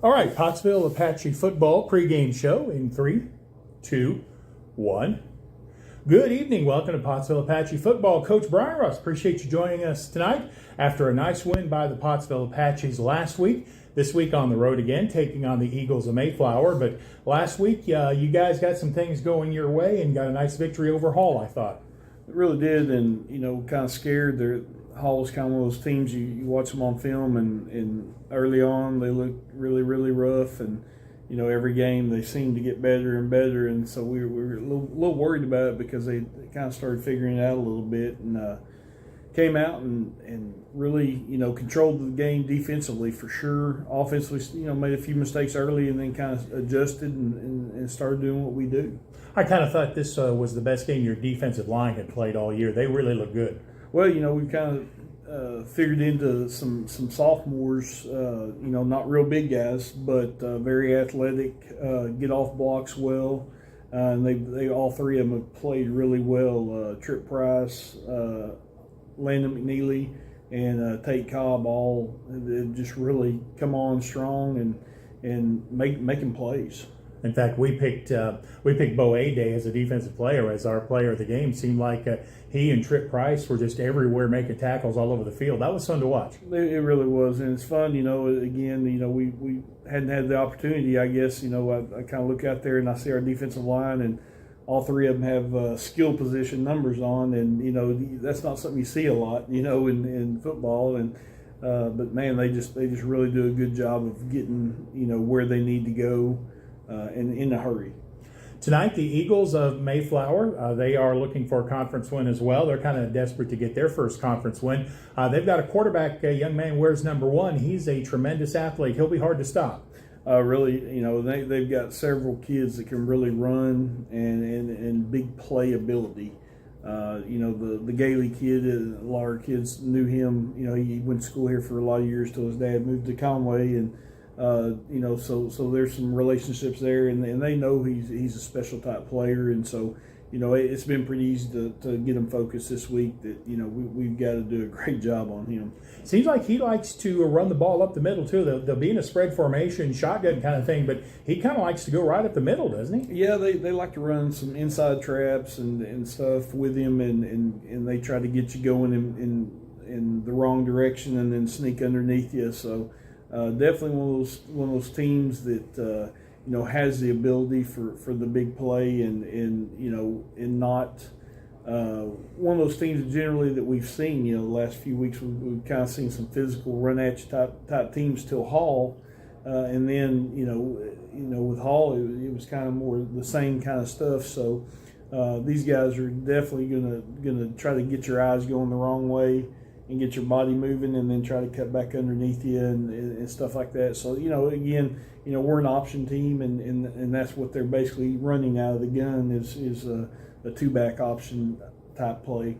All right, Pottsville Apache football pregame show in 3, 2, 1. Good evening. Welcome to Pottsville Apache football. Coach Brian Russ, appreciate you joining us tonight after a nice win by the Pottsville Apaches last week. This week on the road again, taking on the Eagles of Mayflower. But last week, you guys got some things going your way and got a nice victory over Hall, I thought. It really did, and kind of scared. Hall's kind of one of those teams you watch them on film, and early on they look really, really rough, and every game they seem to get better and better, and so we were a little worried about it because they kind of started figuring it out a little bit, and came out and really controlled the game defensively for sure. Offensively, made a few mistakes early and then kind of adjusted and started doing what we do. I kind of thought this was the best game your defensive line had played all year. They really look good. Well, we kind of figured into some sophomores, not real big guys, but very athletic, get off blocks well, and they all three of them have played really well. Trip Price, Landon McNeely, and Tate Cobb all just really come on strong and making plays. In fact, we picked Bo A-Day as a defensive player as our player of the game. Seemed like he and Trip Price were just everywhere making tackles all over the field. That was fun to watch. It really was, and it's fun. Again, we hadn't had the opportunity. I guess I kind of look out there and I see our defensive line, and all three of them have skill position numbers on, and that's not something you see a lot, in football. And but man, they just really do a good job of getting where they need to go. And in a hurry. Tonight, the Eagles of Mayflower, they are looking for a conference win as well. They're kind of desperate to get their first conference win. They've got a quarterback, a young man wears number 1. He's a tremendous athlete. He'll be hard to stop. Really, they've got several kids that can really run and big play ability. The Gailey kid, a lot of kids knew him. He went to school here for a lot of years till his dad moved to Conway, and so there's some relationships there, and they know he's a special type player, and so it's been pretty easy to get him focused this week that we've got to do a great job on him. Seems like he likes to run the ball up the middle too. They'll be in a spread formation, shotgun kind of thing, but he kind of likes to go right up the middle, doesn't he? Yeah, they like to run some inside traps and stuff with him, and they try to get you going in the wrong direction and then sneak underneath you. So. Definitely one of those teams that has the ability for the big play and not one of those teams generally that we've seen the last few weeks. We've kind of seen some physical run at you type teams till Hall, and then with Hall it was kind of more the same kind of stuff. So these guys are definitely gonna try to get your eyes going the wrong way and get your body moving, and then try to cut back underneath you and stuff like that. So again, we're an option team, and that's what they're basically running out of the gun is a two-back option type play.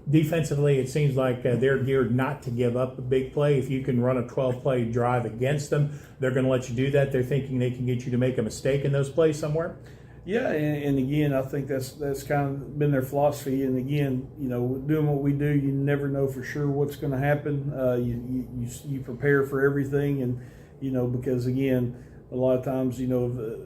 Defensively, it seems like they're geared not to give up a big play. If you can run a 12-play drive against them, they're going to let you do that. They're thinking they can get you to make a mistake in those plays somewhere. Yeah, and again, I think that's kind of been their philosophy. And again, doing what we do, you never know for sure what's going to happen. You prepare for everything, and because again, a lot of times,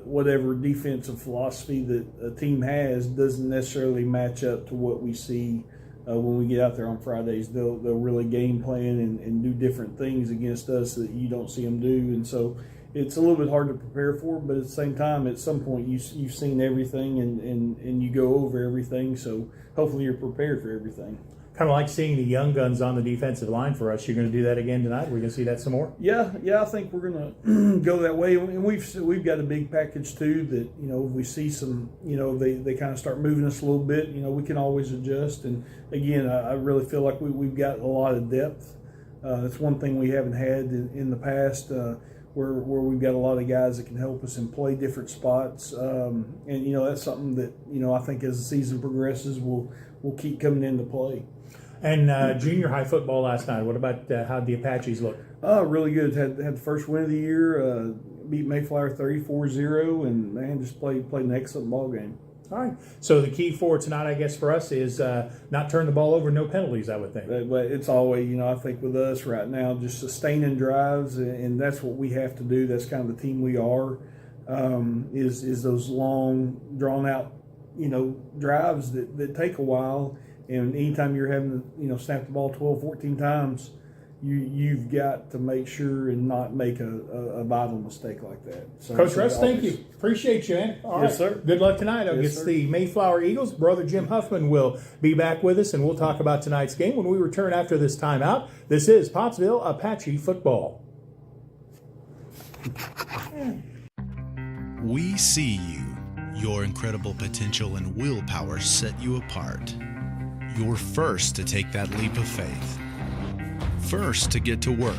whatever defensive philosophy that a team has doesn't necessarily match up to what we see when we get out there on Fridays. They'll really game plan and do different things against us that you don't see them do, and so. It's a little bit hard to prepare for, but at the same time, at some point, you've seen everything and you go over everything, so hopefully you're prepared for everything. Kind of like seeing the young guns on the defensive line for us. You're going to do that again tonight? We're going to see that some more? Yeah, I think we're going to go that way. And we've got a big package, too, that, if we see some, they kind of start moving us a little bit, we can always adjust. And, again, I really feel like we've got a lot of depth. That's one thing we haven't had in the past. Where we've got a lot of guys that can help us and play different spots, and that's something that I think as the season progresses will keep coming into play. And junior high football last night. What about how the Apaches look? Really good. Had the first win of the year. Beat Mayflower 34-0, and man, just played an excellent ball game. All right. So the key for tonight, I guess, for us is not turn the ball over, no penalties, I would think. But it's always, I think with us right now, just sustaining drives, and that's what we have to do. That's kind of the team we are, is those long, drawn-out, drives that take a while. And anytime you're having to, snap the ball 12, 14 times, you've got to make sure and not make a vital mistake like that. So, Coach Russ, thank you. Appreciate you, man. All right. Sir. Good luck tonight against the Mayflower Eagles. Brother Jim Huffman will be back with us, and we'll talk about tonight's game when we return after this timeout. This is Pottsville Apache football. We see you. Your incredible potential and willpower set you apart. You're first to take that leap of faith. First to get to work.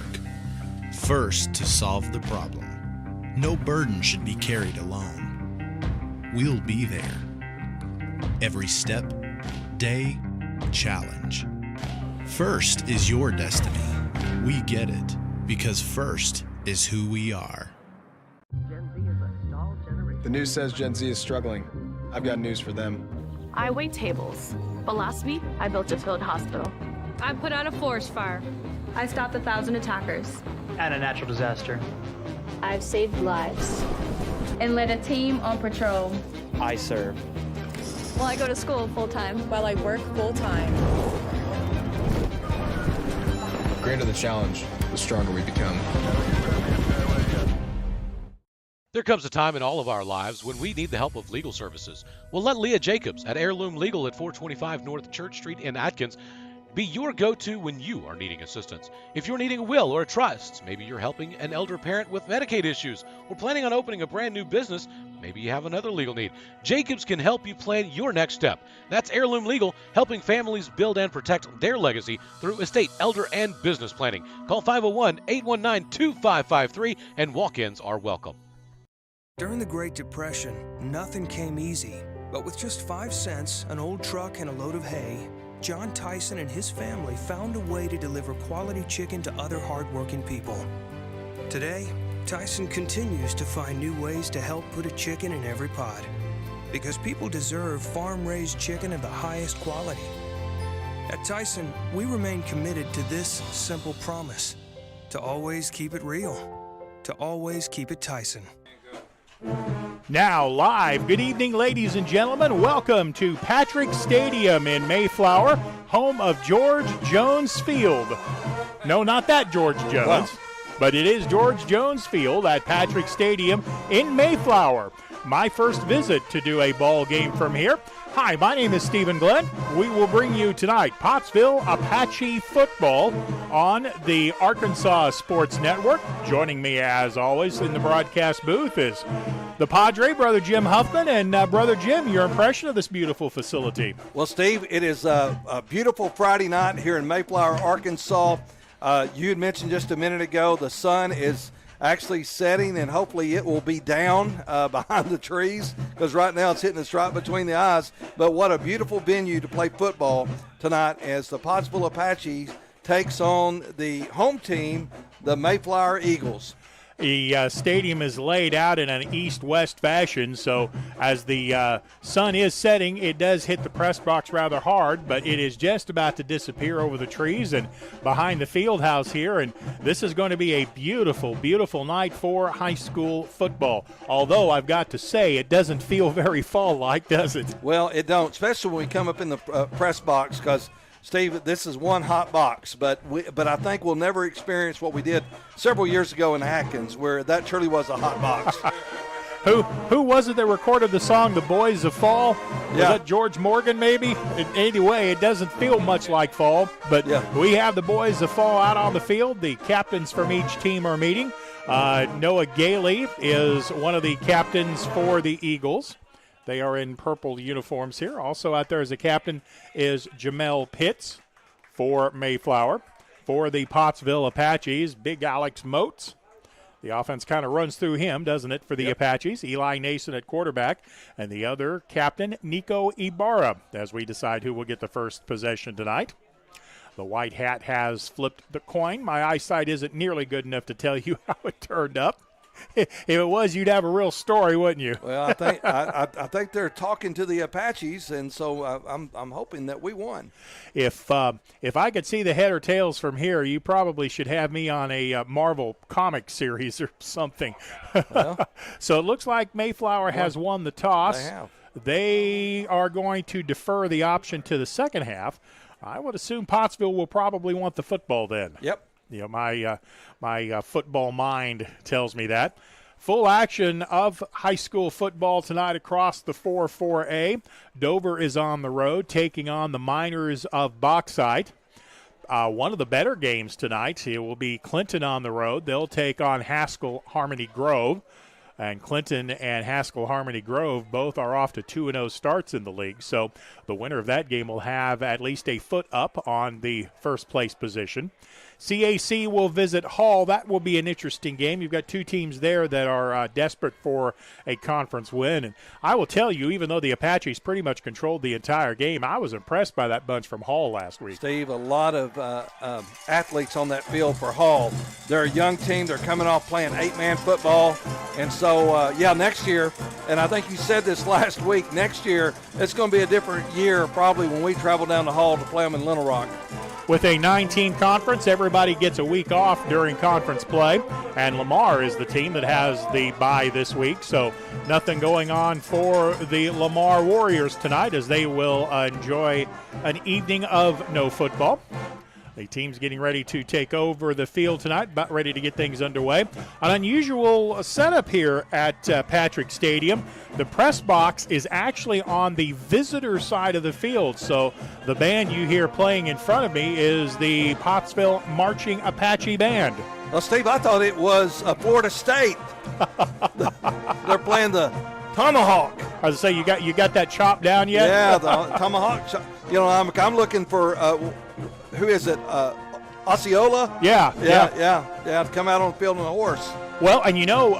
First to solve the problem. No burden should be carried alone. We'll be there. Every step, day, challenge. First is your destiny. We get it, because first is who we are. The news says Gen Z is struggling. I've got news for them. I wait tables, but last week I built a field hospital. I put out a forest fire. I stopped 1,000 attackers. And a natural disaster. I've saved lives. And led a team on patrol. I serve. Well, I go to school full-time. While I work full-time. The greater the challenge, the stronger we become. There comes a time in all of our lives when we need the help of legal services. Well, let Leah Jacobs at Heirloom Legal at 425 North Church Street in Atkins be your go-to when you are needing assistance. If you're needing a will or a trust, maybe you're helping an elder parent with Medicaid issues, or planning on opening a brand new business, maybe you have another legal need. Jacobs can help you plan your next step. That's Heirloom Legal, helping families build and protect their legacy through estate, elder, and business planning. Call 501-819-2553, and walk-ins are welcome. During the Great Depression, nothing came easy. But with just 5 cents, an old truck, and a load of hay, John Tyson and his family found a way to deliver quality chicken to other hardworking people. Today, Tyson continues to find new ways to help put a chicken in every pot. Because people deserve farm-raised chicken of the highest quality. At Tyson, we remain committed to this simple promise: to always keep it real, to always keep it Tyson. Now live, good evening, ladies and gentlemen. Welcome to Patrick Stadium in Mayflower, home of George Jones Field. No, not that George Jones, but it is George Jones Field at Patrick Stadium in Mayflower. My first visit to do a ball game from here. Hi, my name is Stephen Glenn. We will bring you tonight Pottsville Apache football on the Arkansas Sports Network. Joining me, as always, in the broadcast booth is the Padre, Brother Jim Huffman. And Brother Jim, your impression of this beautiful facility? Well, Steve, it is a beautiful Friday night here in Mayflower, Arkansas. You had mentioned just a minute ago the sun is actually setting, and hopefully it will be down behind the trees, because right now it's hitting us right between the eyes. But what a beautiful venue to play football tonight as the Pottsville Apache takes on the home team, the Mayflower Eagles. The stadium is laid out in an east-west fashion, so as the sun is setting, it does hit the press box rather hard, but it is just about to disappear over the trees and behind the field house here, and this is going to be a beautiful, beautiful night for high school football. Although I've got to say, it doesn't feel very fall-like, does it? Well, it don't, especially when we come up in the press box, because Steve, this is one hot box, but I think we'll never experience what we did several years ago in Atkins, where that truly was a hot box. Who was it that recorded the song "The Boys of Fall"? Was that George Morgan, maybe? Anyway, it doesn't feel much like fall, but we have the Boys of Fall out on the field. The captains from each team are meeting. Noah Gailey is one of the captains for the Eagles. They are in purple uniforms here. Also out there as a captain is Jamel Pitts for Mayflower. For the Pottsville Apaches, Big Alex Moats. The offense kind of runs through him, doesn't it, for the Apaches? Eli Nason at quarterback. And the other captain, Nico Ibarra, as we decide who will get the first possession tonight. The white hat has flipped the coin. My eyesight isn't nearly good enough to tell you how it turned up. If it was, you'd have a real story, wouldn't you? Well, I think I think they're talking to the Apaches, and so I'm hoping that we won. If I could see the head or tails from here, you probably should have me on a Marvel comic series or something. Well, so it looks like Mayflower has won the toss. They have. They are going to defer the option to the second half. I would assume Pottsville will probably want the football then. Yep. You know, my football mind tells me that. Full action of high school football tonight across the 4-4A. Dover is on the road taking on the Miners of Bauxite. One of the better games tonight, it will be Clinton on the road. They'll take on Haskell Harmony Grove. And Clinton and Haskell Harmony Grove both are off to 2-0 starts in the league. So the winner of that game will have at least a foot up on the first place position. CAC will visit Hall. That will be an interesting game. You've got two teams there that are desperate for a conference win. And I will tell you, even though the Apaches pretty much controlled the entire game, I was impressed by that bunch from Hall last week. Steve, a lot of athletes on that field for Hall. They're a young team. They're coming off playing 8-man football. And so, next year, and I think you said this last week, next year it's going to be a different year probably when we travel down to Hall to play them in Little Rock. With a 9-team conference, everybody gets a week off during conference play, and Lamar is the team that has the bye this week, so nothing going on for the Lamar Warriors tonight as they will enjoy an evening of no football. The team's getting ready to take over the field tonight, about ready to get things underway. An unusual setup here at Patrick Stadium. The press box is actually on the visitor side of the field, so the band you hear playing in front of me is the Pottsville Marching Apache Band. Well, Steve, I thought it was Florida State. They're playing the Tomahawk. I was going to say, you got that chop down yet? Yeah, the Tomahawk chop. You know, I'm looking for who is it? Osceola? Yeah. To come out on the field on a horse. Well, and you know,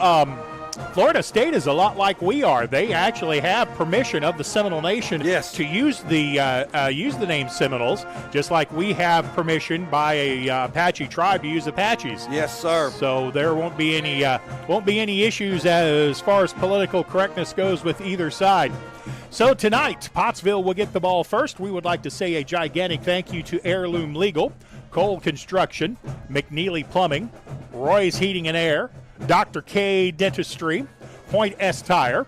Florida State is a lot like we are. They actually have permission of the Seminole Nation to use the name Seminoles, just like we have permission by a Apache tribe to use Apaches. Yes, sir. So there won't be any issues as far as political correctness goes with either side. So tonight, Pottsville will get the ball first. We would like to say a gigantic thank you to Heirloom Legal, Cole Construction, McNeely Plumbing, Roy's Heating and Air, Dr. K Dentistry, Point S Tire,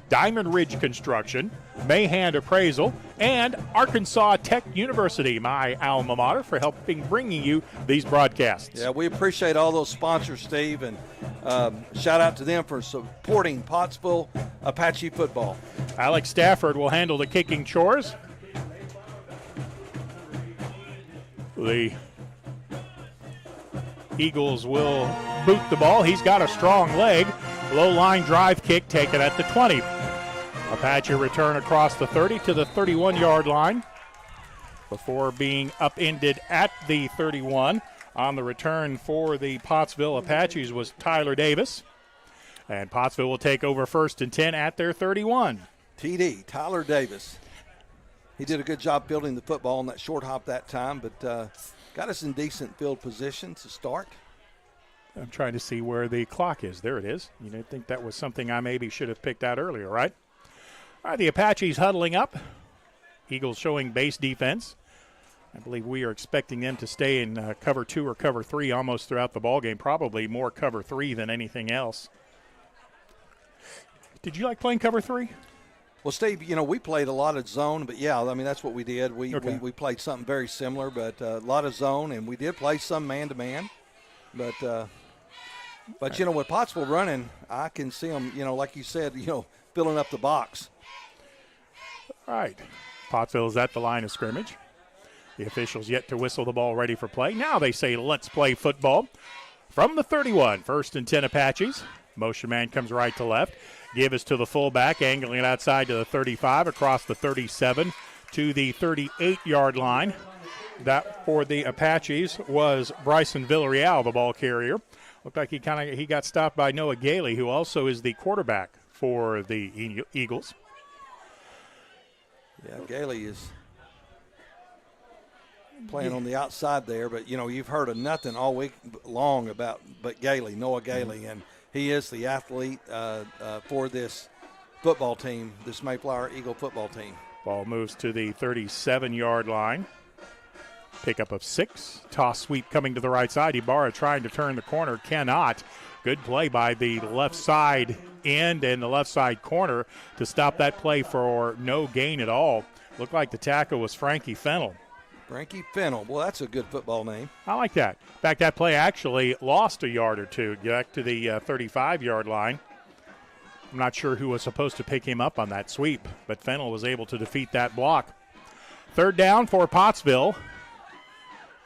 Diamond Ridge Construction, Mayhand Appraisal, and Arkansas Tech University, my alma mater, for helping bringing you these broadcasts. Yeah, we appreciate all those sponsors, Steve, and shout out to them for supporting Pottsville Apache football. Alex Stafford will handle the kicking chores. The Eagles will boot the ball. He's got a strong leg. Low line drive kick taken at the 20. Apache return across the 30 to the 31-yard line before being upended at the 31. On the return for the Pottsville Apaches was Tyler Davis. And Pottsville will take over 1st and 10 at their 31. TD, Tyler Davis. He did a good job building the football on that short hop that time, but got us in decent field position to start. I'm trying to see where the clock is. There it is. You know, I think that was something I maybe should have picked out earlier, right? All right, the Apaches huddling up. Eagles showing base defense. I believe we are expecting them to stay in cover 2 or cover 3 almost throughout the ballgame, probably more cover 3 than anything else. Did you like playing cover 3? Well, Steve, you know, we played a lot of zone, but, yeah, I mean, that's what we did. We played something very similar, but a lot of zone, and we did play some man-to-man. But you know, with Pottsville running, I can see them, you know, like you said, you know, filling up the box. All right. Pottsville is at the line of scrimmage. The officials yet to whistle the ball ready for play. Now they say, let's play football. From the 31, 1st and 10 Apaches. Motion man comes right to left. Give us to the fullback, angling it outside to the 35, across the 37 to the 38-yard line. That for the Apaches was Bryson Villarreal, the ball carrier. Looked like he got stopped by Noah Gailey, who also is the quarterback for the Eagles. Yeah, Gailey is playing on the outside there, but, you know, you've heard of nothing all week long about but Gailey, Noah Gailey, and he is the athlete for this football team, this Mayflower Eagle football team. Ball moves to the 37-yard line. Pickup of 6. Toss sweep coming to the right side. Ibarra trying to turn the corner, cannot. Good play by the left side end and the left side corner to stop that play for no gain at all. Looked like the tackle was Frankie Fennell. Frankie Fennell. Well, that's a good football name. I like that. In fact, that play actually lost a yard or two, back to the 35-yard line. I'm not sure who was supposed to pick him up on that sweep, but Fennell was able to defeat that block. 3rd down for Pottsville.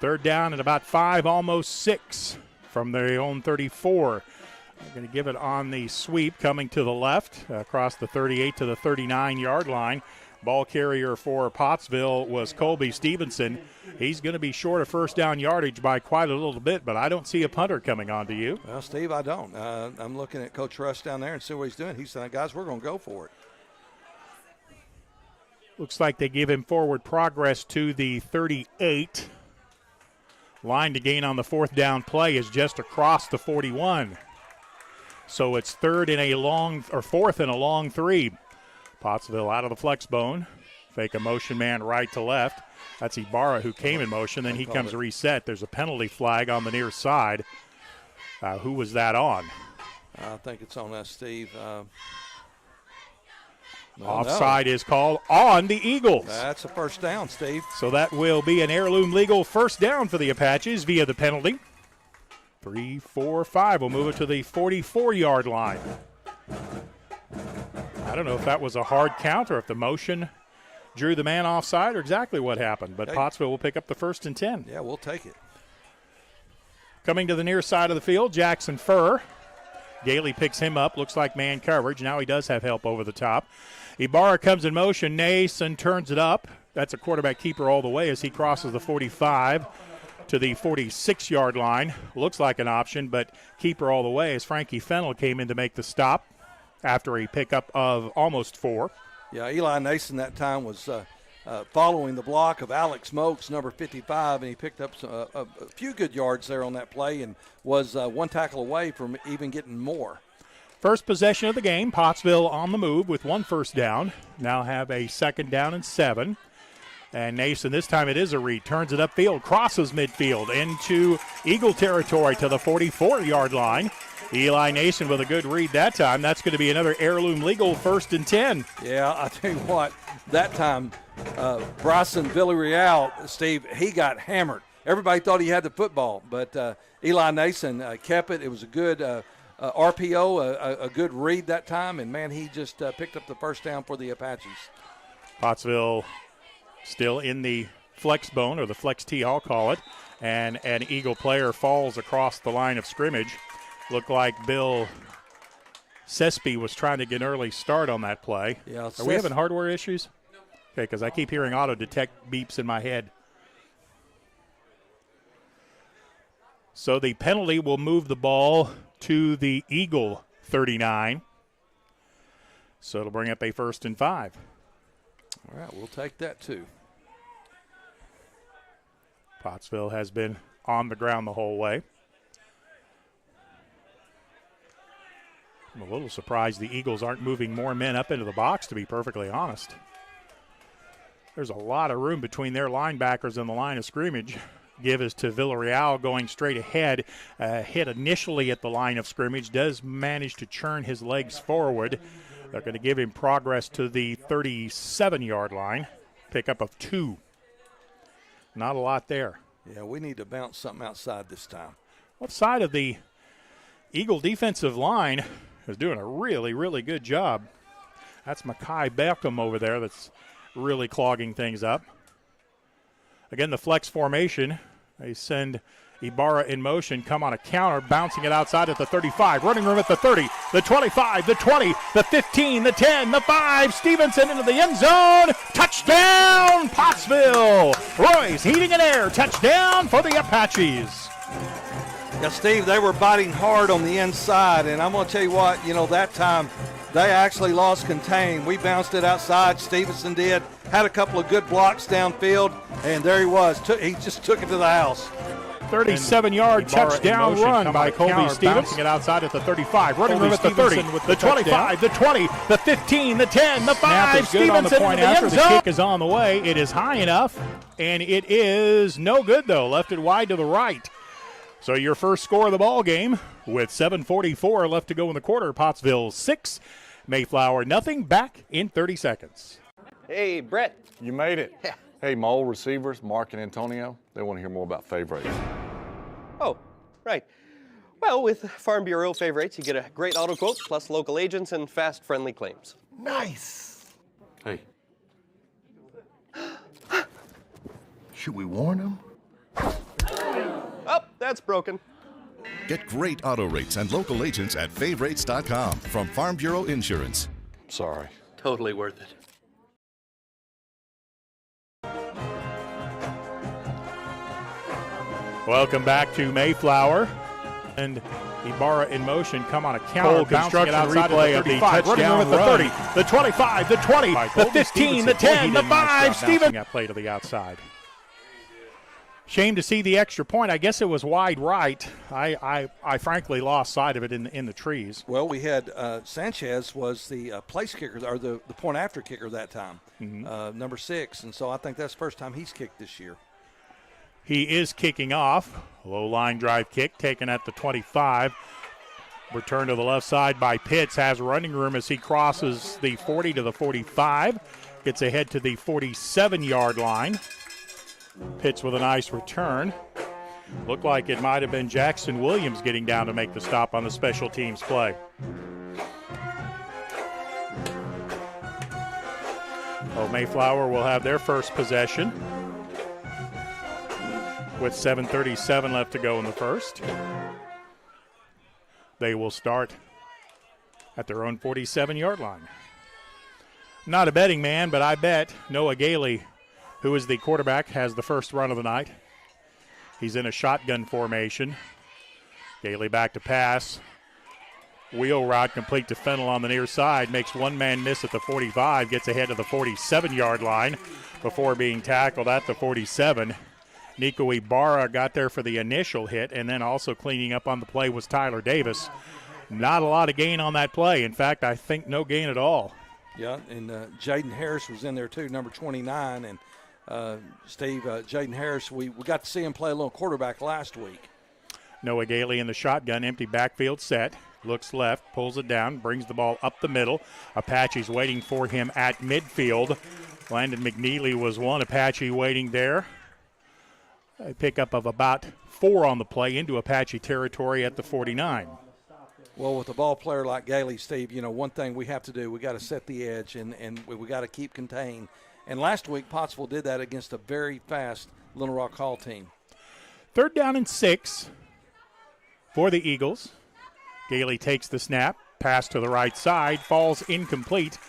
3rd down at about 5, almost 6 from their own 34. They're going to give it on the sweep coming to the left across the 38 to the 39-yard line. Ball carrier for Pottsville was Colby Stevenson. He's going to be short of first down yardage by quite a little bit, but I don't see a punter coming on to you. Well, Steve, I don't. I'm looking at Coach Rush down there and see what he's doing. He's saying, guys, we're going to go for it. Looks like they give him forward progress to the 38. Line to gain on the 4th down play is just across the 41. So it's 4th and a long 3. Pottsville out of the flex bone. Fake a motion man right to left. That's Ibarra who came in motion. Then he comes reset. There's a penalty flag on the near side. Who was that on? I think it's on us, Steve. Offside is called on the Eagles. That's a first down, Steve. So that will be an Heirloom Legal first down for the Apaches via the penalty. 3, 4, 5. We'll move it to the 44-yard line. I don't know if that was a hard count or if the motion drew the man offside or exactly what happened, but Pottsville will pick up the 1st and 10. Yeah, we'll take it. Coming to the near side of the field, Jackson Furr. Gailey picks him up. Looks like man coverage. Now he does have help over the top. Ibarra comes in motion. Nason turns it up. That's a quarterback keeper all the way as he crosses the 45 to the 46-yard line. Looks like an option, but keeper all the way as Frankie Fennell came in to make the stop after a pickup of almost 4. Yeah, Eli Nason that time was following the block of Alex Mokes, number 55, and he picked up a few good yards there on that play and was one tackle away from even getting more. First possession of the game, Pottsville on the move with 1 first down. Now have a 2nd down and 7. And Nason, this time it is a read, turns it upfield, crosses midfield into Eagle territory to the 44-yard line. Eli Nason with a good read that time. That's going to be another Heirloom Legal 1st and 10. Yeah, I tell you what, that time Bryson Villarreal, Steve, he got hammered. Everybody thought he had the football, but Eli Nason kept it. It was a good RPO, a good read that time, and, man, he just picked up the first down for the Apaches. Pottsville still in the flex bone, or the flex tee, I'll call it, and an Eagle player falls across the line of scrimmage. Looked like Bill Sespe was trying to get an early start on that play. Yeah, Are we having hardware issues? Okay, because I keep hearing auto-detect beeps in my head. So the penalty will move the ball to the Eagle 39. So it'll bring up a 1st and 5. All right, we'll take that too. Pottsville has been on the ground the whole way. I'm a little surprised the Eagles aren't moving more men up into the box, to be perfectly honest. There's a lot of room between their linebackers and the line of scrimmage. Give is to Villarreal going straight ahead. Hit initially at the line of scrimmage. Does manage to churn his legs forward. They're going to give him progress to the 37-yard line. Pickup of 2. Not a lot there. Yeah, we need to bounce something outside this time. What side of the Eagle defensive line is doing a really, really good job? That's Makai Beckham over there that's really clogging things up. Again, the flex formation. They send Ibarra in motion, come on a counter, bouncing it outside at the 35. Running room at the 30, the 25, the 20, the 15, the 10, the 5. Stevenson into the end zone. Touchdown, Pottsville. Roy's heating and air. Touchdown for the Apaches. Yeah, Steve, they were biting hard on the inside, and I'm going to tell you what, that time they actually lost contain. We bounced it outside. Stevenson did. Had a couple of good blocks downfield, and there he was. He just took it to the house. 37-yard touchdown run by Colby Stevens. Bouncing it outside at the 35. Running room at the 30, the 25, the 20, the 15, the 10, the 5. Stevenson in the end zone. The kick is on the way. It is high enough, and it is no good, though. Left it wide to the right. So your first score of the ball game with 7:44 left to go in the quarter. Pottsville 6, Mayflower nothing. Back in 30 seconds. Hey, Brett. You made it. Yeah. Hey, my old receivers, Mark and Antonio, they want to hear more about Fave Rates. Oh, right. Well, with Farm Bureau Fave Rates, you get a great auto quote, plus local agents and fast, friendly claims. Nice. Hey. Should we warn them? Oh, that's broken. Get great auto rates and local agents at favrates.com from Farm Bureau Insurance. Sorry. Totally worth it. Welcome back to Mayflower. And Ibarra in motion, come on a counter. Construction replay of the touchdown run. The 30, the 25, the 20, the 15, the 10, the 5. Stevens. That play to the outside. Shame to see the extra point. I guess it was wide right. I frankly lost sight of it in the trees. Well, we had Sanchez was the place kicker, or the point after kicker that time, number 6. And so I think that's the first time he's kicked this year. He is kicking off. Low line drive kick taken at the 25. Return to the left side by Pitts. Has running room as he crosses the 40 to the 45. Gets ahead to the 47-yard line. Pitts with a nice return. Looked like it might have been Jackson Williams getting down to make the stop on the special teams play. Oh, Mayflower will have their first possession with 7:37 left to go in the first. They will start at their own 47-yard line. Not a betting man, but I bet Noah Gailey, who is the quarterback, has the first run of the night. He's in a shotgun formation. Gailey back to pass. Wheel route complete to Fennell on the near side. Makes one man miss at the 45. Gets ahead to the 47-yard line before being tackled at the 47. Nico Ibarra got there for the initial hit, and then also cleaning up on the play was Tyler Davis. Not a lot of gain on that play. In fact, I think no gain at all. Yeah, and Jaden Harris was in there too, number 29. And Steve, Jaden Harris, we got to see him play a little quarterback last week. Noah Gailey in the shotgun, empty backfield set. Looks left, pulls it down, brings the ball up the middle. Apache's waiting for him at midfield. Landon McNeely was one Apache waiting there. A pickup of about 4 on the play into Apache territory at the 49. Well, with a ball player like Gailey, Steve, you know, one thing we have to do, we got to set the edge and we got to keep contained. And last week, Pottsville did that against a very fast Little Rock Hall team. 3rd down and 6 for the Eagles. Gailey takes the snap, pass to the right side, falls incomplete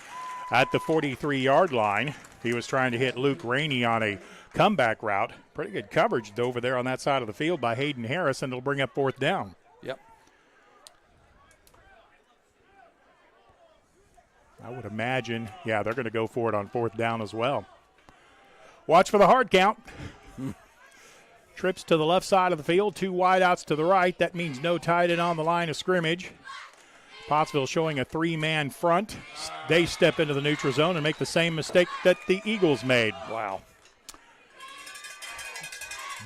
at the 43-yard line. He was trying to hit Luke Rainey on a comeback route. Pretty good coverage over there on that side of the field by Hayden Harris, and it'll bring up 4th down. Yep. I would imagine, yeah, they're going to go for it on 4th down as well. Watch for the hard count. Trips to the left side of the field, 2 wideouts to the right. That means no tight end on the line of scrimmage. Pottsville showing a 3-man front. They step into the neutral zone and make the same mistake that the Eagles made. Wow.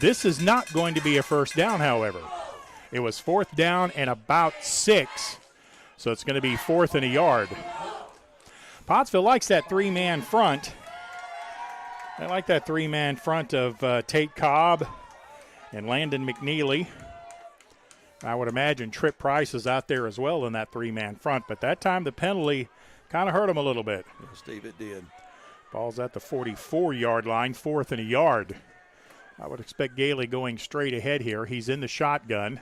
This is not going to be a first down, however. It was 4th down and about 6, so it's going to be 4th and a yard. Pottsville likes that 3-man front. They like that 3-man front of Tate Cobb and Landon McNeely. I would imagine Tripp Price is out there as well in that 3-man front, but that time the penalty kind of hurt him a little bit. Yeah, Steve, it did. Ball's at the 44-yard line, 4th and a yard. I would expect Gailey going straight ahead here. He's in the shotgun.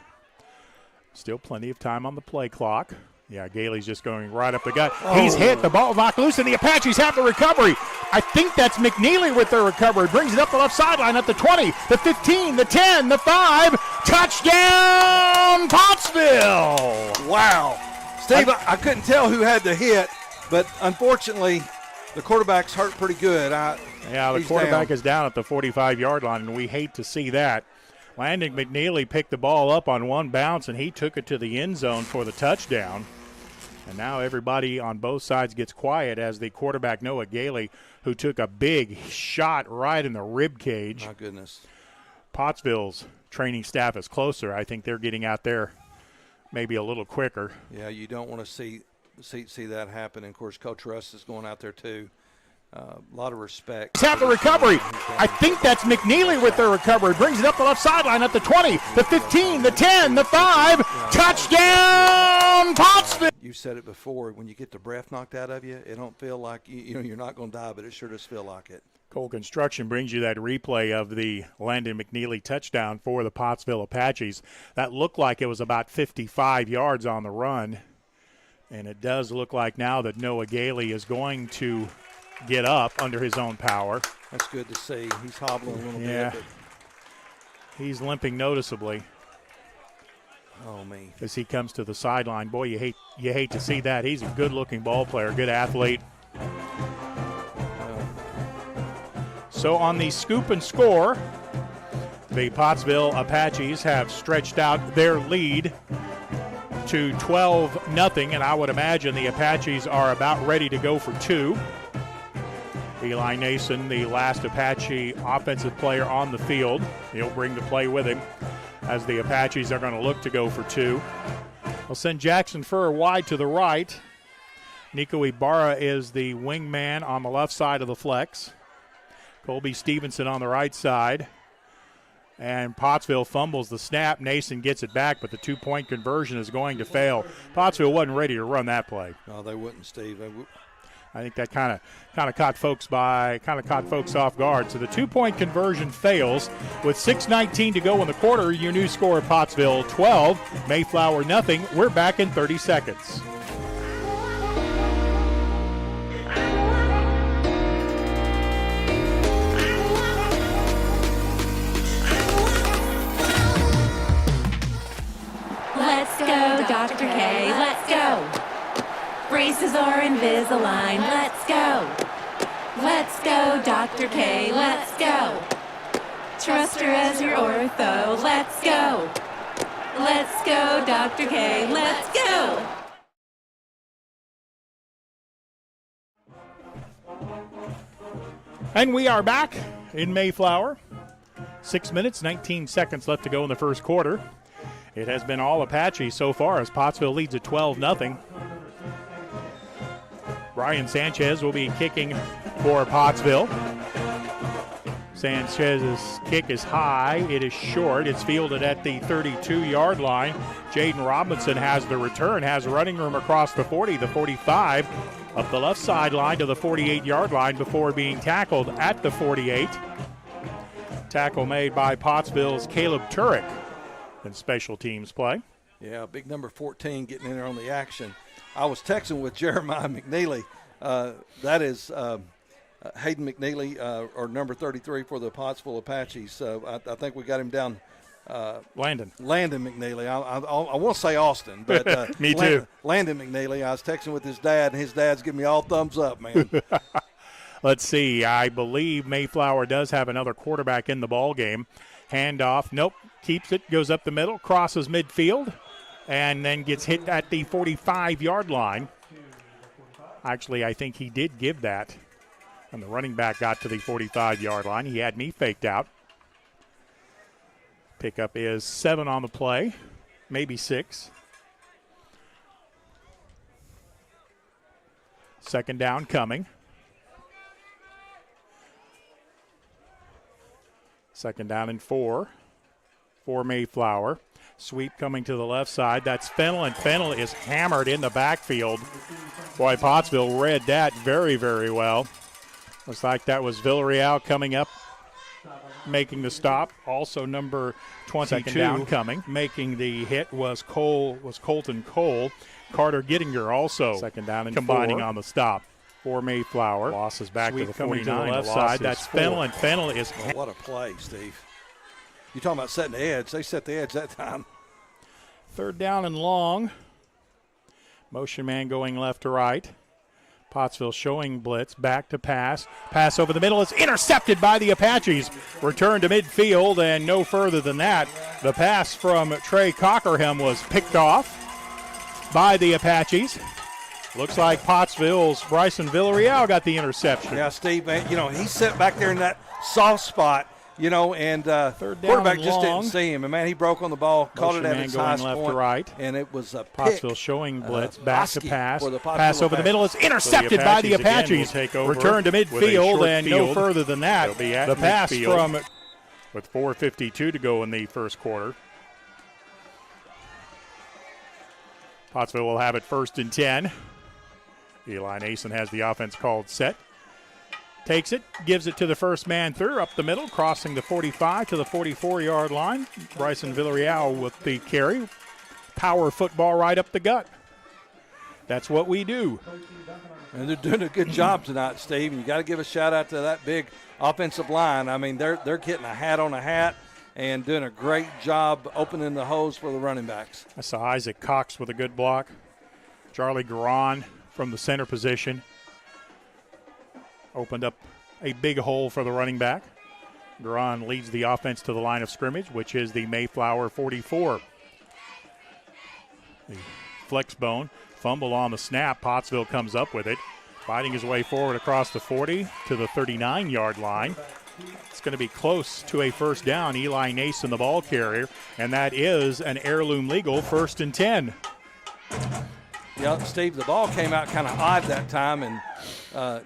Still plenty of time on the play clock. Yeah, Gailey's just going right up the gut. Oh. He's hit. The ball knocked loose, and the Apaches have the recovery. I think that's McNeely with their recovery. Brings it up the left sideline at the 20, the 15, the 10, the 5. Touchdown, Pottsville! Wow. Steve, I couldn't tell who had the hit, but unfortunately, the quarterback's hurt pretty good. Yeah, the quarterback is down at the 45-yard line, and we hate to see that. Landon McNeely picked the ball up on one bounce, and he took it to the end zone for the touchdown. And now everybody on both sides gets quiet as the quarterback, Noah Gailey, who took a big shot right in the rib cage. My goodness. Pottsville's training staff is closer. I think they're getting out there maybe a little quicker. Yeah, you don't want to see that happen. And, of course, Coach Russ is going out there too. A lot of respect. Have the recovery. I think that's McNeely with the recovery. Brings it up the left sideline at the 20, the 15, the 10, the 5. Touchdown, Pottsville. You said it before. When you get the breath knocked out of you, it don't feel like you're not going to die, but it sure does feel like it. Cole Construction brings you that replay of the Landon McNeely touchdown for the Pottsville Apaches. That looked like it was about 55 yards on the run, and it does look like now that Noah Gailey is going to get up under his own power. That's good to see. He's hobbling a little bit. But he's limping noticeably. Oh, me. As he comes to the sideline. Boy, you hate to see that. He's a good-looking ball player, good athlete. So on the scoop and score, the Pottsville Apaches have stretched out their lead to 12-0, and I would imagine the Apaches are about ready to go for two. Eli Nason, the last Apache offensive player on the field. He'll bring the play with him as the Apaches are going to look to go for two. They'll send Jackson Furr wide to the right. Nico Ibarra is the wingman on the left side of the flex. Colby Stevenson on the right side. And Pottsville fumbles the snap. Nason gets it back, but the two-point conversion is going to fail. Pottsville wasn't ready to run that play. No, they wouldn't, Steve. I think that kind of caught folks off guard. So the two-point conversion fails with 6:19 to go in the quarter. Your new score: Pottsville 12, Mayflower nothing. We're back in 30 seconds. Let's go, Dr. K. Let's go. Braces or Invisalign, let's go. Let's go, Dr. K, let's go. Trust her as your ortho, let's go. Let's go, Dr. K, let's go. And we are back in Mayflower. 6 minutes, 19 seconds left to go in the first quarter. It has been all Apache so far as Pottsville leads at 12-0. Brian Sanchez will be kicking for Pottsville. Sanchez's kick is high. It is short. It's fielded at the 32-yard line. Jaden Robinson has the return, has running room across the 40, the 45, up the left sideline to the 48-yard line before being tackled at the 48. Tackle made by Pottsville's Caleb Turek in special teams play. Yeah, big number 14 getting in there on the action. I was texting with Jeremiah McNeely. That is Hayden McNeely, or number 33 for the Pottsville Apaches. So I think we got him down. Landon McNeely. I want to say Austin, but me too. Landon McNeely. I was texting with his dad, and his dad's giving me all thumbs up, man. Let's see. I believe Mayflower does have another quarterback in the ball game. Handoff. Nope. Keeps it. Goes up the middle. Crosses midfield. And then gets hit at the 45-yard line. Actually, I think he did give that. And the running back got to the 45-yard line. He had me faked out. Pickup is 7 on the play, maybe 6. Second down coming. Second down and 4 for Mayflower. Sweep coming to the left side. That's Fennell, and Fennell is hammered in the backfield. Boy, Pottsville read that very, very well. Looks like that was Villarreal coming up, making the stop. Also number 22 second down coming. Making the hit was Colton Cole. Carter Gittinger also second down and combining 4 on the stop for Mayflower. Losses back Sweep to the 49 to the left side. That's Fennell, and Fennell is. Oh, what a play, Steve. You're talking about setting the edge. They set the edge that time. Third down and long. Motion man going left to right. Pottsville showing blitz, back to pass. Pass over the middle is intercepted by the Apaches. Return to midfield and no further than that. The pass from Trey Cockerham was picked off by the Apaches. Looks like Pottsville's Bryson Villarreal got the interception. Yeah, Steve, man, he sat back there in that soft spot, and quarterback just didn't see him. And, man, he broke on the ball, caught it at its highest left point, to right. and it was a pick. Pottsville showing blitz, back to pass. Pass over the Apaches. middle is intercepted by the Apaches. Return to midfield and no further than that. The pass from with 4:52 to go in the first quarter. Pottsville will have it 1st and 10. Eli Nason has the offense called set. Takes it, gives it to the first man through, up the middle, crossing the 45 to the 44-yard line. Bryson Villarreal with the carry. Power football right up the gut. That's what we do. And they're doing a good job tonight, Steve. And you got to give a shout-out to that big offensive line. I mean, they're getting a hat on a hat and doing a great job opening the holes for the running backs. I saw Isaac Cox with a good block. Charlie Garon from the center position opened up a big hole for the running back. Garon leads the offense to the line of scrimmage, which is the Mayflower 44. The flex bone, fumble on the snap. Pottsville comes up with it, fighting his way forward across the 40 to the 39-yard line. It's going to be close to a first down. Eli Nason, the ball carrier, and that is an heirloom legal 1st and 10. Yeah, Steve, the ball came out kind of odd that time, and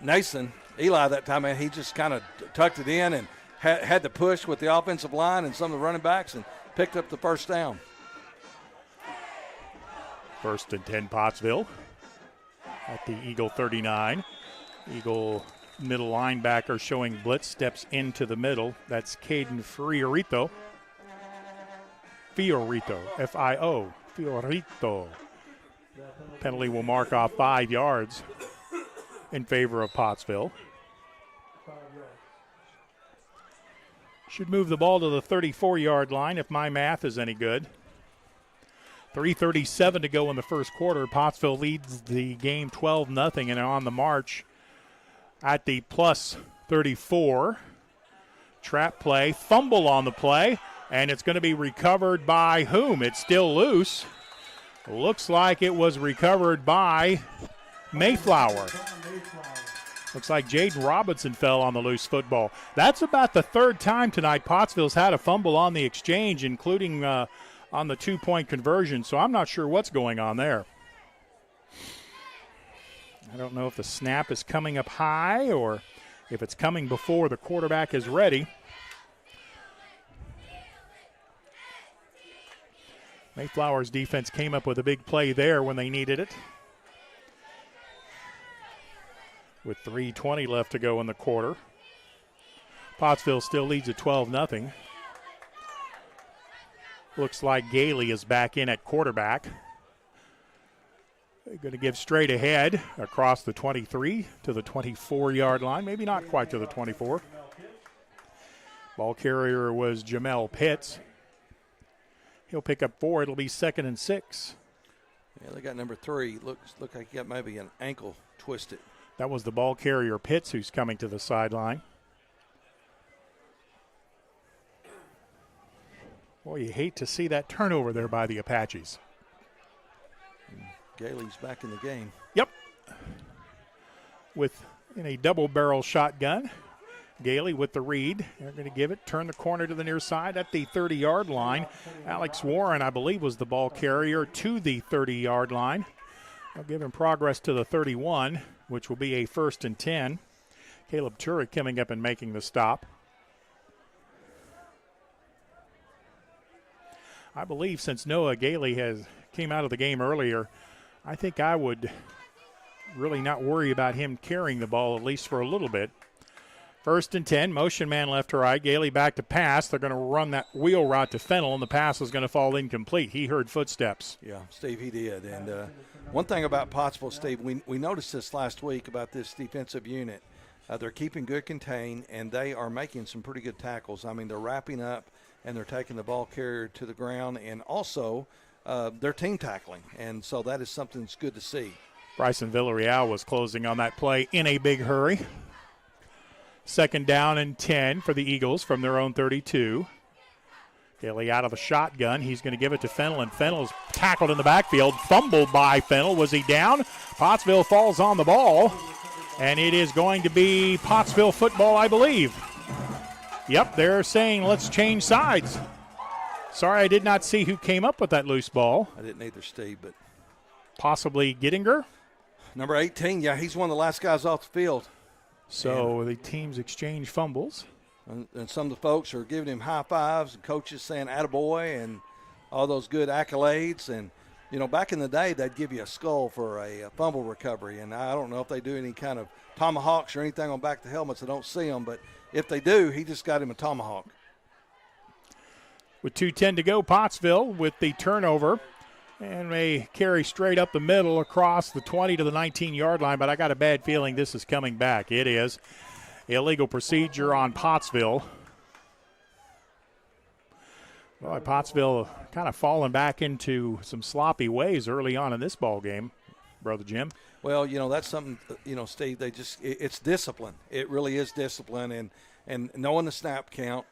Nason, Eli that time, man, he just kind of tucked it in and had to push with the offensive line and some of the running backs and picked up the first down. 1st and 10 Pottsville at the Eagle 39. Eagle middle linebacker showing blitz, steps into the middle. That's Caden Fiorito. F-I-O, Fiorito. Penalty will mark off 5 yards in favor of Pottsville. Should move the ball to the 34-yard line if my math is any good. 3:37 to go in the first quarter. Pottsville leads the game 12-0 and on the march at the plus 34. Trap play, fumble on the play, and it's going to be recovered by whom? It's still loose. Looks like it was recovered by Mayflower. Looks like Jaden Robinson fell on the loose football. That's about the 3rd time tonight Pottsville's had a fumble on the exchange, including on the 2-point conversion, so I'm not sure what's going on there. I don't know if the snap is coming up high or if it's coming before the quarterback is ready. Mayflower's defense came up with a big play there when they needed it. With 3:20 left to go in the quarter. Pottsville still leads at 12-0. Looks like Gailey is back in at quarterback. They're going to give straight ahead across the 23 to the 24-yard line. Maybe not quite to the 24. Ball carrier was Jamel Pitts. He'll pick up 4. It'll be 2nd and 6. Yeah, they got number 3. Look like he got maybe an ankle twisted. That was the ball carrier Pitts who's coming to the sideline. Boy, you hate to see that turnover there by the Apaches. Gailey's back in the game. Yep. In a double-barrel shotgun. Gailey with the read. They're going to give it, turn the corner to the near side at the 30-yard line. Alex Warren, I believe, was the ball carrier to the 30-yard line. They'll give him progress to the 31, which will be a 1st and 10. Caleb Turek coming up and making the stop. I believe since Noah Gailey came out of the game earlier, I think I would really not worry about him carrying the ball, at least for a little bit. 1st and 10, motion man left to right. Gailey back to pass. They're going to run that wheel route to Fennell, and the pass is going to fall incomplete. He heard footsteps. Yeah, Steve, he did. And one thing about Pottsville, Steve, we noticed this last week about this defensive unit. They're keeping good contain, and they are making some pretty good tackles. I mean, they're wrapping up, and they're taking the ball carrier to the ground, and also they're team tackling. And so that is something that's good to see. Bryson Villarreal was closing on that play in a big hurry. 2nd down and 10 for the Eagles from their own 32. Daly out of the shotgun. He's going to give it to Fennell, and Fennell is tackled in the backfield. Fumbled by Fennell. Was he down? Pottsville falls on the ball, and it is going to be Pottsville football, I believe. Yep, they're saying let's change sides. Sorry, I did not see who came up with that loose ball. I didn't either, Steve, but possibly Gittinger? Number 18, yeah, he's one of the last guys off the field. So the teams exchange fumbles. And some of the folks are giving him high fives and coaches saying attaboy and all those good accolades. And, you know, back in the day, they'd give you a skull for a fumble recovery. And I don't know if they do any kind of tomahawks or anything on back of the helmets. I don't see them. But if they do, he just got him a tomahawk. With 2:10 to go, Pottsville with the turnover. And they carry straight up the middle across the 20 to the 19-yard line. But I got a bad feeling this is coming back. It is. Illegal procedure on Pottsville. Well, Pottsville kind of falling back into some sloppy ways early on in this ball game, Brother Jim. Well, you know, that's something, you know, Steve, it's discipline. It really is discipline. And knowing the snap count,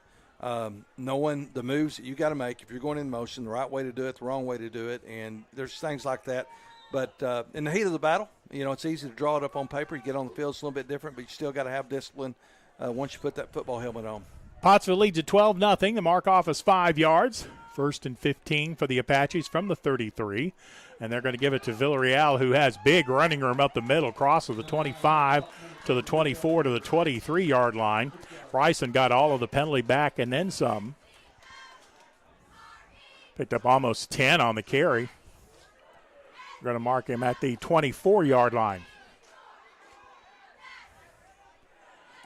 knowing the moves that you got to make if you're going in motion, the right way to do it, the wrong way to do it, and there's things like that. But in the heat of the battle, you know, it's easy to draw it up on paper. You get on the field, it's a little bit different, but you still got to have discipline once you put that football helmet on. Pottsville leads at 12-0. The mark-off is 5 yards. 1st and 15 for the Apaches from the 33. And they're going to give it to Villarreal, who has big running room up the middle, crosses the 25 to the 24 to the 23-yard line. Bryson got all of the penalty back and then some. Picked up almost 10 on the carry. We're going to mark him at the 24-yard line.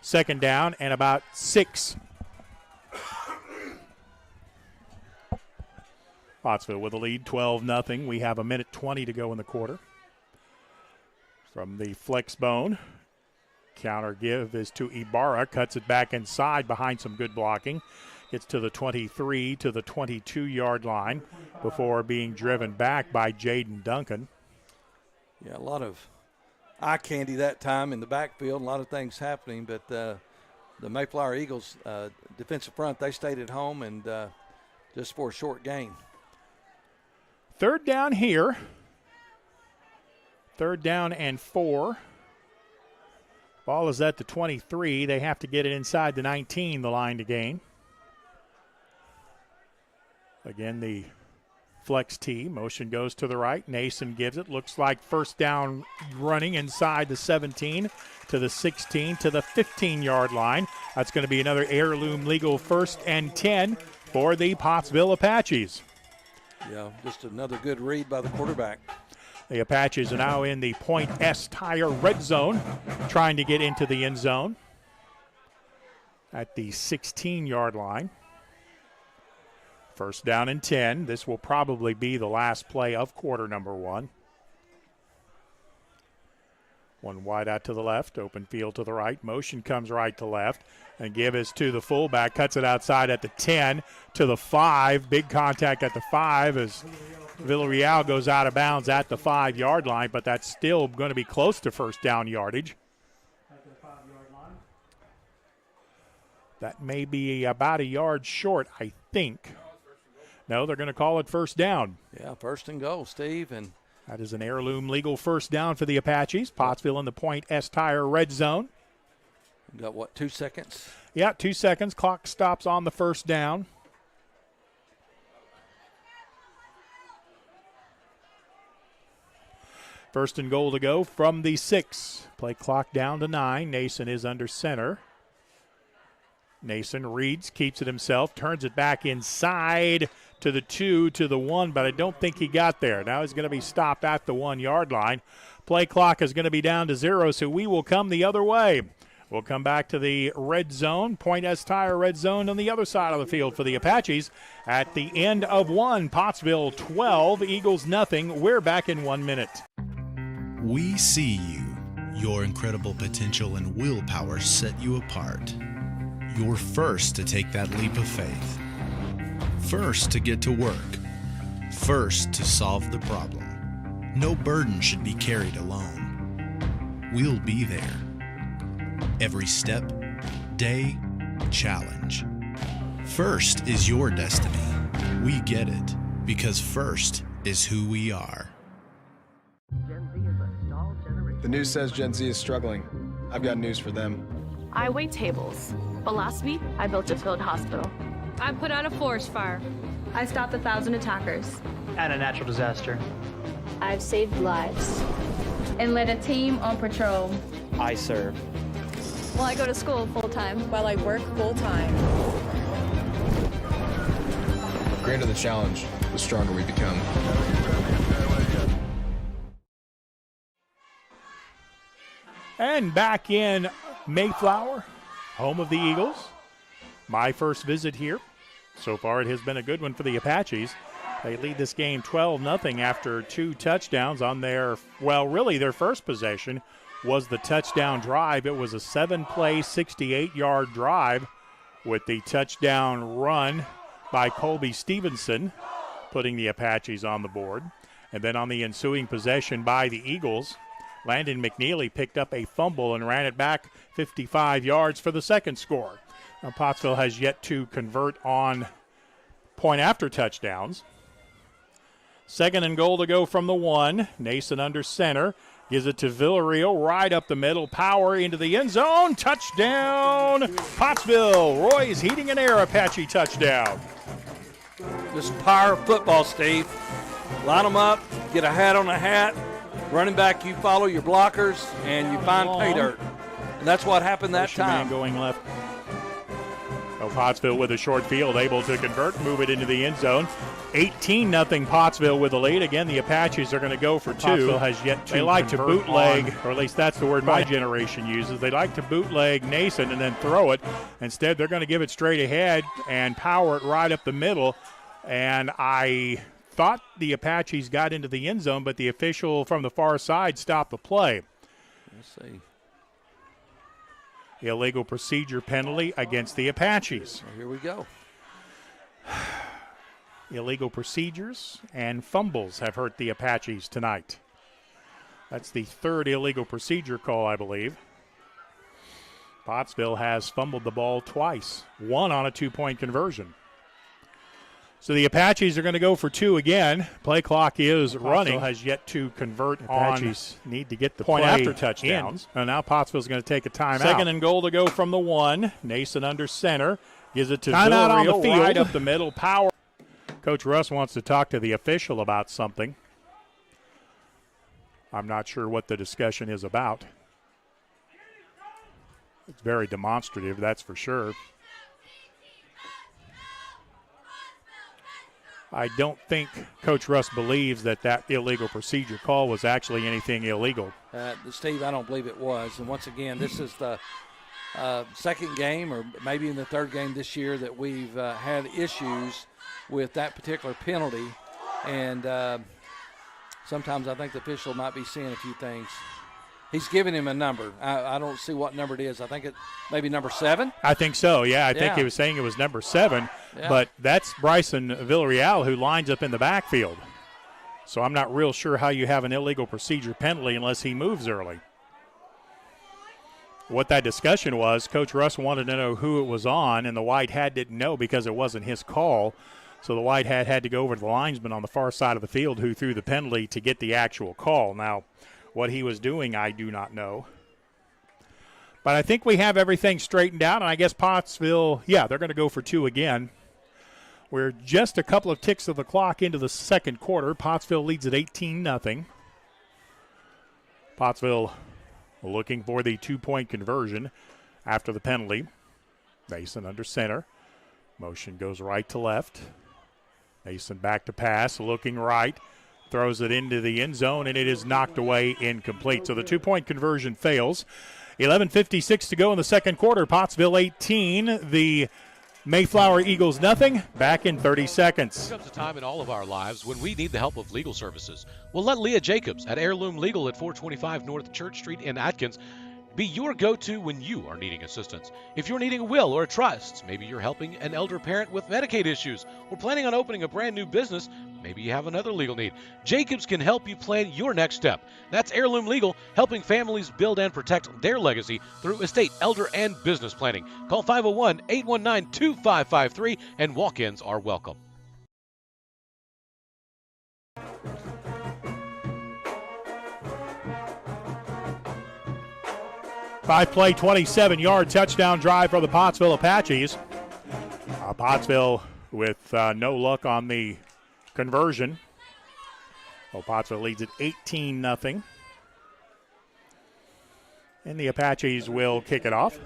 2nd down and about 6. Pottsville with a lead, 12-0. We have 1:20 to go in the quarter. From the flex bone, counter give is to Ibarra. Cuts it back inside behind some good blocking. Gets to the 23 to the 22-yard line before being driven back by Jaden Duncan. Yeah, a lot of eye candy that time in the backfield, a lot of things happening, but the Mayflower Eagles defensive front, they stayed at home and just for a short gain. 3rd down here. 3rd down and 4. Ball is at the 23. They have to get it inside the 19, the line to gain. Again, the flex tee. Motion goes to the right. Nason gives it. Looks like 1st down running inside the 17 to the 16 to the 15-yard line. That's going to be another heirloom legal 1st and 10 for the Pottsville Apaches. Yeah, just another good read by the quarterback. The Apaches are now in the Point S Tire red zone, trying to get into the end zone at the 16-yard line. 1st down and 10. This will probably be the last play of quarter number 1. One wide out to the left, open field to the right. Motion comes right to left, and give is to the fullback. Cuts it outside at the 10 to the 5. Big contact at the 5 as Villarreal goes out of bounds at the 5-yard line, but that's still going to be close to 1st down yardage. That may be about a yard short, I think. No, they're going to call it 1st down. Yeah, 1st and goal, Steve. And that is an heirloom legal 1st down for the Apaches. Pottsville in the Point S Tire red zone. Got, what, 2 seconds? Yeah, 2 seconds. Clock stops on the 1st down. First and goal to go from the 6. Play clock down to 9. Nason is under center. Nason reads, keeps it himself, turns it back inside to the 2, to the 1, but I don't think he got there. Now he's going to be stopped at the 1-yard line. Play clock is going to be down to 0, so we will come the other way. We'll come back to the red zone, Point S Tire red zone on the other side of the field for the Apaches. At the end of 1, Pottsville 12, Eagles nothing. We're back in 1 minute. We see you. Your incredible potential and willpower set you apart. You're first to take that leap of faith. First to get to work. First to solve the problem. No burden should be carried alone. We'll be there. Every step, day, challenge. First is your destiny. We get it because first is who we are. The news says Gen Z is struggling. I've got news for them. I wait tables, but last week I built a field hospital. I put out a forest fire. I stopped 1,000 attackers. And a natural disaster. I've saved lives. And led a team on patrol. I serve. Well, I go to school full-time. While I work full-time. The greater the challenge, the stronger we become. And back in Mayflower, home of the Eagles. My first visit here. So far, it has been a good one for the Apaches. They lead this game 12-0 after 2 touchdowns on their, well, really their first possession was the touchdown drive. It was a 7-play, 68-yard drive with the touchdown run by Colby Stevenson, putting the Apaches on the board. And then on the ensuing possession by the Eagles, Landon McNeely picked up a fumble and ran it back 55 yards for the second score. Now, Pottsville has yet to convert on point-after touchdowns. 2nd and goal to go from the 1. Nason under center. Gives it to Villarreal right up the middle. Power into the end zone. Touchdown, Pottsville. Roy's Heating and Air Apache touchdown. Just power of football, Steve. Line them up, get a hat on a hat. Running back, you follow your blockers, and you find pay dirt. And that's what happened that time. Going left. So Pottsville with a short field, able to convert, move it into the end zone. 18-0 Pottsville with the lead. Again, the Apaches are going to go for 2. Pottsville has yet to. They like to bootleg, or at least that's the word my generation uses. They like to bootleg Nason and then throw it. Instead, they're going to give it straight ahead and power it right up the middle. And I thought the Apaches got into the end zone, but the official from the far side stopped the play. Let's see. Illegal procedure penalty against the Apaches. Well, here we go. Illegal procedures and fumbles have hurt the Apaches tonight. That's the 3rd illegal procedure call, I believe. Pottsville has fumbled the ball twice, 1 on a 2-point conversion. So the Apaches are going to go for 2 again. Play clock is running. Has yet to convert. Apaches need to get the point after touchdowns. And now Pottsville's going to take a timeout. 2nd and goal to go from the 1. Nason under center. Gives it to Villarreal on the field. Right up the middle. Power. Coach Russ wants to talk to the official about something. I'm not sure what the discussion is about. It's very demonstrative, that's for sure. I don't think Coach Russ believes that illegal procedure call was actually anything illegal. Steve, I don't believe it was. And once again, this is the second game or maybe in the 3rd game this year that we've had issues with that particular penalty. And sometimes I think the official might be seeing a few things. He's giving him a number. I don't see what number it is. I think it maybe number 7. I think so, yeah. I think he was saying it was number 7. Yeah. But that's Bryson Villarreal who lines up in the backfield. So I'm not real sure how you have an illegal procedure penalty unless he moves early. What that discussion was, Coach Russ wanted to know who it was on, and the white hat didn't know because it wasn't his call. So the white hat had to go over to the linesman on the far side of the field who threw the penalty to get the actual call. Now, what he was doing, I do not know. But I think we have everything straightened out, and I guess Pottsville, yeah, they're going to go for 2 again. We're just a couple of ticks of the clock into the second quarter. Pottsville leads at 18-0. Pottsville looking for the 2-point conversion after the penalty. Mason under center. Motion goes right to left. Mason back to pass, looking right. Throws it into the end zone, and it is knocked away incomplete. So the 2-point conversion fails. 11:56 to go in the second quarter. Pottsville 18. The Mayflower Eagles nothing. Back in 30 seconds. There comes a time in all of our lives when we need the help of legal services. Well, let Leah Jacobs at Heirloom Legal at 425 North Church Street in Atkins Be your go-to when you are needing assistance. If you're needing a will or a trust, maybe you're helping an elder parent with Medicaid issues, or planning on opening a brand new business, maybe you have another legal need. Jacobs can help you plan your next step. That's Heirloom Legal, helping families build and protect their legacy through estate, elder, and business planning. Call 501-819-2553, and walk-ins are welcome. Five-play, 27-yard touchdown drive for the Pottsville Apaches. Pottsville with no luck on the conversion. Well, Pottsville leads at 18-0. And the Apaches will kick it off.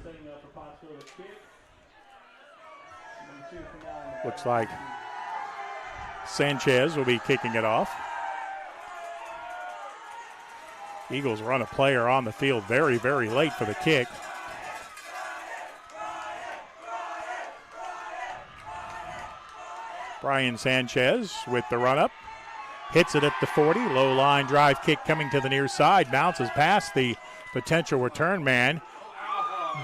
Looks like Sanchez will be kicking it off. Eagles run a player on the field very, very late for the kick. Brian Sanchez with the run-up. Hits it at the 40. Low line drive kick coming to the near side. Bounces past the potential return man.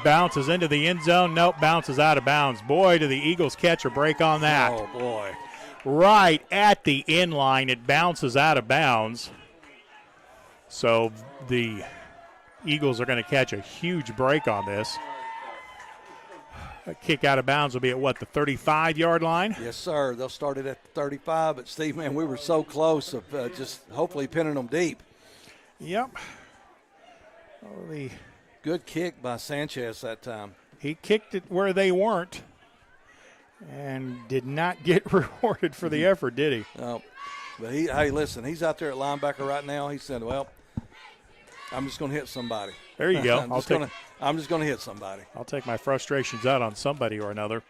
Bounces into the end zone. Nope, bounces out of bounds. Boy, do the Eagles catch a break on that. Oh, boy. Right at the end line, it bounces out of bounds. So the Eagles are going to catch a huge break on this. A kick out of bounds will be at what, the 35-yard line? Yes, sir. They'll start it at the 35. But, Steve, man, we were so close of just hopefully pinning them deep. Yep. Oh, good kick by Sanchez that time. He kicked it where they weren't and did not get rewarded for the effort, did he? No. But, hey, listen, he's out there at linebacker right now. He said, well, I'm just going to hit somebody. There you go. I'm just going to hit somebody. I'll take my frustrations out on somebody or another.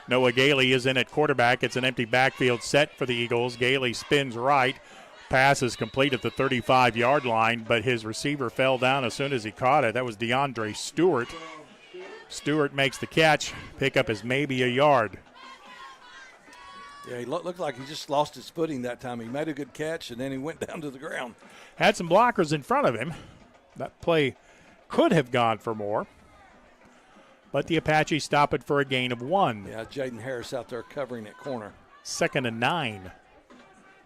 Noah Gailey is in at quarterback. It's an empty backfield set for the Eagles. Gailey spins right. Pass is complete at the 35-yard line, but his receiver fell down as soon as he caught it. That was DeAndre Stewart. Stewart makes the catch. Pickup is maybe a yard. Yeah, he looked like he just lost his footing that time. He made a good catch, and then he went down to the ground. Had some blockers in front of him. That play could have gone for more. But the Apaches stop it for a gain of 1. Yeah, Jaden Harris out there covering at corner. 2nd and 9.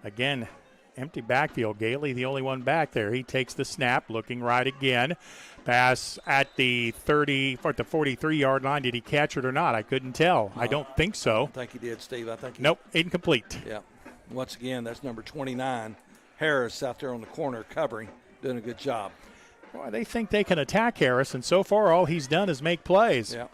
Again, empty backfield. Gailey, the only one back there. He takes the snap, looking right again. Pass at the 43-yard line. Did he catch it or not? I couldn't tell. No, I don't think so. I don't think he did, Steve. I think nope, incomplete. Yeah. Once again, that's number 29. Harris out there on the corner covering, doing a good job. Boy, they think they can attack Harris, and so far all he's done is make plays. Yeah.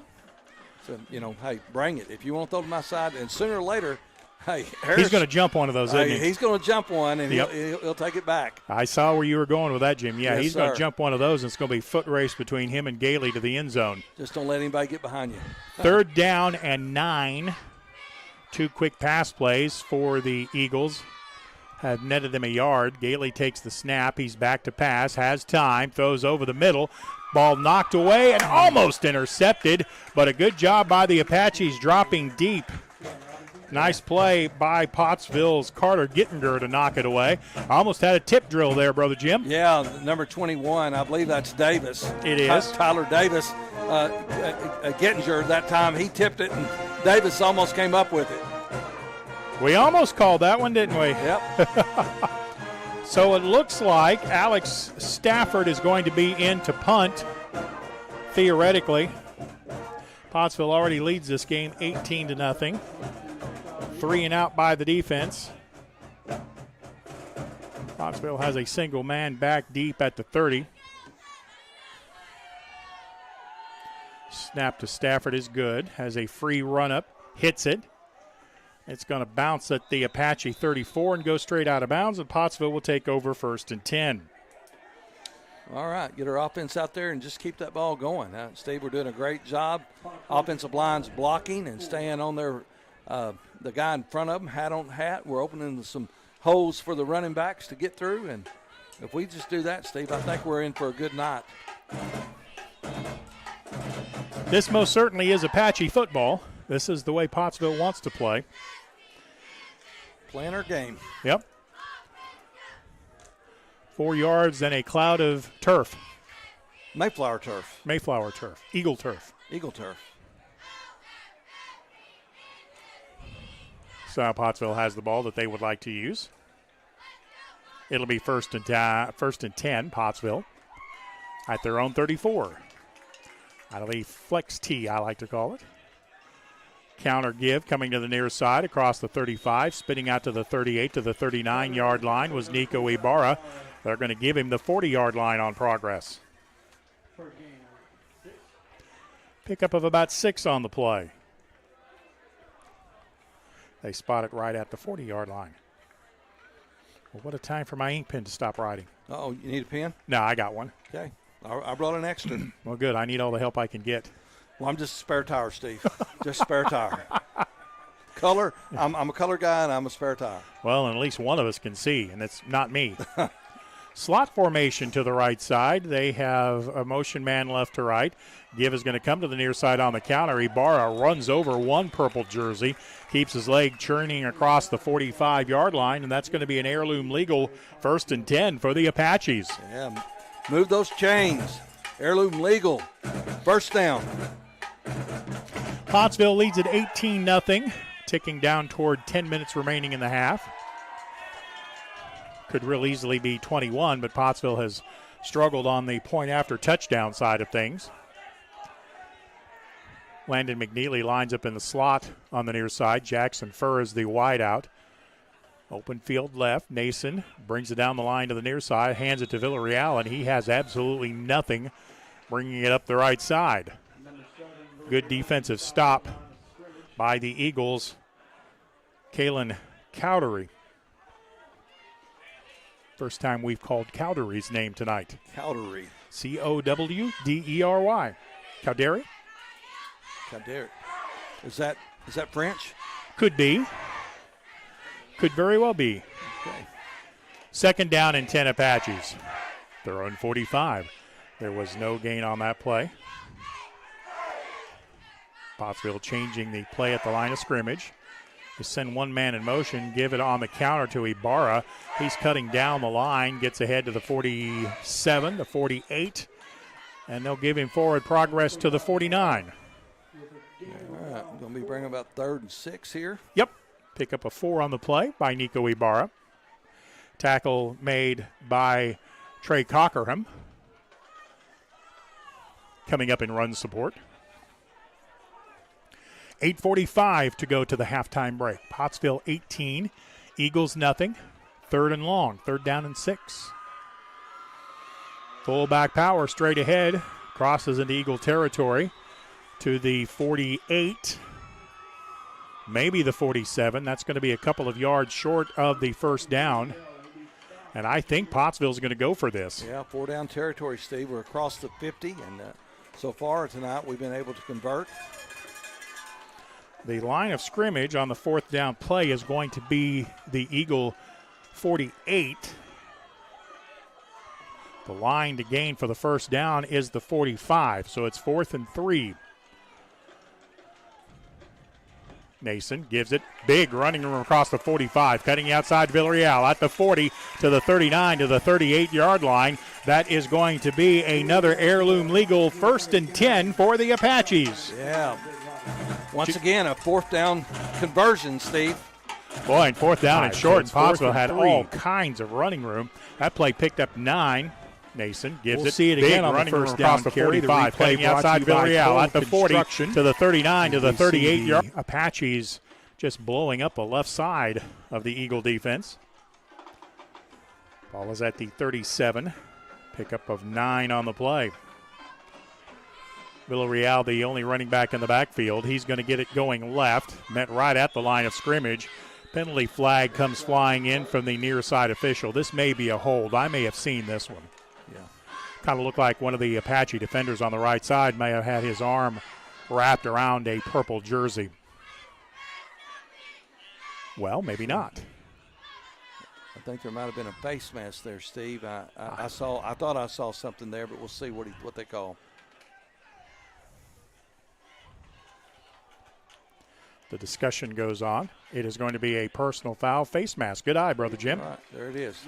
So, hey, bring it. If you want to throw them outside, and sooner or later, hey, Harris, he's going to jump one of those, isn't he? He's going to jump one, and he'll take it back. I saw where you were going with that, Jim. Yeah, yes, he's going to jump one of those, and it's going to be a foot race between him and Gailey to the end zone. Just don't let anybody get behind you. 3rd down and 9. 2 quick pass plays for the Eagles have netted him a yard. Gailey takes the snap. He's back to pass, has time, throws over the middle. Ball knocked away and almost intercepted, but a good job by the Apaches dropping deep. Nice play by Pottsville's Carter Gittinger to knock it away. Almost had a tip drill there, Brother Jim. Yeah, number 21, I believe that's Davis. It is. Tyler Davis. Gittinger that time, he tipped it, and Davis almost came up with it. We almost called that one, didn't we? Yep. So it looks like Alex Stafford is going to be in to punt, theoretically. Pottsville already leads this game 18-0. 3 and out by the defense. Pottsville has a single man back deep at the 30. Snap to Stafford is good. Has a free run up. Hits it. It's going to bounce at the Apache 34 and go straight out of bounds, and Pottsville will take over 1st and 10. All right, get our offense out there and just keep that ball going. Steve, we're doing a great job. Offensive line's blocking and staying on their the guy in front of them, hat on hat. We're opening some holes for the running backs to get through, and if we just do that, Steve, I think we're in for a good night. This most certainly is Apache football. This is the way Pottsville wants to play. Playing our game. Yep. 4 yards and a cloud of turf. Mayflower turf. Mayflower turf. Eagle turf. Eagle turf. So Pottsville has the ball that they would like to use. It'll be first and 10, Pottsville, at their own 34. Out of a flex tee, I like to call it. Counter give coming to the near side across the 35, spinning out to the 38 to the 39-yard line was Nico Ibarra. They're going to give him the 40-yard line on progress. Pickup of about 6 on the play. They spot it right at the 40-yard line. Well, what a time for my ink pen to stop writing. Oh, you need a pen? No, I got one. Okay. I brought an extra. Well, good. I need all the help I can get. Well, I'm just a spare tire, Steve. Just spare tire. Color, I'm a color guy, and I'm a spare tire. Well, and at least one of us can see, and it's not me. Slot formation to the right side. They have a motion man left to right. Give is going to come to the near side on the counter. Ibarra runs over one purple jersey, keeps his leg churning across the 45-yard line, and that's going to be an heirloom legal 1st and 10 for the Apaches. Yeah, move those chains. Heirloom legal. First down. Pottsville leads at 18-0, ticking down toward 10 minutes remaining in the half. Could real easily be 21, but Pottsville has struggled on the point-after touchdown side of things. Landon McNeely lines up in the slot on the near side. Jackson Furr is the wideout. Open field left. Nason brings it down the line to the near side, hands it to Villarreal, and he has absolutely nothing, bringing it up the right side. Good defensive stop by the Eagles. Kalen Cowdery. First time we've called Cowdery's name tonight. Cowdery. Cowdery. Cowdery? Cowdery. Is that French? Could be. Could very well be. Okay. 2nd down and 10 Apaches. Their own 45. There was no gain on that play. Pottsville changing the play at the line of scrimmage. They send one man in motion, give it on the counter to Ibarra. He's cutting down the line, gets ahead to the 47, the 48, and they'll give him forward progress to the 49. All right, going to be bringing about 3rd and 6 here. Yep. Pick up a 4 on the play by Nico Ibarra. Tackle made by Trey Cockerham. Coming up in run support. 8:45 to go to the halftime break. Pottsville 18, Eagles nothing. 3rd and long, 3rd down and 6. Fullback power straight ahead, crosses into Eagle territory to the 48, maybe the 47. That's going to be a couple of yards short of the first down. And I think Pottsville's going to go for this. Yeah, 4 down territory, Steve. We're across the 50, and so far tonight we've been able to convert. The line of scrimmage on the 4th down play is going to be the Eagle 48. The line to gain for the first down is the 45, so it's 4th and 3. Nason gives it big, running room across the 45, cutting outside Villarreal at the 40 to the 39 to the 38-yard line. That is going to be another heirloom legal 1st and 10 for the Apaches. Yeah. Once again, a 4th down conversion, Steve. Boy, and 4th down and short. Pottsville had all kinds of running room. That play picked up 9. Nason gives it. See it big again on running the room first across down the 45, cutting outside Villarreal at the 40 to the 39 to the 38-yard. Apaches just blowing up the left side of the Eagle defense. Ball is at the 37. Pickup of 9 on the play. Villarreal, the only running back in the backfield. He's going to get it going left. Met right at the line of scrimmage. Penalty flag comes flying in from the near side official. This may be a hold. I may have seen this one. Yeah. Kind of looked like one of the Apache defenders on the right side may have had his arm wrapped around a purple jersey. Well, maybe not. I think there might have been a face mask there, Steve. I thought I saw something there, but we'll see what they call. The discussion goes on. It is going to be a personal foul, face mask. Good eye, Brother Jim. All right, there it is.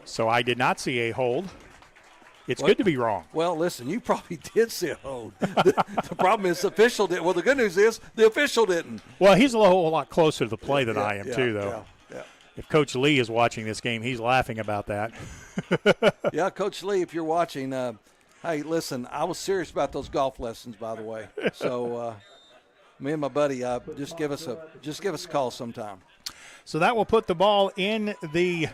So I did not see a hold. It's good to be wrong. Well, listen, you probably did see a hold. The problem is the official didn't. Well, the good news is the official didn't. Well, he's a whole lot closer to the play than I am, yeah, too, though. Yeah. If Coach Lee is watching this game, he's laughing about that. Yeah, Coach Lee, if you're watching, hey, listen, I was serious about those golf lessons, by the way. So me and my buddy, just give us a call sometime. So that will put the ball in the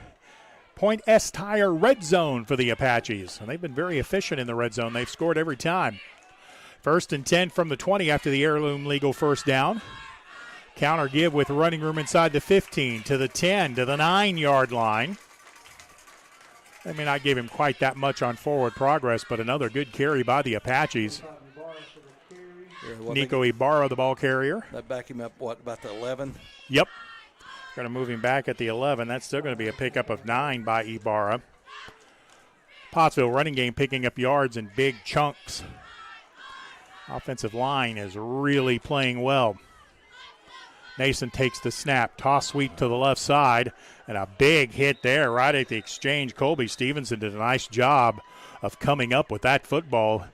Point S Tire red zone for the Apaches. And they've been very efficient in the red zone. They've scored every time. 1st and 10 from the 20 after the Heirloom Legal first down. Counter give with running room inside the 15 to the 10 to the 9-yard line. I mean, I gave him quite that much on forward progress, but another good carry by the Apaches. Nico Ibarra, the ball carrier. That back him up, about the 11? Yep. Going to move him back at the 11. That's still going to be a pickup of 9 by Ibarra. Pottsville running game picking up yards in big chunks. Offensive line is really playing well. Nason takes the snap, toss sweep to the left side, and a big hit there right at the exchange. Colby Stevenson did a nice job of coming up with that football.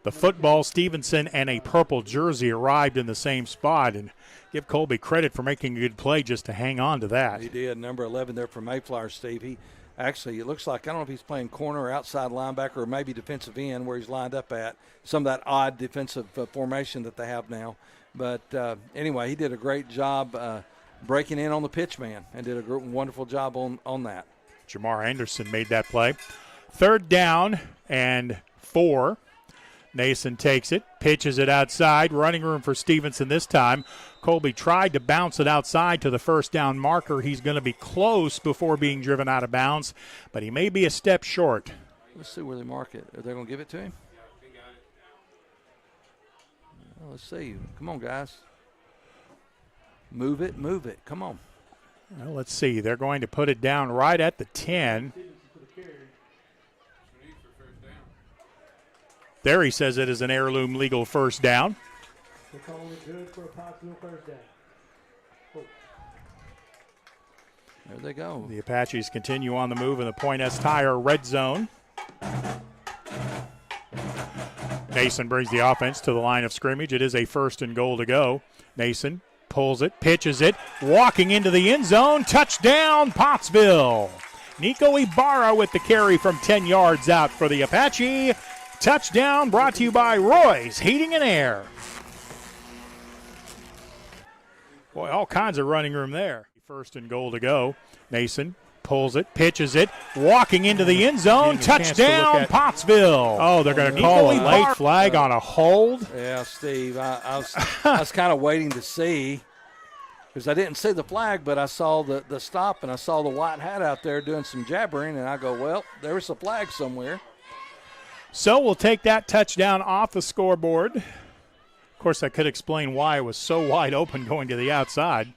The football, Stevenson, and a purple jersey arrived in the same spot, and give Colby credit for making a good play just to hang on to that. He did. Number 11 there for Mayflower, Steve. He actually, it looks like, I don't know if he's playing corner or outside linebacker or maybe defensive end where he's lined up at. Some of that odd defensive formation that they have now. But anyway, he did a great job breaking in on the pitch man and did a wonderful job on that. Jamar Anderson made that play. 3rd down and 4. Nason takes it, pitches it outside, running room for Stevenson this time. Colby tried to bounce it outside to the first down marker. He's going to be close before being driven out of bounds, but he may be a step short. Let's see where they mark it. Are they going to give it to him? Well, let's see. Come on, guys. Move it. Come on. Well, let's see. They're going to put it down right at the 10. There he says it is an Heirloom Legal first down. They're calling it good for a Pottsville first down. There they go. The Apaches continue on the move in the Point S Tire red zone. Nason brings the offense to the line of scrimmage. It is a 1st and goal to go. Nason pulls it, pitches it, walking into the end zone. Touchdown, Pottsville. Nico Ibarra with the carry from 10 yards out for the Apache. Touchdown brought to you by Roy's Heating and Air. Boy, all kinds of running room there. 1st and goal to go. Nason pulls it, pitches it, walking into the end zone. Touchdown, Pottsville. Oh, they're going to call a late flag on a hold. Yeah, Steve, I was kind of waiting to see because I didn't see the flag, but I saw the stop and I saw the white hat out there doing some jabbering, and I go, well, there's a flag somewhere. So we'll take that touchdown off the scoreboard. Of course, I could explain why it was so wide open going to the outside.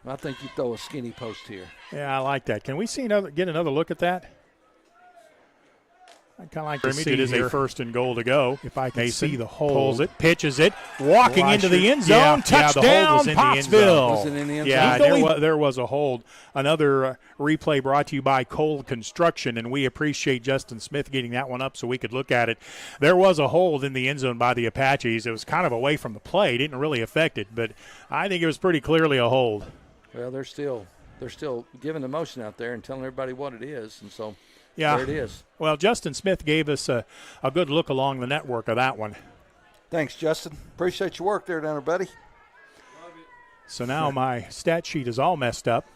I think you throw a skinny post here. Yeah, I like that. Can we get another look at that? I kind of like to see it is a 1st and goal to go. If I can see the hold. Pulls it, pitches it, walking into the end zone. Touchdown, Pottsville. Was it in the end zone? Yeah, there was a hold. Another replay brought to you by Cole Construction, and we appreciate Justin Smith getting that one up so we could look at it. There was a hold in the end zone by the Apaches. It was kind of away from the play. It didn't really affect it, but I think it was pretty clearly a hold. Well, they're still giving the motion out there and telling everybody what it is, and so yeah, there it is. Well, Justin Smith gave us a good look along the network of that one. Thanks, Justin. Appreciate your work there, down there, buddy. So now my stat sheet is all messed up.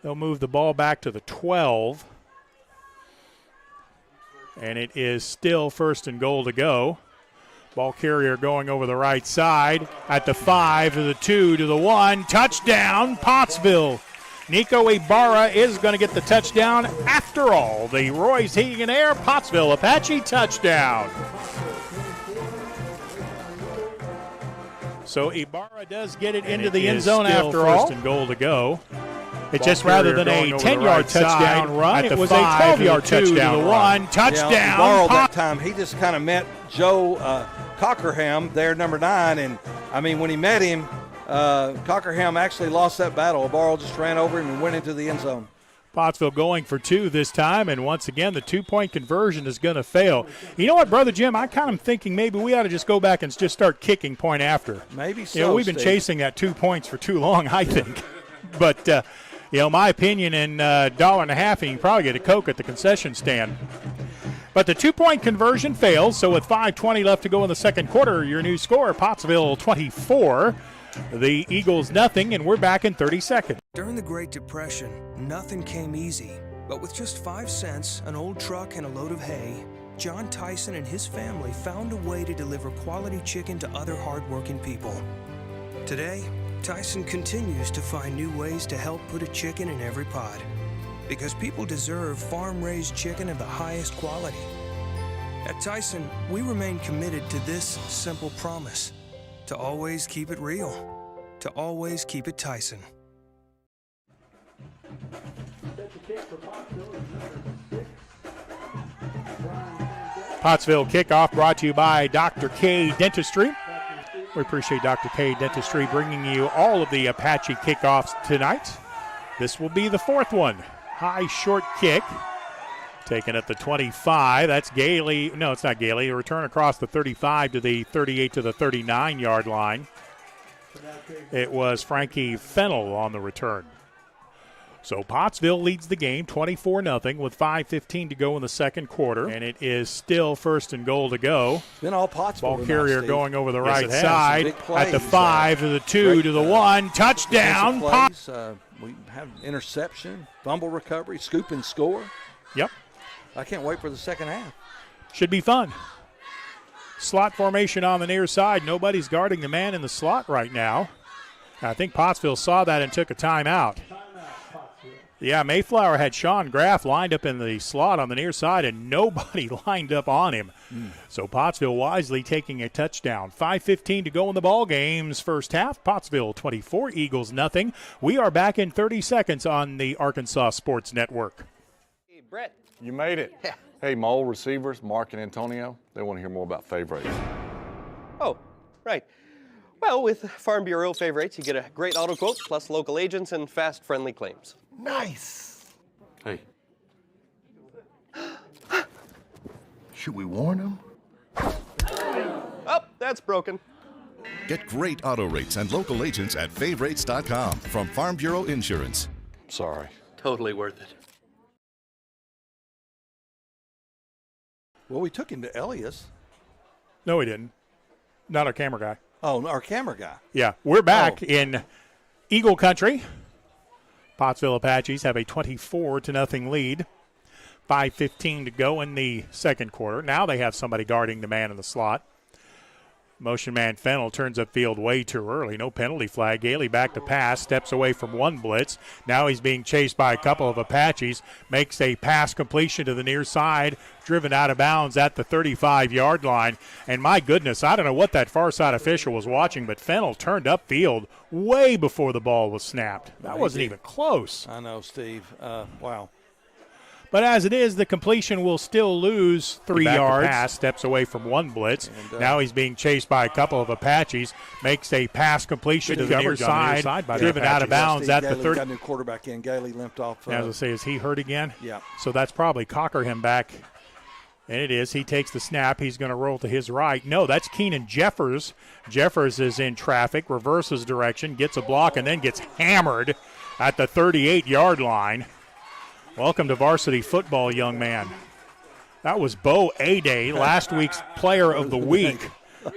They'll move the ball back to the 12. And it is still 1st and goal to go. Ball carrier going over the right side at the 5 to the 2 to the 1. Touchdown, Pottsville. Nico Ibarra is going to get the touchdown after all. The Roy's Heating and Air Pottsville Apache touchdown. So Ibarra does get it into the end zone after all. 1st and goal to go. It just rather than a 10-yard touchdown run, it was a 12-yard touchdown run. Touchdown. Yeah, Ibarra that time, he just kind of met Joe Cockerham there, number 9, and I mean when he met him, Cockerham actually lost that battle. Ibarra just ran over him and went into the end zone. Pottsville going for two this time, and once again, the two-point conversion is going to fail. You know what, Brother Jim? I kind of thinking maybe we ought to just go back and just start kicking point after. Maybe so. You know, we've been chasing that 2 points for too long, I think. But, you know, my opinion, in $1.50, and you can probably get a Coke at the concession stand. But the two-point conversion fails, so with 5:20 left to go in the second quarter, your new score, Pottsville 24, the Eagles nothing, and we're back in 30 seconds. During the Great Depression, nothing came easy. But with just 5 cents, an old truck, and a load of hay, John Tyson and his family found a way to deliver quality chicken to other hardworking people. Today, Tyson continues to find new ways to help put a chicken in every pot. Because people deserve farm-raised chicken of the highest quality. At Tyson, we remain committed to this simple promise: to always keep it real, to always keep it Tyson. Pottsville kickoff brought to you by Dr. K Dentistry. We appreciate Dr. K Dentistry bringing you all of the Apache kickoffs tonight. This will be the fourth one. High short kick. Taken at the 25. That's Gailey. No, it's not Gailey. A return across the 35 to the 38 to the 39-yard line. It was Frankie Fennell on the return. So Pottsville leads the game 24-0 with 5:15 to go in the second quarter. And it is still first and goal to go. It's been all Pottsville. Ball carrier going over the right Yes, side at the 5 to the 2 to the 1. Touchdown. Plays, we have interception, fumble recovery, scoop and score. Yep. I can't wait for the second half. Should be fun. Slot formation on the near side. Nobody's guarding the man in the slot right now. I think Pottsville saw that and took a timeout. Yeah, Mayflower had Sean Graff lined up in the slot on the near side, and nobody lined up on him. So Pottsville wisely taking a touchdown. 5:15 to go in the ball game's first half. Pottsville 24, Eagles nothing. We are back in 30 seconds on the Arkansas Sports Network. Hey, Brett. You made it. Yeah. Hey, Mole receivers, Mark and Antonio, they want to hear more about favorites. Oh, right. Well, with Farm Bureau favorites, you get a great auto quote, plus local agents and fast, friendly claims. Nice. Hey. Should we warn them? Oh, that's broken. Get great auto rates and local agents at favrates.com from Farm Bureau Insurance. Sorry. Totally worth it. Well, we took him to Elias. No, we didn't. Not our camera guy. Oh, our camera guy. Yeah, we're back in Eagle Country. Pottsville Apaches have a 24-0 lead. 5:15 to go in the second quarter. Now they have somebody guarding the man in the slot. Motion man Fennell turns upfield way too early. No penalty flag. Gailey back to pass. Steps away from one blitz. Now he's being chased by a couple of Apaches. Makes a pass completion to the near side. Driven out of bounds at the 35-yard line. And my goodness, I don't know what that far side official was watching, but Fennell turned upfield way before the ball was snapped. That wasn't even close. I know, Steve. Wow. But as it is, the completion will still lose 3 yards. Pass, steps away from one blitz. And, now he's being chased by a couple of Apaches. Makes a pass completion to the near side driven out of bounds at the 30. Got a new quarterback in. Gailey limped off. As I say, is he hurt again? Yeah. So that's probably Cockerham back. And it is. He takes the snap. He's going to roll to his right. No, that's Keenan Jeffers. Jeffers is in traffic, reverses direction, gets a block, and then gets hammered at the 38-yard line. Welcome to varsity football, young man. That was Bo Ade, last week's player of the week,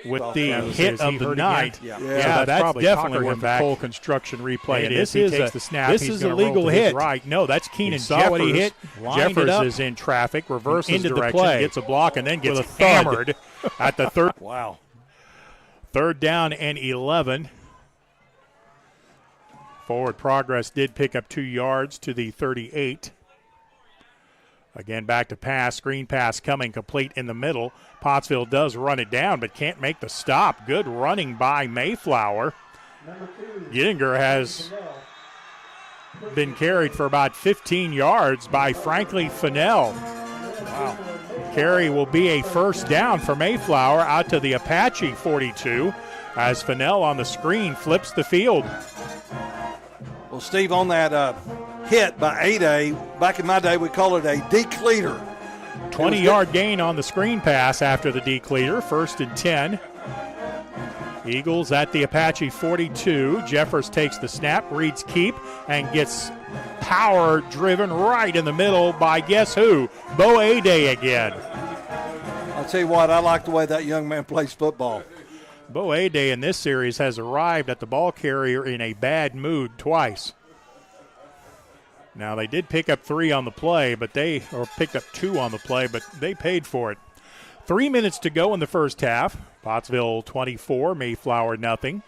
with the hit of the night. Yeah, so that's definitely with the Cole construction replay. And this is takes the snap. This is a legal hit. Right? No, that's Keenan Jeffers. What he hit. Jeffers is in traffic, reverses into direction, gets a block, and then gets hammered at the third. Wow. Third down and 11. Forward progress did pick up 2 yards to the 38. Again, back to pass. Screen pass coming complete in the middle. Pottsville does run it down, but can't make the stop. Good running by Mayflower. Gidinger has been carried for about 15 yards by Franklin Fennell. Wow. Carry will be a first down for Mayflower out to the Apache 42 as Fennell on the screen flips the field. Well, Steve, on that hit by A-Day. Back in my day, we call it a decleater. 20-yard gain on the screen pass after the decleater, 1st and 10. Eagles at the Apache 42. Jeffers takes the snap, reads keep, and gets power driven right in the middle by guess who? Bo A-Day again. I'll tell you what, I like the way that young man plays football. Bo A-Day in this series has arrived at the ball carrier in a bad mood twice. Now, they did pick up 3 on the play, picked up 2 on the play, but they paid for it. 3 minutes to go in the first half. Pottsville 24, Mayflower nothing.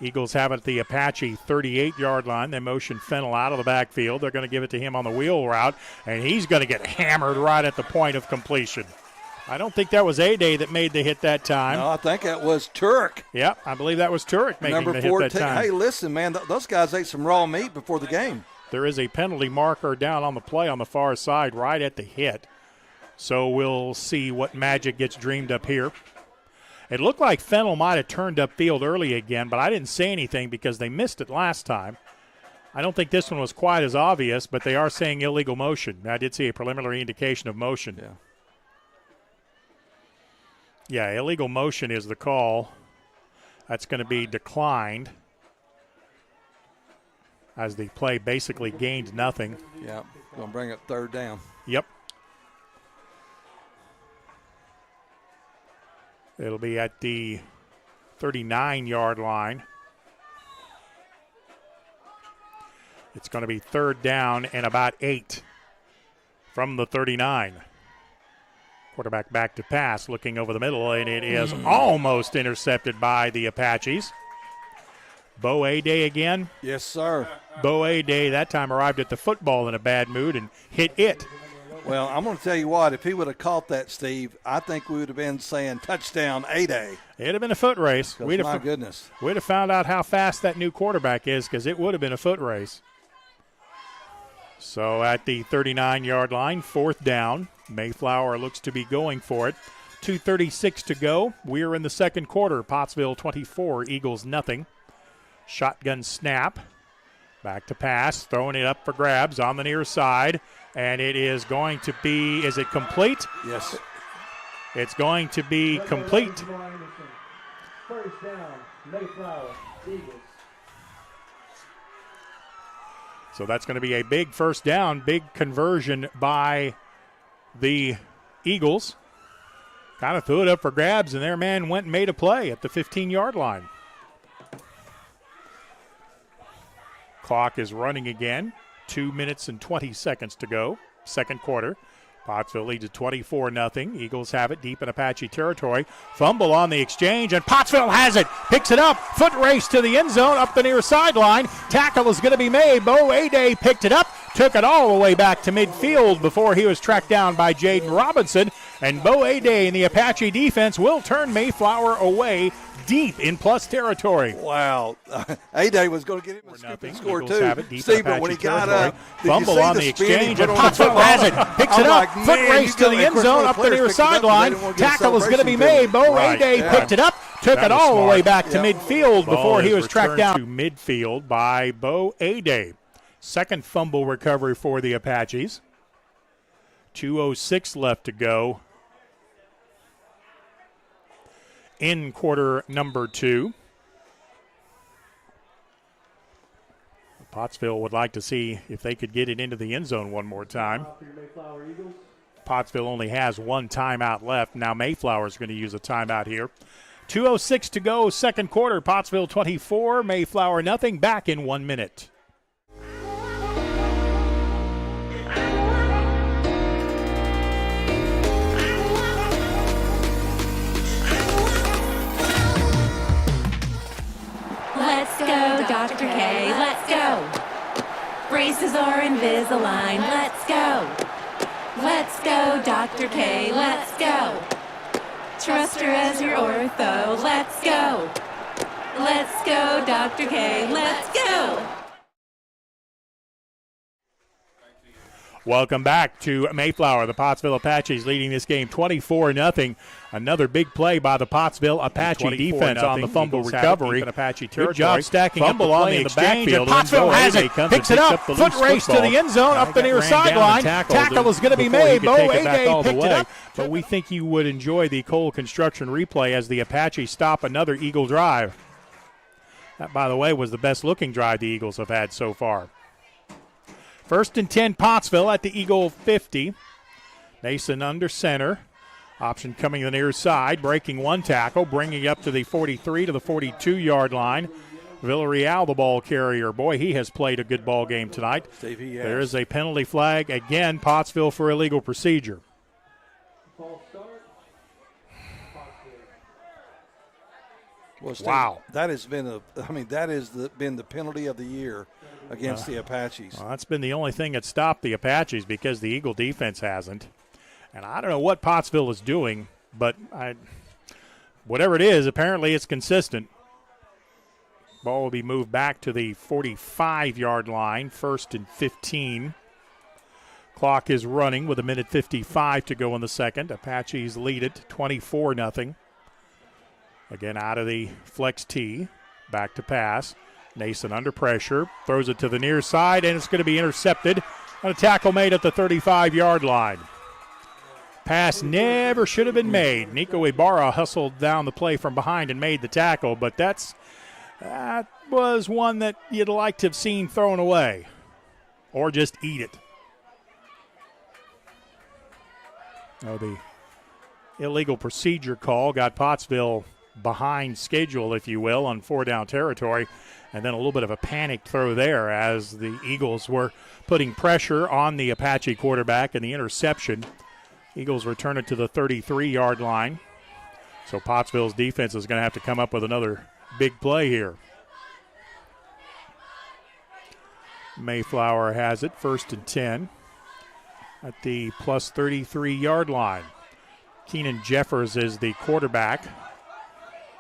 Eagles have it at the Apache 38-yard line. They motion Fennell out of the backfield. They're going to give it to him on the wheel route, and he's going to get hammered right at the point of completion. I don't think that was A-Day that made the hit that time. No, I think that was Turek. Yeah, I believe that was Turek making Number the 14. hit that time. Hey, listen, man, those guys ate some raw meat before the game. There is a penalty marker down on the play on the far side right at the hit. So we'll see what magic gets dreamed up here. It looked like Fennell might have turned upfield early again, but I didn't say anything because they missed it last time. I don't think this one was quite as obvious, but they are saying illegal motion. I did see a preliminary indication of motion. Yeah, illegal motion is the call. That's going to be declined as the play basically gained nothing. Yeah, going to bring up 3rd down. Yep. It'll be at the 39-yard line. It's going to be 3rd down and about 8 from the 39. Quarterback back to pass, looking over the middle, and it is almost intercepted by the Apaches. Bo A-Day again. Yes, sir. Bo A-Day that time arrived at the football in a bad mood and hit it. Well, I'm going to tell you what, if he would have caught that, Steve, I think we would have been saying touchdown A-Day. It'd have been a foot race. My goodness. We'd have found out how fast that new quarterback is because it would have been a foot race. So at the 39-yard line, 4th down. Mayflower looks to be going for it. 2:36 to go. We're in the second quarter. Pottsville 24, Eagles nothing. Shotgun snap. Back to pass, throwing it up for grabs on the near side. And it is going to be, is it complete? Yes. It's going to be complete. 1st down, Mayflower, Eagles. So that's going to be a big 1st down, big conversion by the Eagles. Kind of threw it up for grabs, and their man went and made a play at the 15-yard line. Clock is running again. 2 minutes and 20 seconds to go. Second quarter. Pottsville leads at 24-0. Eagles have it deep in Apache territory. Fumble on the exchange, and Pottsville has it. Picks it up. Foot race to the end zone up the near sideline. Tackle is going to be made. Bo A-Day picked it up. Took it all the way back to midfield before he was tracked down by Jaden Robinson. And Bo A-Day in the Apache defense will turn Mayflower away deep in plus territory. Wow. A-Day was going to get him a scoop and score Eagles too. Steve, but when he got up, fumble on the exchange, and Pottsville has it. Picks it up. Foot race to the end zone up the near sideline. Tackle is going to be made. Bo A-Day picked it up. Took it all the way back to midfield before he was tracked down to midfield by Bo A-Day. Second fumble recovery for the Apaches. 2:06 left to go in quarter number 2. Pottsville would like to see if they could get it into the end zone one more time. Pottsville only has 1 timeout left. Now Mayflower is going to use a timeout here. 2:06 to go, second quarter. Pottsville 24, Mayflower nothing. Back in 1 minute. Let's go, Dr. K, let's go. Braces or Invisalign, let's go. Let's go, Dr. K, let's go. Trust her as your ortho, let's go. Let's go, Dr. K, let's go. Welcome back to Mayflower. The Pottsville Apaches leading this game 24-0. Another big play by the Pottsville Apache defense on the fumble recovery. Good job stacking up the play in the backfield. Pottsville has it, picks it up, foot race to the end zone, up the near sideline. Tackle is going to be made. Bo Ade picked it up. But we think you would enjoy the Cole Construction replay as the Apaches stop another Eagle drive. That, by the way, was the best-looking drive the Eagles have had so far. 1st and 10, Pottsville at the Eagle 50. Nason under center. Option coming to the near side, breaking one tackle, bringing it up to the 43 to the 42-yard line. Villarreal, the ball carrier. Boy, he has played a good ball game tonight. Steve, he has. There is a penalty flag. Again, Pottsville for illegal procedure. Well, Steve, wow. That has been been the penalty of the year against the Apaches. Well, that's been the only thing that stopped the Apaches because the Eagle defense hasn't. And I don't know what Pottsville is doing, but whatever it is, apparently it's consistent. Ball will be moved back to the 45-yard line, 1st and 15. Clock is running with 1:55 to go in the second. Apaches lead it 24-0. Again, out of the flex tee, back to pass. Nason under pressure, throws it to the near side, and it's going to be intercepted on a tackle made at the 35-yard line. Pass never should have been made. Nico Ibarra hustled down the play from behind and made the tackle, but that was one that you'd like to have seen thrown away or just eat it. Oh, the illegal procedure call got Pottsville behind schedule, if you will, on 4-down territory, and then a little bit of a panicked throw there as the Eagles were putting pressure on the Apache quarterback, and the interception. Eagles return it to the 33-yard line. So Pottsville's defense is going to have to come up with another big play here. Mayflower has it, 1st and 10 at the plus 33-yard line. Keenan Jeffers is the quarterback.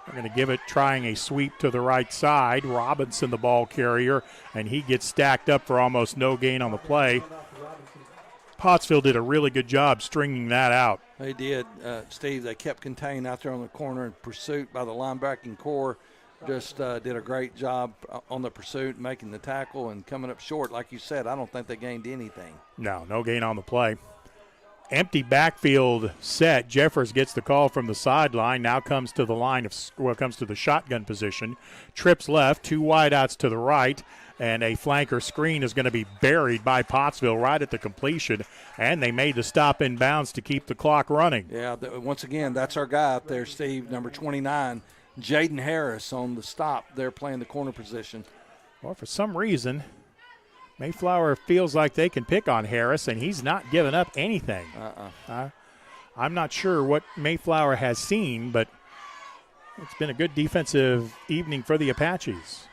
They're going to give it, trying a sweep to the right side. Robinson, the ball carrier, and he gets stacked up for almost no gain on the play. Pottsville did a really good job stringing that out. They did, Steve. They kept contained out there on the corner in pursuit by the linebacking core. Just did a great job on the pursuit, making the tackle and coming up short. Like you said, I don't think they gained anything. No gain on the play. Empty backfield set. Jeffers gets the call from the sideline. Now comes to the comes to the shotgun position. Trips left, 2 wideouts to the right, and a flanker screen is going to be buried by Pottsville right at the completion, and they made the stop in bounds to keep the clock running. Yeah, once again, that's our guy out there, Steve, number 29, Jaden Harris on the stop. They're playing the corner position. Well, for some reason, Mayflower feels like they can pick on Harris, and he's not giving up anything. I'm not sure what Mayflower has seen, but it's been a good defensive evening for the Apaches.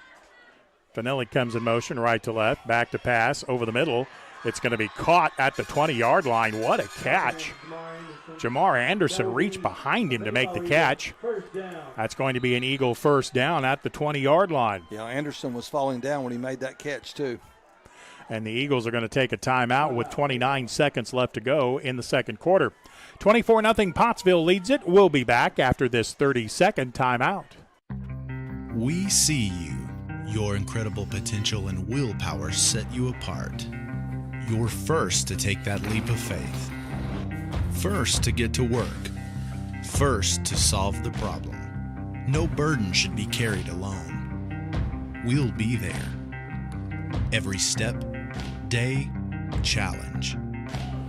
Finelli comes in motion, right to left, back to pass, over the middle. It's going to be caught at the 20-yard line. What a catch. Jamar Anderson reached behind him to make the catch. That's going to be an Eagle first down at the 20-yard line. Yeah, Anderson was falling down when he made that catch, too. And the Eagles are going to take a timeout with 29 seconds left to go in the second quarter. 24-0 Pottsville leads it. We'll be back after this 30-second timeout. We see you. Your incredible potential and willpower set you apart. You're first to take that leap of faith. First to get to work. First to solve the problem. No burden should be carried alone. We'll be there. Every step, day, challenge.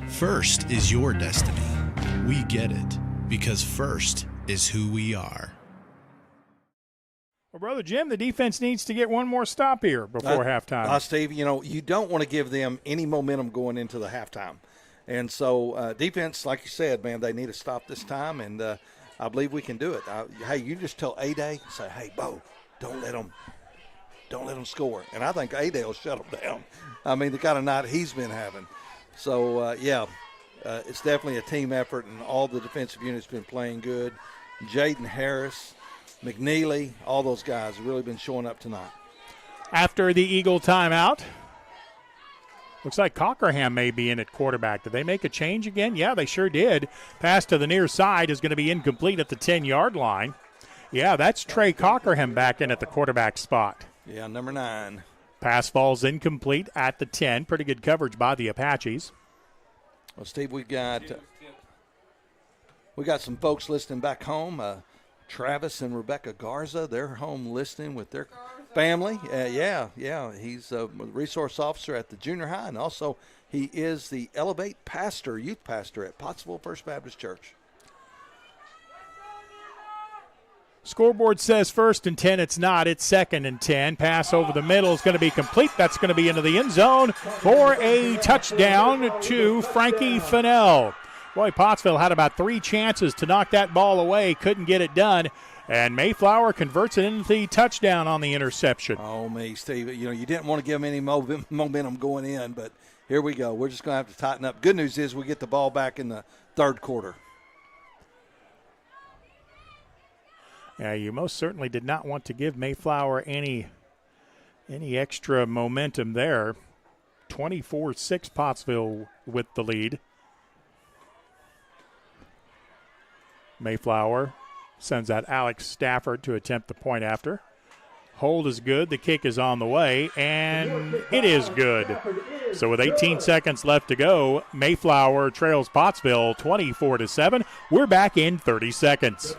First is your destiny. We get it because first is who we are. Well, Brother Jim, the defense needs to get one more stop here before halftime. Steve, you don't want to give them any momentum going into the halftime. And so defense, like you said, man, they need to stop this time, and I believe we can do it. Hey, you just tell A-Day, say, hey, Bo, don't let them score. And I think A-Day will shut them down. I mean, the kind of night he's been having. So, it's definitely a team effort, and all the defensive units been playing good. Jaden Harris, McNeely, all those guys have really been showing up tonight. After the Eagle timeout, Looks like Cockerham may be in at quarterback. Did they make a change again? Yeah, they sure did. Pass to the near side is going to be incomplete at the 10-yard line. Yeah, that's Trey Cockerham back in at the quarterback spot. Yeah, number 9. Pass falls incomplete at the 10. Pretty good coverage by the Apaches. Well, Steve, we got some folks listening back home. Travis and Rebecca Garza, they're home listening with their family. He's a resource officer at the junior high, and also he is the Elevate pastor, youth pastor at Pottsville First Baptist Church. Scoreboard says 1st and 10. It's not. It's 2nd and 10. Pass over the middle is going to be complete. That's going to be into the end zone for a touchdown to Frankie Fennell. Boy, Pottsville had about 3 chances to knock that ball away. Couldn't get it done. And Mayflower converts it into the touchdown on the interception. Oh, me, Steve. You didn't want to give them any momentum going in, but here we go. We're just going to have to tighten up. Good news is we get the ball back in the third quarter. Yeah, you most certainly did not want to give Mayflower any extra momentum there. 24-6 Pottsville with the lead. Mayflower sends out Alex Stafford to attempt the point after. Hold is good. The kick is on the way, and it is good. So with 18 seconds left to go, Mayflower trails Pottsville 24-7. We're back in 30 seconds.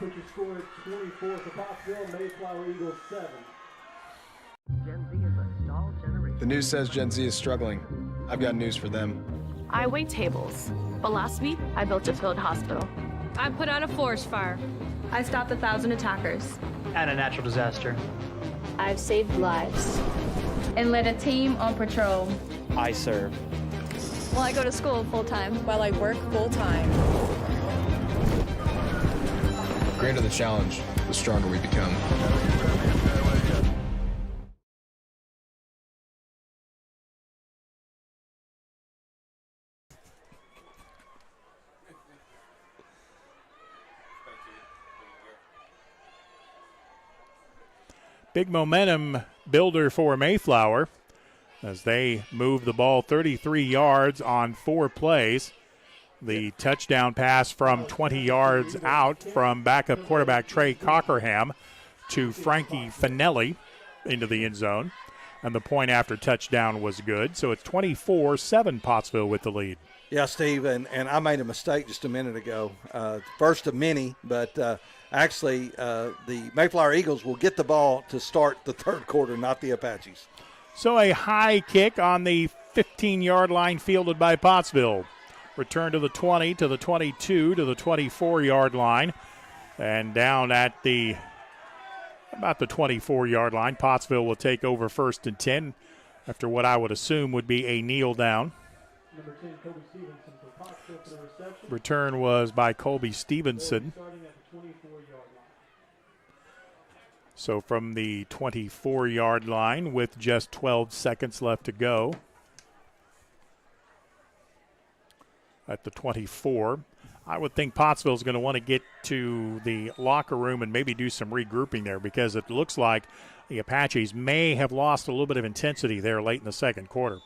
The news says Gen Z is struggling. I've got news for them. I wait tables, but last week I built a field hospital. I put out a forest fire. I stopped 1,000 attackers. And a natural disaster. I've saved lives. And led a team on patrol. I serve. Well, I go to school full-time. While I work full-time. The greater the challenge, the stronger we become. Big momentum builder for Mayflower as they move the ball 33 yards on 4 plays. The touchdown pass from 20 yards out from backup quarterback Trey Cockerham to Frankie Finelli into the end zone. And the point after touchdown was good. So it's 24-7 Pottsville with the lead. Yeah, Steve, and I made a mistake just a minute ago. First of many, but actually the Mayflower Eagles will get the ball to start the third quarter, not the Apaches. So a high kick on the 15-yard line fielded by Pottsville. Return to the 20, to the 22, to the 24-yard line. And down at about the 24-yard line, Pottsville will take over 1st and 10 after what I would assume would be a kneel down. Number 10, Colby Stevenson for Pottsville for the reception. Return was by Colby Stevenson. Starting at the 24-yard line. So from the 24-yard line with just 12 seconds left to go. At the 24. I would think Pottsville's going to want to get to the locker room and maybe do some regrouping there because it looks like the Apaches may have lost a little bit of intensity there late in the second quarter.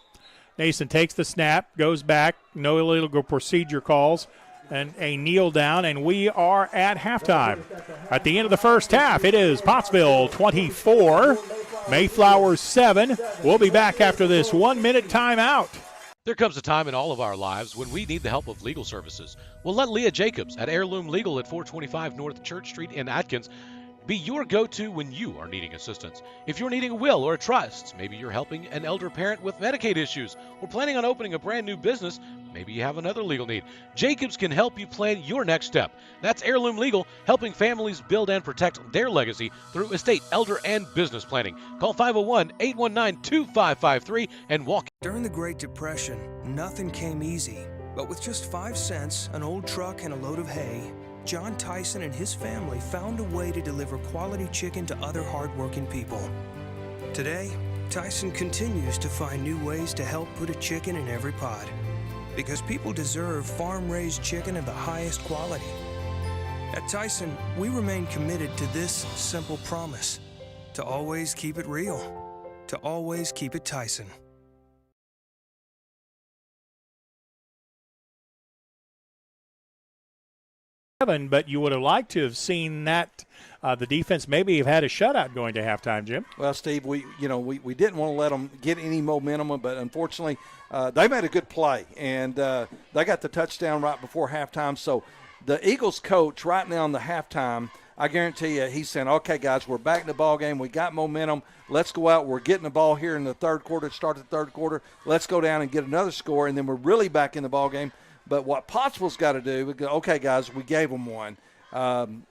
Nason takes the snap, goes back, no illegal procedure calls, and a kneel down, and we are at halftime. At the end of the first half, it is Pottsville 24, Mayflower 7. We'll be back after this 1-minute timeout. There comes a time in all of our lives when we need the help of legal services. Well, let Leah Jacobs at Heirloom Legal at 425 North Church Street in Atkins be your go-to when you are needing assistance. If you're needing a will or a trust, maybe you're helping an elder parent with Medicaid issues, or planning on opening a brand new business, maybe you have another legal need. Jacobs can help you plan your next step. That's Heirloom Legal, helping families build and protect their legacy through estate, elder, and business planning. Call 501-819-2553 and walk. During the Great Depression, nothing came easy. But with just 5 cents, an old truck, and a load of hay, John Tyson and his family found a way to deliver quality chicken to other hardworking people. Today, Tyson continues to find new ways to help put a chicken in every pot. Because people deserve farm-raised chicken of the highest quality. At Tyson, we remain committed to this simple promise: to always keep it real, to always keep it Tyson. but you would have liked to have seen that the defense maybe have had a shutout going to halftime, Jim. Well, Steve, we didn't want to let them get any momentum, but unfortunately they made a good play, and they got the touchdown right before halftime. So the Eagles coach right now in the halftime, I guarantee you, he's saying, okay, guys, we're back in the ball game. We got momentum. Let's go out. We're getting the ball here in the third quarter, start the third quarter. Let's go down and get another score, and then we're really back in the ball game. But what Pottsville's got to do, okay, guys, we gave them one.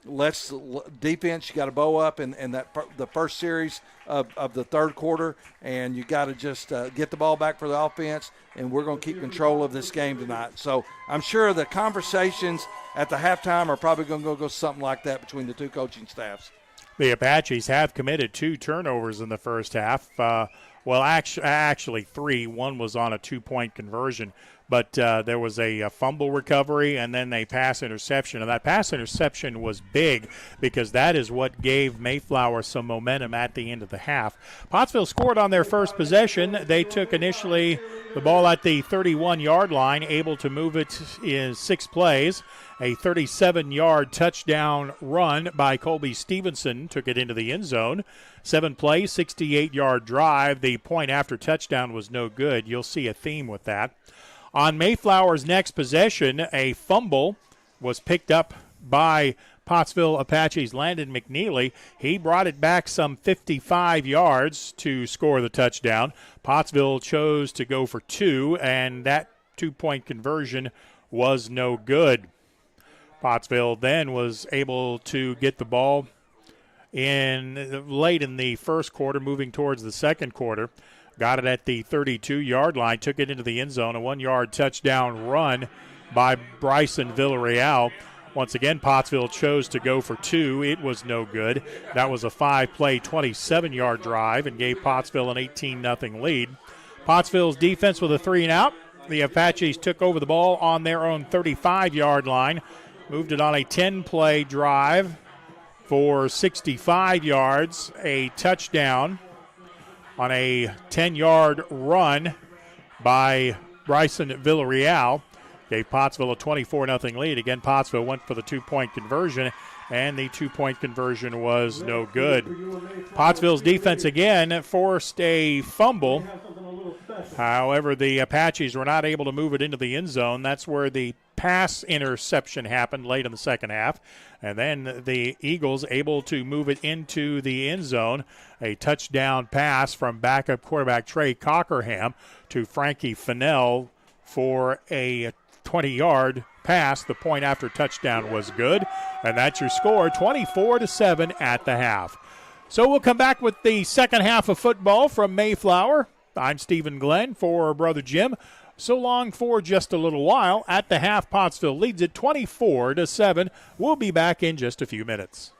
Let's defense. You got to bow up in the first series of the third quarter, and you got to just get the ball back for the offense. And we're going to keep control of this game tonight. So I'm sure the conversations at the halftime are probably going to go something like that between the two coaching staffs. The Apaches have committed 2 turnovers in the first half. Well, actually 3. One was on a 2-point conversion. But there was a fumble recovery and then a pass interception. And that pass interception was big because that is what gave Mayflower some momentum at the end of the half. Pottsville scored on their first possession. They took initially the ball at the 31-yard line, able to move it in 6 plays. A 37-yard touchdown run by Colby Stevenson took it into the end zone. 7 plays, 68-yard drive. The point after touchdown was no good. You'll see a theme with that. On Mayflower's next possession, a fumble was picked up by Pottsville Apache's Landon McNeely. He brought it back some 55 yards to score the touchdown. Pottsville chose to go for 2, and that 2-point conversion was no good. Pottsville then was able to get the ball in late in the first quarter, moving towards the second quarter. Got it at the 32-yard line, took it into the end zone, a 1-yard touchdown run by Bryson Villarreal. Once again, Pottsville chose to go for 2. It was no good. That was a 5-play, 27-yard drive and gave Pottsville an 18-0 lead. Pottsville's defense with a 3-and-out. The Apaches took over the ball on their own 35-yard line, moved it on a 10-play drive for 65 yards, a touchdown on a 10-yard run by Bryson Villarreal. Gave Pottsville a 24-0 lead. Again, Pottsville went for the 2-point conversion, and the 2-point conversion was no good. Pottsville's defense again forced a fumble. However, the Apaches were not able to move it into the end zone. That's where the pass interception happened late in the second half. And then the Eagles able to move it into the end zone. A touchdown pass from backup quarterback Trey Cockerham to Frankie Fennell for a 20-yard pass. The point after touchdown was good. And that's your score, 24-7 at the half. So we'll come back with the second half of football from Mayflower. I'm Stephen Glenn for Brother Jim. So long for just a little while. At the half, Pottsville leads it 24-7. We'll be back in just a few minutes.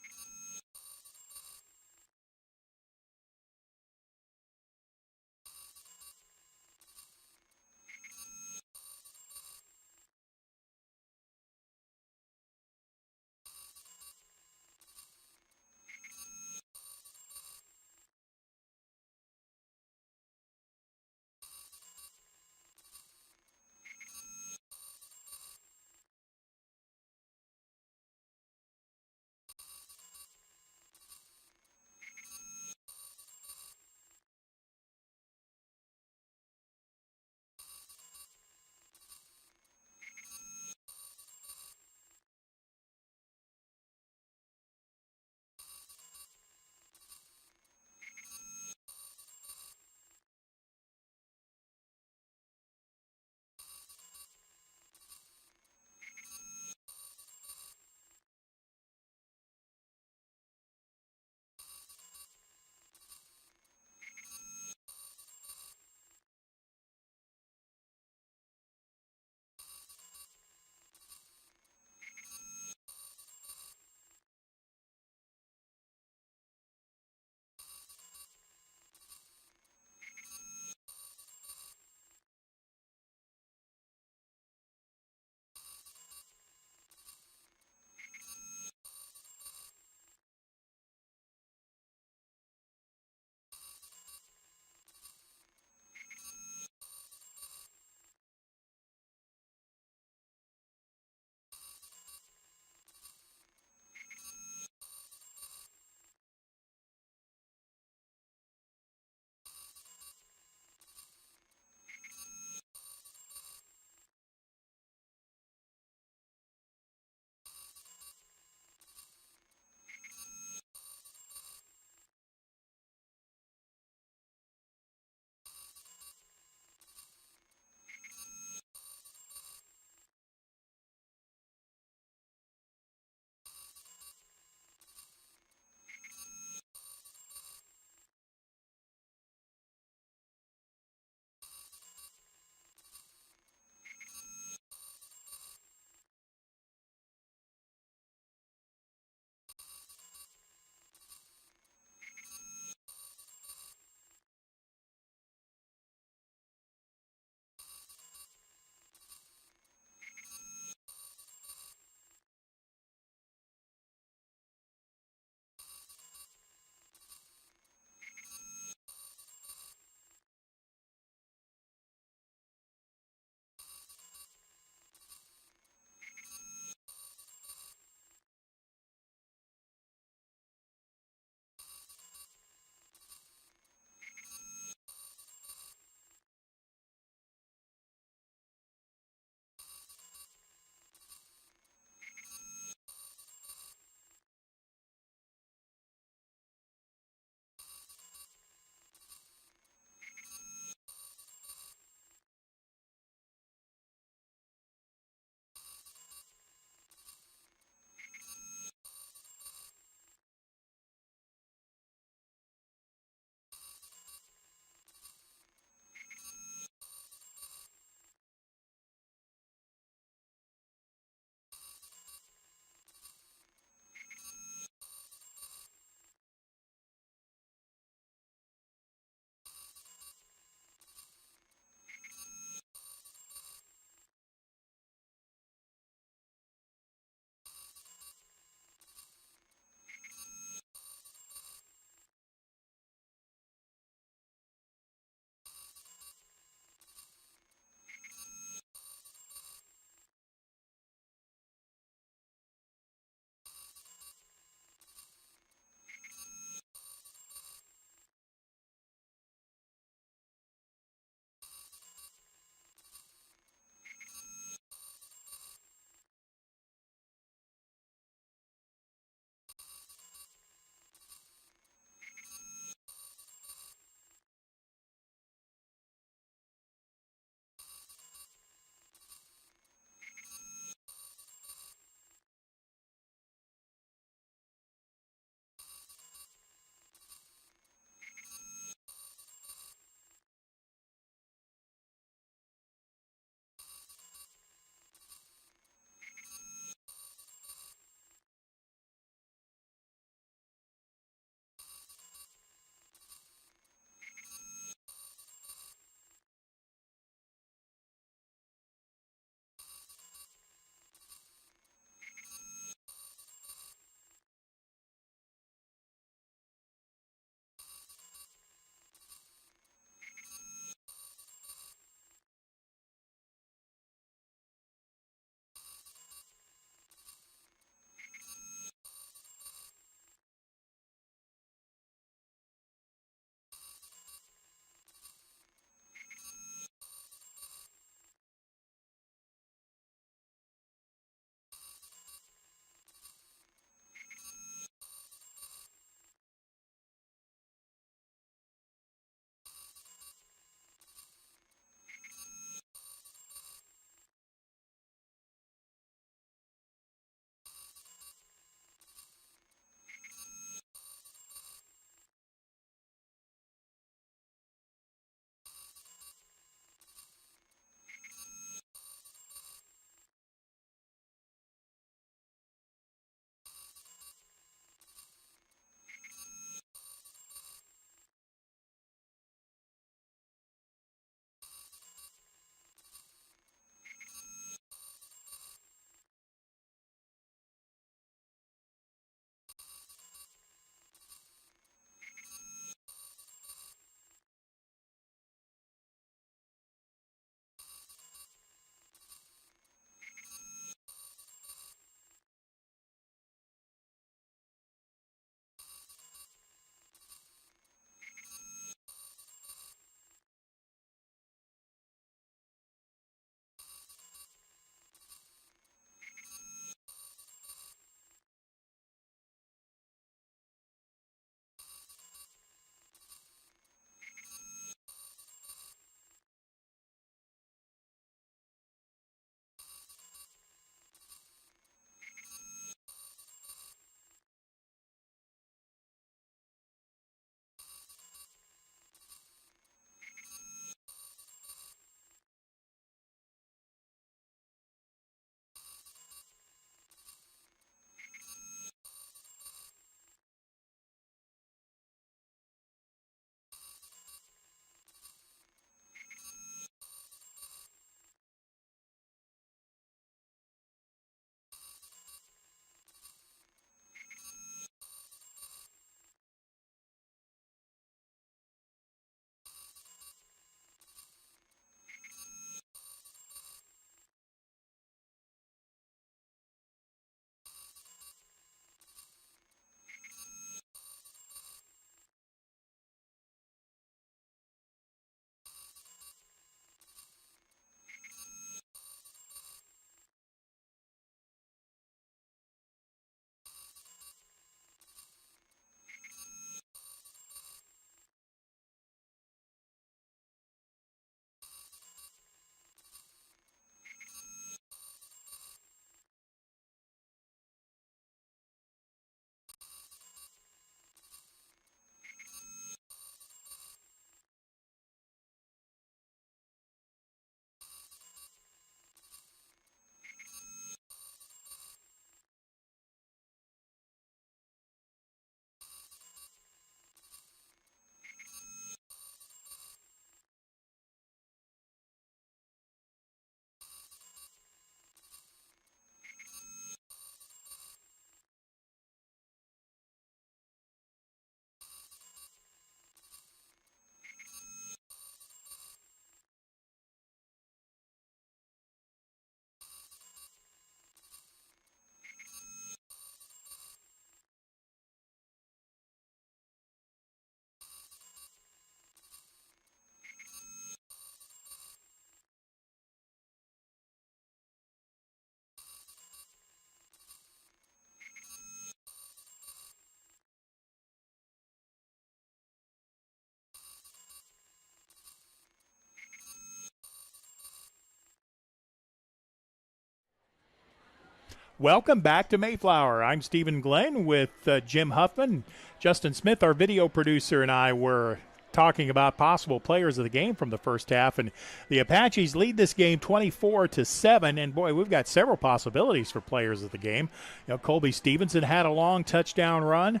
Welcome back to Mayflower. I'm Stephen Glenn with Jim Huffman. Justin Smith, our video producer, and I were talking about possible players of the game from the first half, and the Apaches lead this game 24-7, and boy, we've got several possibilities for players of the game. You know, Colby Stevenson had a long touchdown run.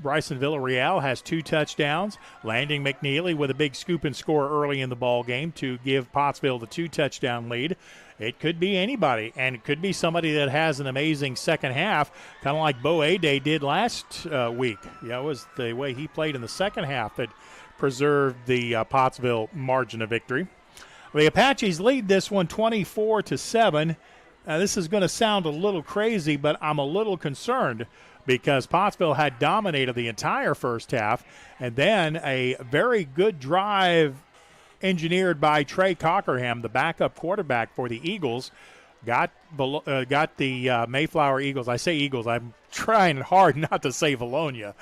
Bryson Villarreal has 2 touchdowns. Landon McNeely with a big scoop and score early in the ball game to give Pottsville the 2-touchdown lead. It could be anybody, and it could be somebody that has an amazing second half, kind of like Bo Ade did last week. You know, it was the way he played in the second half that preserved the Pottsville margin of victory. The Apaches lead this one 24-7. This is going to sound a little crazy, but I'm a little concerned because Pottsville had dominated the entire first half, and then a very good drive engineered by Trey Cockerham, the backup quarterback for the Eagles, got the Mayflower Eagles. I say Eagles. I'm trying hard not to say Valonia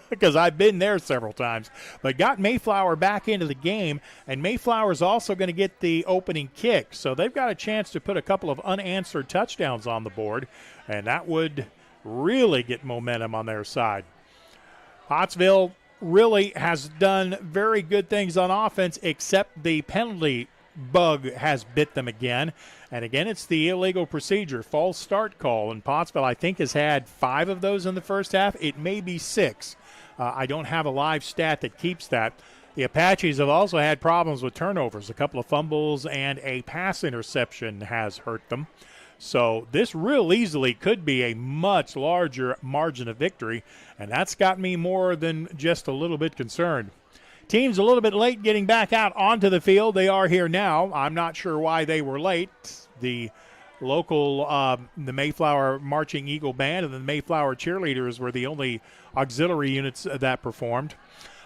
because I've been there several times. But got Mayflower back into the game, and Mayflower's also going to get the opening kick. So they've got a chance to put a couple of unanswered touchdowns on the board, and that would really get momentum on their side. Pottsville really has done very good things on offense, except the penalty bug has bit them again. And again, it's the illegal procedure, false start call. And Pottsville, I think, has had 5 of those in the first half. It may be 6. I don't have a live stat that keeps that. The Apaches have also had problems with turnovers. A couple of fumbles and a pass interception has hurt them. So this real easily could be a much larger margin of victory, and that's got me more than just a little bit concerned. Teams a little bit late getting back out onto the field. They are here now. I'm not sure why they were late. The local, the Mayflower Marching Eagle Band and the Mayflower Cheerleaders were the only auxiliary units that performed.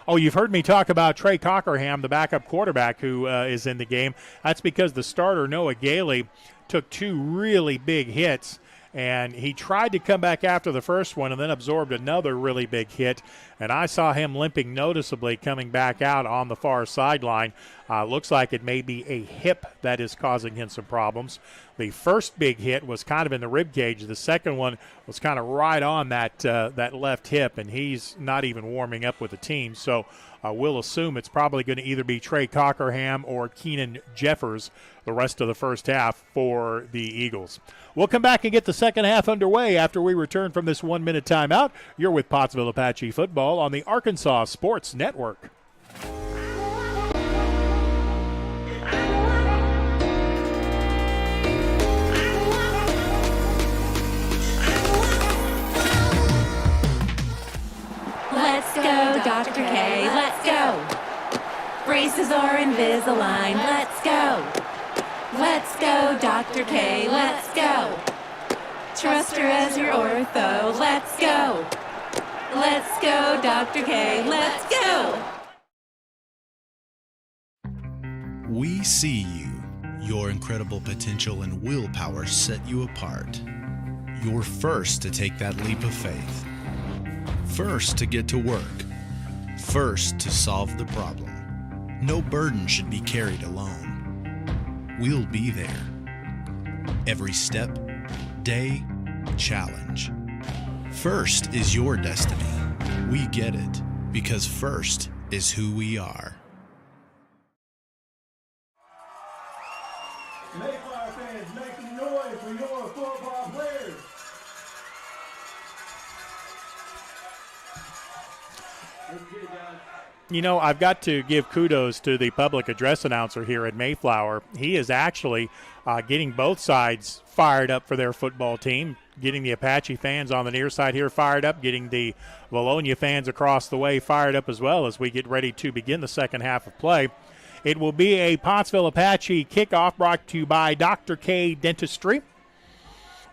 Oh, you've heard me talk about Trey Cockerham, the backup quarterback who is in the game. That's because the starter, Noah Gailey, took 2 really big hits, and he tried to come back after the first one and then absorbed another really big hit, and I saw him limping noticeably coming back out on the far sideline. Looks like it may be a hip that is causing him some problems. The first big hit was kind of in the rib cage. The second one was kind of right on that left hip, and he's not even warming up with the team. So we'll assume it's probably going to either be Trey Cockerham or Keenan Jeffers the rest of the first half for the Eagles. We'll come back and get the second half underway after we return from this 1-minute timeout. You're with Pottsville Apache football on the Arkansas Sports Network. Let's go, Dr. K, let's go. Braces or Invisalign, let's go. Let's go, Dr. K, let's go. Trust her as your ortho, let's go. Let's go, Dr. K, let's go. We see you. Your incredible potential and willpower set you apart. You're first to take that leap of faith. First to get to work. First to solve the problem. No burden should be carried alone. We'll be there. Every step, day, challenge. First is your destiny. We get it because first is who we are. Mayflower fans, making noise for your football players. You know, I've got to give kudos to the public address announcer here at Mayflower. He is actually getting both sides fired up for their football team, getting the Apache fans on the near side here fired up, getting the Valonia fans across the way fired up as well as we get ready to begin the second half of play. It will be a Pottsville Apache kickoff brought to you by Dr. K Dentistry.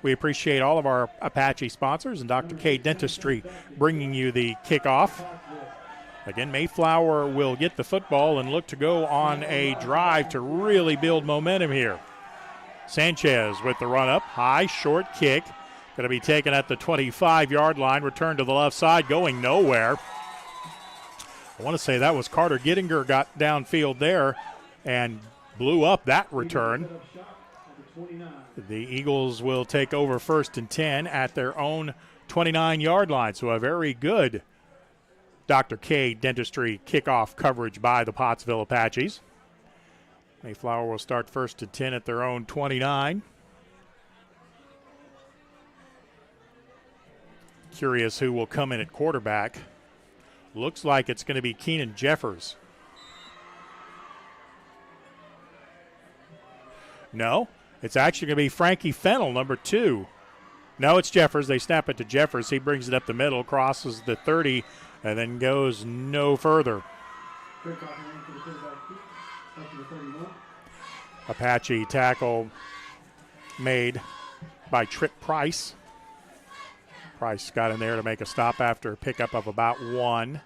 We appreciate all of our Apache sponsors and Dr. K Dentistry bringing you the kickoff. Again, Mayflower will get the football and look to go on a drive to really build momentum here. Sanchez with the run up, high, short kick. Going to be taken at the 25-yard line, returned to the left side, going nowhere. I want to say that was Carter Gittinger got downfield there and blew up that return. The Eagles will take over 1st and 10 at their own 29-yard line. So a very good Dr. K Dentistry kickoff coverage by the Pottsville Apaches. Mayflower will start 1st and 10 at their own 29. Curious who will come in at quarterback. Looks like it's going to be Keenan Jeffers. No, it's actually going to be Frankie Fennell, number 2. No, it's Jeffers. They snap it to Jeffers. He brings it up the middle, crosses the 30, and then goes no further. Apache tackle made by Trip Price. Price got in there to make a stop after a pickup of about 1.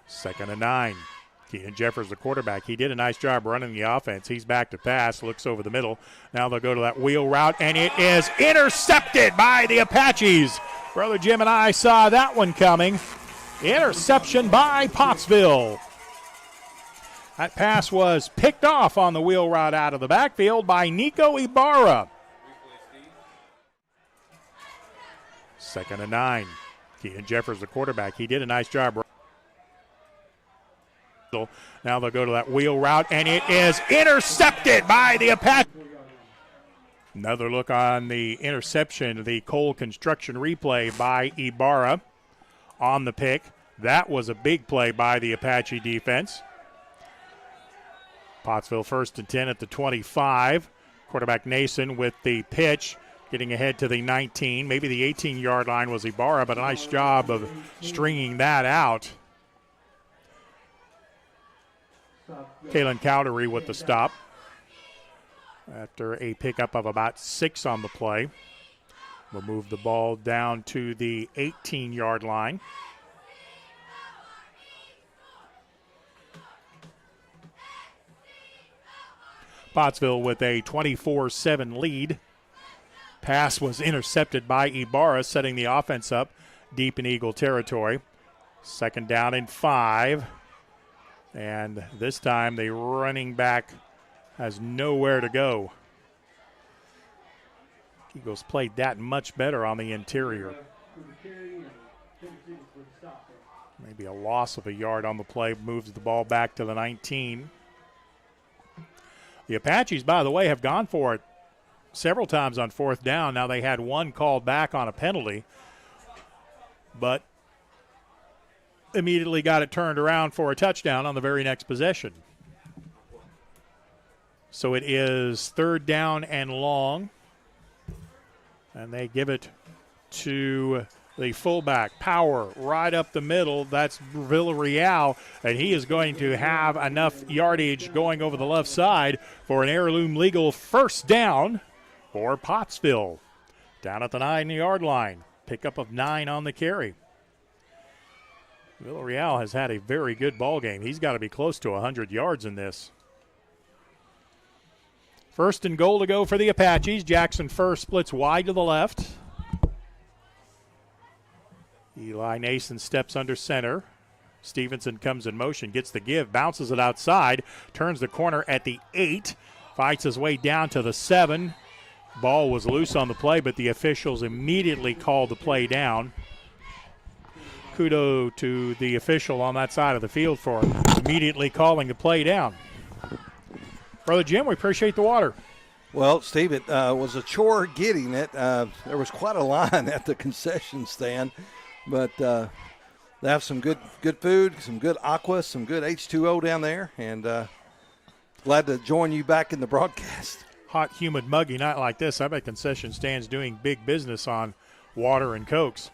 2nd and 9. Keenan Jeffers, the quarterback. He did a nice job running the offense. He's back to pass, looks over the middle. Now they'll go to that wheel route, and it is intercepted by the Apaches. Brother Jim and I saw that one coming. Interception by Pottsville. That pass was picked off on the wheel route out of the backfield by Nico Ibarra. 2nd and 9. Keenan Jeffers, the quarterback. He did a nice job. Now they'll go to that wheel route, and it is intercepted by the Apache. Another look on the interception, the Cole Construction replay by Ibarra on the pick. That was a big play by the Apache defense. Pottsville 1st and 10 at the 25. Quarterback Nason with the pitch, getting ahead to the 19. Maybe the 18-yard line was Ibarra, but a nice job of stringing that out. Kalen Cowdery with the stop after a pickup of about 6 on the play. We'll move the ball down to the 18-yard line. Pottsville with a 24-7 lead. Pass was intercepted by Ibarra, setting the offense up deep in Eagle territory. 2nd down and 5. And this time the running back has nowhere to go. Eagles played that much better on the interior. Maybe a loss of a yard on the play, moves the ball back to the 19. The Apaches, by the way, have gone for it several times on 4th down. Now they had one called back on a penalty, but immediately got it turned around for a touchdown on the very next possession. So it is 3rd down and long, and they give it to the fullback. Power right up the middle. That's Villarreal, and he is going to have enough yardage going over the left side for an Heirloom Legal 1st down for Pottsville. Down at the 9-yard line. Pickup of 9 on the carry. Villarreal has had a very good ball game. He's got to be close to 100 yards in this. 1st and goal to go for the Apaches. Jackson first splits wide to the left. Eli Nason steps under center. Stevenson comes in motion, gets the give, bounces it outside, turns the corner at the 8, fights his way down to the 7. Ball was loose on the play, but the officials immediately called the play down. Kudos to the official on that side of the field for immediately calling the play down. Brother Jim, we appreciate the water. Well, Steve, it was a chore getting it. There was quite a line at the concession stand, but they have some good food, some good aqua, some good H2O down there, and glad to join you back in the broadcast. Hot, humid, muggy night like this, I bet concession stands doing big business on water and Cokes.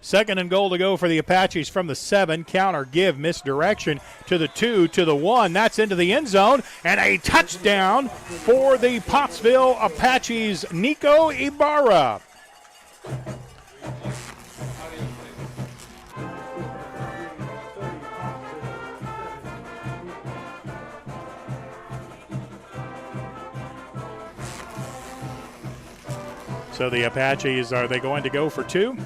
2nd and goal to go for the Apaches from the 7. Counter give, misdirection to the 2, to the 1. That's into the end zone, and a touchdown for the Pottsville Apaches, Nico Ibarra. So the Apaches, are they going to go for 2?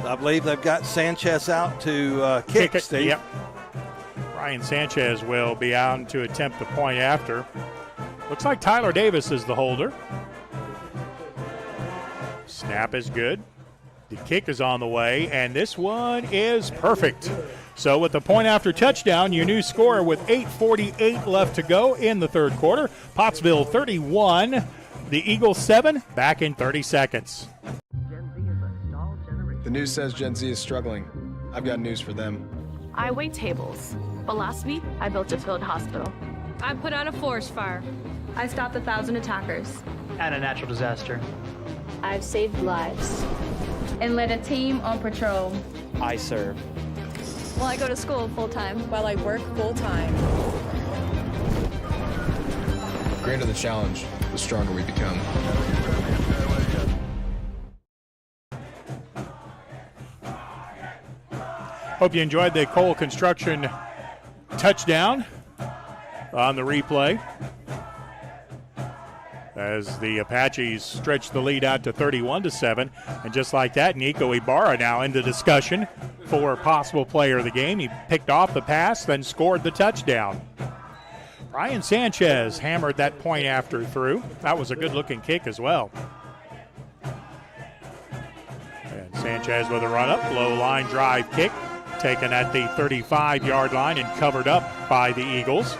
I believe they've got Sanchez out to kick it, Steve. Yep. Ryan Sanchez will be out to attempt the point after. Looks like Tyler Davis is the holder. Snap is good. The kick is on the way, and this one is perfect. So with the point after touchdown, your new score with 8:48 left to go in the third quarter. Pottsville 31, the Eagles 7, back in 30 seconds. The news says Gen Z is struggling. I've got news for them. I wait tables, but last week I built a field hospital. I put out a forest fire. I stopped 1,000 attackers. And a natural disaster. I've saved lives. And led a team on patrol. I serve. Well, I go to school full time. While I work full time. The greater the challenge, the stronger we become. Hope you enjoyed the Cole Construction touchdown on the replay, as the Apaches stretched the lead out to 31-7. And just like that, Nico Ibarra now in the discussion for possible player of the game. He picked off the pass, then scored the touchdown. Ryan Sanchez hammered that point after through. That was a good-looking kick as well. And Sanchez with a run-up, low-line drive kick, taken at the 35-yard line and covered up by the Eagles.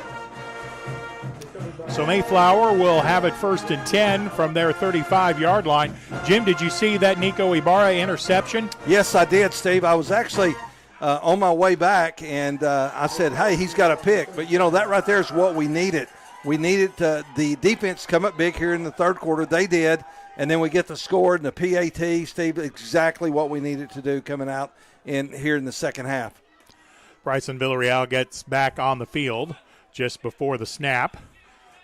So Mayflower will have it 1st and 10 from their 35-yard line. Jim, did you see that Nico Ibarra interception? Yes, I did, Steve. I was actually on my way back, and I said, hey, he's got a pick. But, you know, that right there is what we needed. We needed the defense come up big here in the third quarter. They did, and then we get the score and the PAT. Steve, exactly what we needed to do coming out here in the second half. Bryson Villarreal gets back on the field just before the snap.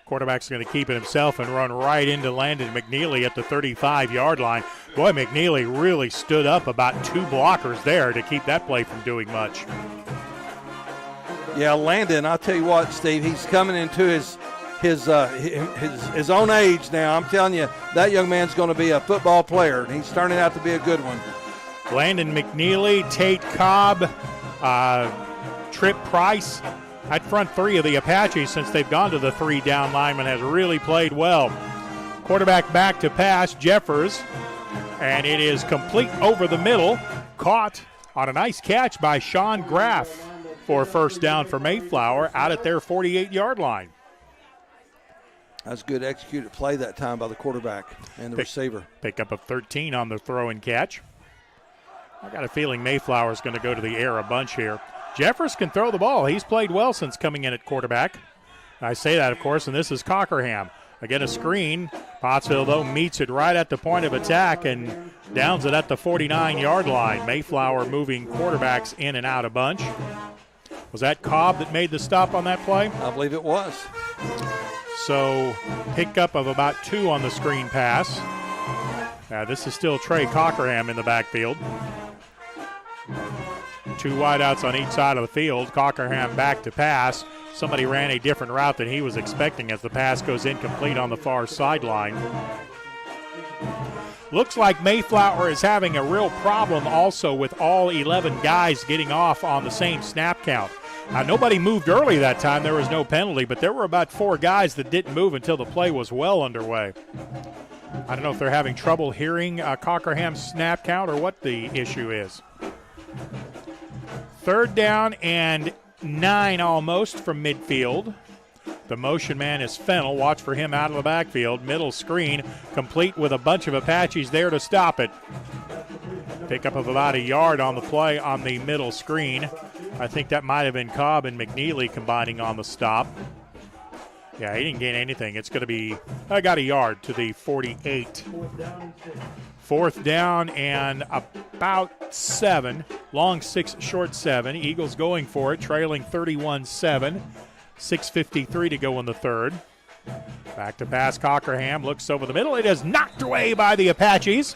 Quarterback's going to keep it himself and run right into Landon McNeely at the 35-yard line. Boy, McNeely really stood up about 2 blockers there to keep that play from doing much. Yeah, Landon, I'll tell you what, Steve, he's coming into his own age now. I'm telling you, that young man's going to be a football player, and he's turning out to be a good one. Landon McNeely, Tate Cobb, Tripp Price. That front three of the Apaches, since they've gone to the 3 down lineman, has really played well. Quarterback back to pass, Jeffers, and it is complete over the middle. Caught on a nice catch by Sean Graff for 1st down for Mayflower out at their 48-yard line. That's good executed play that time by the quarterback and the receiver. Pickup of 13 on the throw and catch. I got a feeling Mayflower's going to go to the air a bunch here. Jeffers can throw the ball. He's played well since coming in at quarterback. I say that, of course, and this is Cockerham. Again, a screen. Pottsville, though, meets it right at the point of attack and downs it at the 49-yard line. Mayflower moving quarterbacks in and out a bunch. Was that Cobb that made the stop on that play? I believe it was. So, pickup of about 2 on the screen pass. This is still Trey Cockerham in the backfield. 2 wideouts on each side of the field. Cockerham back to pass. Somebody ran a different route than he was expecting as the pass goes incomplete on the far sideline. Looks like Mayflower is having a real problem also with all 11 guys getting off on the same snap count. Nobody moved early that time. There was no penalty, but there were about 4 guys that didn't move until the play was well underway. I don't know if they're having trouble hearing Cockerham's snap count or what the issue is. 3rd down and 9 almost from midfield. The motion man is Fennell. Watch for him out of the backfield. Middle screen, complete with a bunch of Apaches there to stop it. Pickup of about 1 yard on the play on the middle screen. I think that might have been Cobb and McNeely combining on the stop. Yeah, he didn't gain anything. It's going to be, I got 1 yard to the 48. 4th down and about 7. Long 6, short 7. Eagles going for it, trailing 31-7. 6:53 to go in the third. Back to pass, Cockerham looks over the middle. It is knocked away by the Apaches.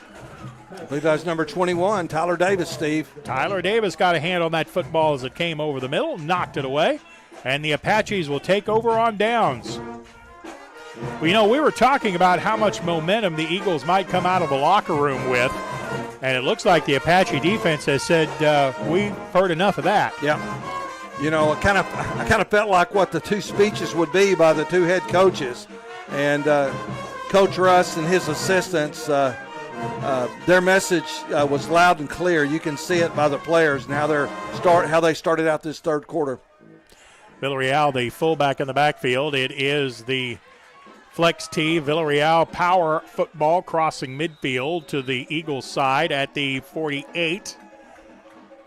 I believe that was number 21, Tyler Davis, Steve. Tyler Davis got a hand on that football as it came over the middle, knocked it away, and the Apaches will take over on downs. Well, you know, we were talking about how much momentum the Eagles might come out of the locker room with, and it looks like the Apache defense has said, we've heard enough of that. Yeah. You know, I kind of felt like what the 2 speeches would be by the 2 head coaches. And Coach Russ and his assistants, their message was loud and clear. You can see it by the players and how they started out this third quarter. Villarreal, the fullback in the backfield. It is the flex tee. Villarreal power football crossing midfield to the Eagles side at the 48.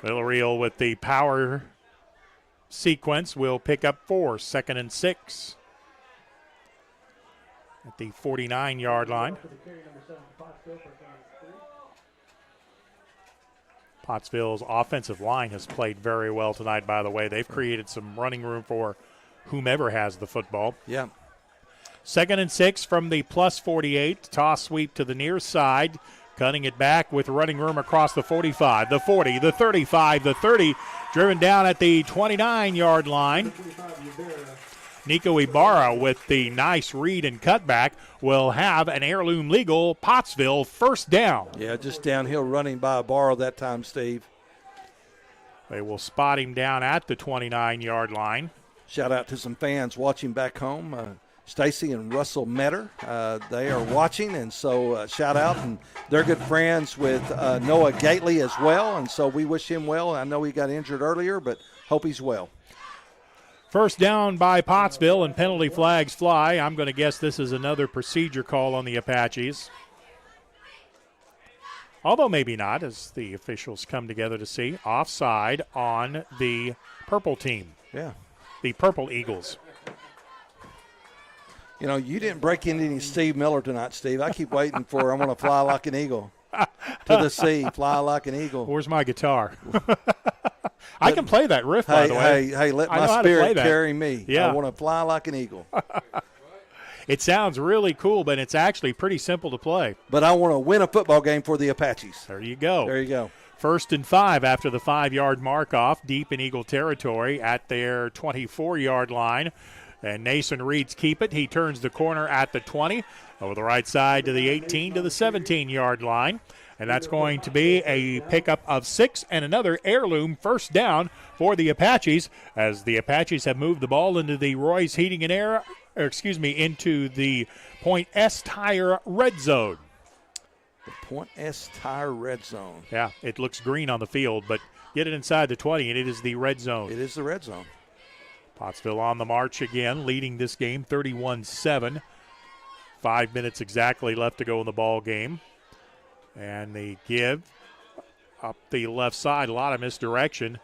Villarreal with the power sequence will pick up 4, 2nd and 6 at the 49-yard line. Pottsville's offensive line has played very well tonight, by the way. They've created some running room for whomever has the football. Yeah. 2nd and 6 from the plus 48. Toss sweep to the near side. Cutting it back with running room across the 45, the 40, the 35, the 30. Driven down at the 29-yard line. Nico Ibarra with the nice read and cutback will have an Heirloom Legal Pottsville first down. Yeah, just downhill running by Ibarra that time, Steve. They will spot him down at the 29-yard line. Shout out to some fans watching back home. Stacy and Russell Metter, they are watching, and so shout out. And they're good friends with Noah Gately as well, and so we wish him well. I know he got injured earlier, but hope he's well. First down by Pottsville, and penalty flags fly. I'm going to guess this is another procedure call on the Apaches. Although maybe not, as the officials come together to see. Offside on the purple team. Yeah. The Purple Eagles. You know, you didn't break into any Steve Miller tonight, Steve. I keep waiting for I'm going to fly like an eagle to the sea, fly like an eagle. Where's my guitar? I can play that riff, by the way. Hey, let my spirit carry me. Yeah. I want to fly like an eagle. It sounds really cool, but it's actually pretty simple to play. But I want to win a football game for the Apaches. There you go. There you go. 1st and 5 after the 5-yard mark off, deep in Eagle territory at their 24-yard line. And Nason Reeds keep it. He turns the corner at the 20, over the right side to the 18 to the 17-yard line. And that's going to be a pickup of 6 and another Heirloom first down for the Apaches, as the Apaches have moved the ball into the Roy's Heating and Air, into the Point S Tire red zone. The Point S Tire red zone. Yeah, it looks green on the field, but get it inside the 20, and it is the red zone. It is the red zone. Pottsville on the march again, leading this game 31-7. 5 minutes exactly left to go in the ball game. And they give up the left side, a lot of misdirection.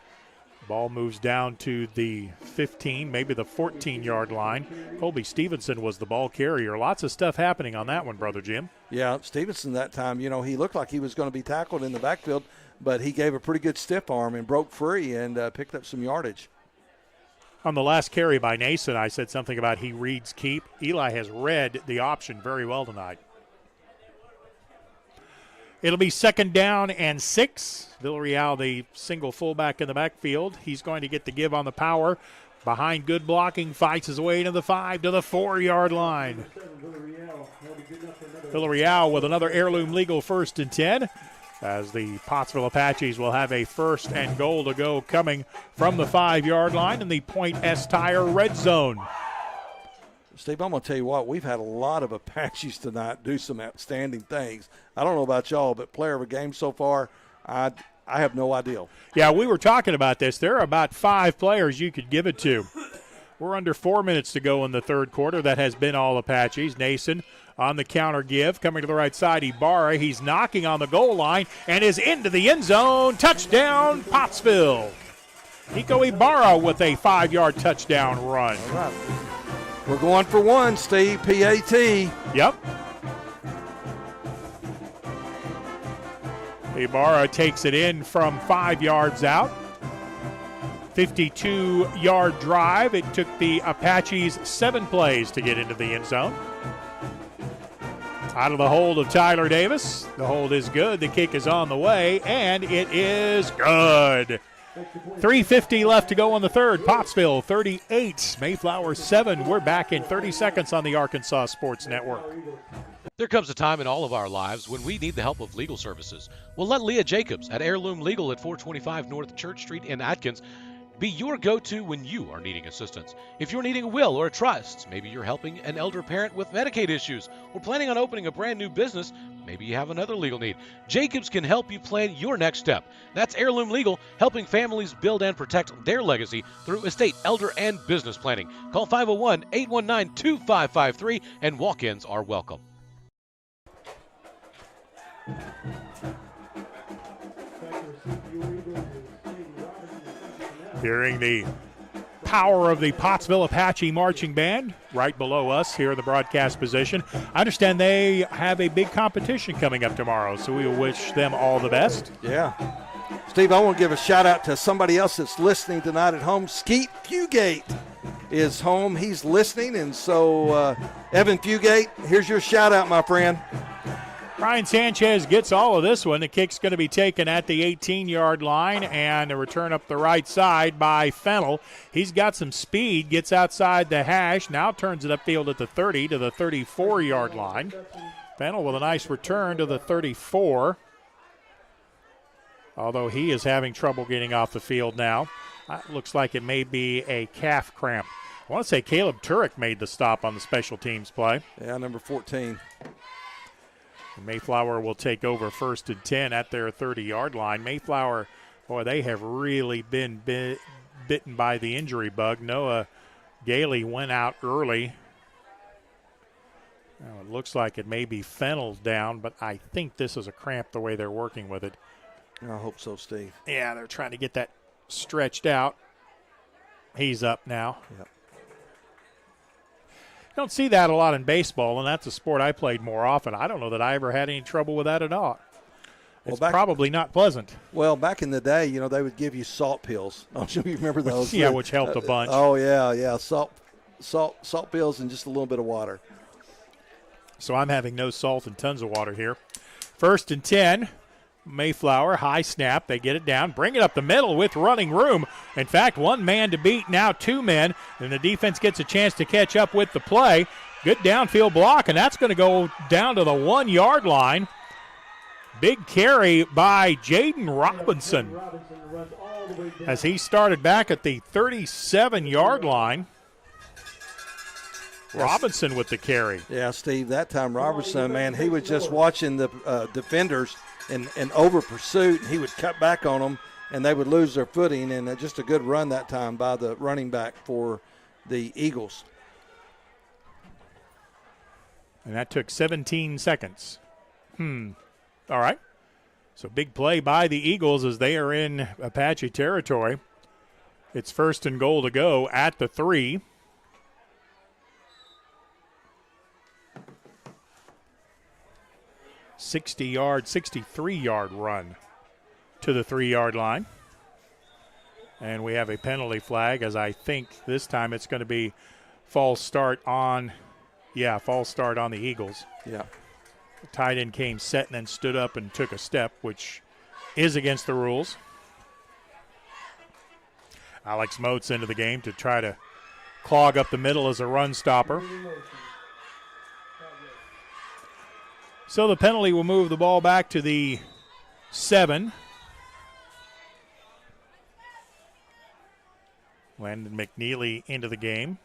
Ball moves down to the 15, maybe the 14-yard line. Colby Stevenson was the ball carrier. Lots of stuff happening on that one, Brother Jim. Yeah, Stevenson that time, you know, he looked like he was going to be tackled in the backfield, but he gave a pretty good stiff arm and broke free and picked up some yardage. On the last carry by Nason, I said something about he reads keep. Eli has read the option very well tonight. It'll be 2nd down and 6. Villarreal, the single fullback in the backfield. He's going to get the give on the power. Behind good blocking, fights his way to the 5 to the 4-yard line. Villarreal with another Heirloom Legal 1st and 10. As the Pottsville Apaches will have a 1st and goal to go coming from the 5-yard line in the Point S Tire red zone. Steve, I'm going to tell you what, we've had a lot of Apaches tonight do some outstanding things. I don't know about y'all, but player of a game so far, I have no idea. Yeah, we were talking about this. There are about 5 players you could give it to. We're under 4 minutes to go in the third quarter. That has been all Apaches. Nason on the counter give, coming to the right side, Ibarra. He's knocking on the goal line and is into the end zone. Touchdown, Pottsville. Nico Ibarra with a 5-yard touchdown run. All right. We're going for 1, Steve, PAT. Yep. Ibarra takes it in from 5 yards out. 52-yard drive. It took the Apaches 7 plays to get into the end zone. Out of the hold of Tyler Davis. The hold is good. The kick is on the way, and it is good. 3:50 left to go on the third. Pottsville 38, Mayflower 7. We're back in 30 seconds on the Arkansas Sports Network. There comes a time in all of our lives when we need the help of legal services. Well, let Leah Jacobs at Heirloom Legal at 425 North Church Street in Atkins Be your go-to when you are needing assistance. If you're needing a will or a trust, maybe you're helping an elder parent with Medicaid issues, or planning on opening a brand new business, maybe you have another legal need. Jacobs can help you plan your next step. That's Heirloom Legal, helping families build and protect their legacy through estate, elder, and business planning. Call 501-819-2553, and walk-ins are welcome. Hearing the power of the Pottsville Apache Marching Band right below us here in the broadcast position. I understand they have a big competition coming up tomorrow, so we will wish them all the best. Yeah. Steve, I want to give a shout out to somebody else that's listening tonight at home. Skeet Fugate is home. He's listening, and so Evan Fugate, here's your shout out, my friend. Ryan Sanchez gets all of this one. The kick's going to be taken at the 18-yard line, and a return up the right side by Fennell. He's got some speed, gets outside the hash, now turns it upfield at the 30 to the 34-yard line. Fennell with a nice return to the 34, although he is having trouble getting off the field now. Looks like it may be a calf cramp. I want to say Caleb Turek made the stop on the special teams play. Yeah, number 14. Mayflower will take over 1st and 10 at their 30-yard line. Mayflower, boy, they have really been bitten by the injury bug. Noah Gailey went out early. Now, it looks like it may be Fennell's down, but I think this is a cramp the way they're working with it. I hope so, Steve. Yeah, they're trying to get that stretched out. He's up now. Yep. Don't see that a lot in baseball, and that's a sport I played more often. I don't know that I ever had any trouble with that at all. It's probably not pleasant. Well, back in the day, you know, they would give you salt pills. I'm sure you remember those. Yeah, which helped a bunch. Oh, yeah. Salt pills and just a little bit of water. So I'm having no salt and tons of water here. 1st and 10. Mayflower, high snap. They get it down, bring it up the middle with running room. In fact, one man to beat, now two men, and the defense gets a chance to catch up with the play. Good downfield block, and that's going to go down to the 1-yard line. Big carry by Jaden Robinson as he started back at the 37-yard line. Robinson with the carry. Yeah, Steve, that time Robertson, man, he was just watching the defenders and over pursuit. He would cut back on them, and they would lose their footing, and just a good run that time by the running back for the Eagles. And that took 17 seconds. All right. So big play by the Eagles as they are in Apache territory. It's 1st and goal to go at the 3. .60-yard, 63-yard run to the 3-yard line. And we have a penalty flag, as I think this time it's going to be false start on the Eagles. Yeah. The tight end came set and then stood up and took a step, which is against the rules. Alex Moats into the game to try to clog up the middle as a run stopper. So the penalty will move the ball back to the 7. Landon McNeely into the game.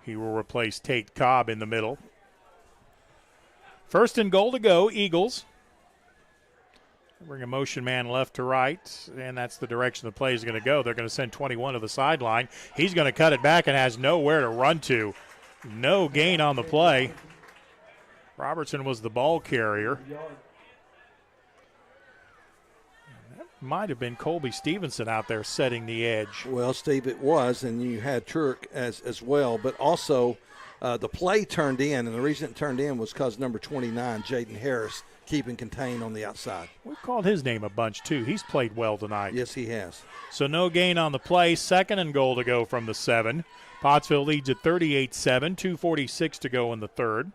He will replace Tate Cobb in the middle. 1st and goal to go, Eagles. Bring a motion man left to right, and that's the direction the play is going to go. They're going to send 21 to the sideline. He's going to cut it back and has nowhere to run to. No gain on the play. Robertson was the ball carrier. That might have been Colby Stevenson out there setting the edge. Well, Steve, it was, and you had Turk as well. But also the play turned in, and the reason it turned in was because number 29, Jaden Harris, keeping contained on the outside. We've called his name a bunch, too. He's played well tonight. Yes, he has. So no gain on the play. 2nd and goal to go from the 7. Pottsville leads at 38-7, 2:46 to go in the 3rd.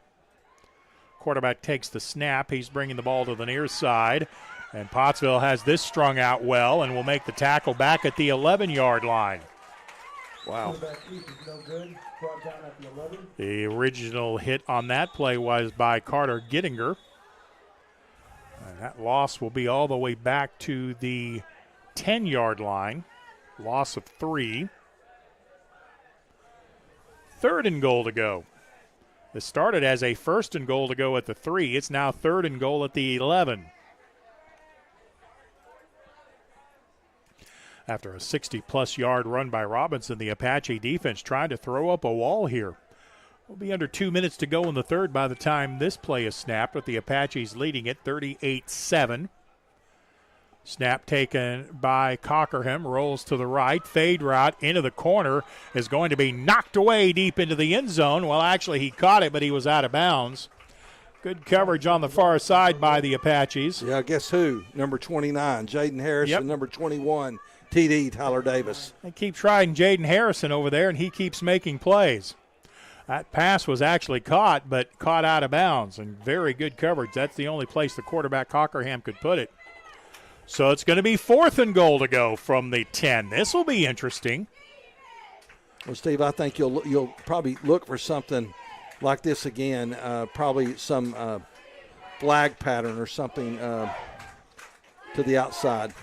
Quarterback takes the snap. He's bringing the ball to the near side. And Pottsville has this strung out well and will make the tackle back at the 11-yard line. Wow. The original hit on that play was by Carter Gittinger. And that loss will be all the way back to the 10-yard line. Loss of 3. 3rd and goal to go. This started as a 1st and goal to go at the 3. It's now 3rd and goal at the 11. After a 60-plus yard run by Robinson, the Apache defense trying to throw up a wall here. We'll be under 2 minutes to go in the 3rd by the time this play is snapped, with the Apaches leading it 38-7. Snap taken by Cockerham, rolls to the right, fade route into the corner, is going to be knocked away deep into the end zone. Well, actually, he caught it, but he was out of bounds. Good coverage on the far side by the Apaches. Yeah, guess who? Number 29, Jaden Harrison. Yep. Number 21, TD, Tyler Davis. They keep trying Jaden Harrison over there, and he keeps making plays. That pass was actually caught, but caught out of bounds, and very good coverage. That's the only place the quarterback, Cockerham, could put it. So it's going to be 4th and goal to go from the 10. This will be interesting. Well, Steve, I think you'll probably look for something like this again, probably some flag pattern or something to the outside.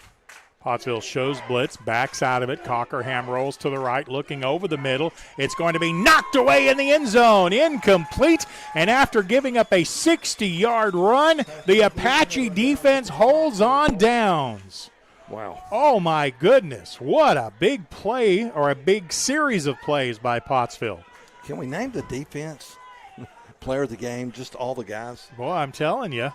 Pottsville shows blitz, backs out of it. Cockerham rolls to the right, looking over the middle. It's going to be knocked away in the end zone. Incomplete. And after giving up a 60-yard run, the Apache defense holds on downs. Wow. Oh, my goodness. What a big play, or a big series of plays by Pottsville. Can we name the defense player of the game, just all the guys? Boy, I'm telling you.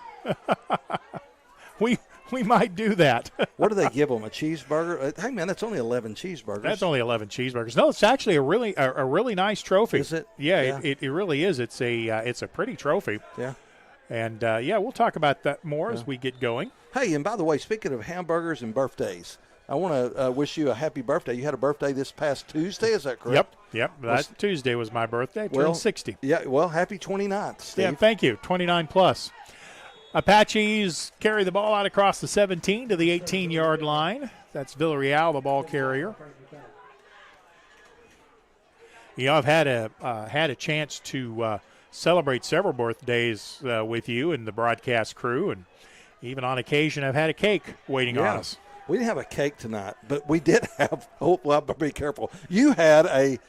We might do that. What do they give them, a cheeseburger? Hey, man, that's only 11 cheeseburgers. That's only 11 cheeseburgers. No, it's actually a really nice trophy. Is it? Yeah. It really is. It's a pretty trophy. Yeah. And, we'll talk about that more as we get going. Hey, and by the way, speaking of hamburgers and birthdays, I want to wish you a happy birthday. You had a birthday this past Tuesday, is that correct? Yep. Last Tuesday was my birthday. I turned 60. Yeah, well, happy 29th, Steve. Yeah, thank you. 29 plus. Apaches carry the ball out across the 17 to the 18-yard line. That's Villarreal, the ball carrier. You know, I've had a chance to celebrate several birthdays with you and the broadcast crew, and even on occasion I've had a cake waiting on us. We didn't have a cake tonight, but we did have – oh, well, be careful. You had a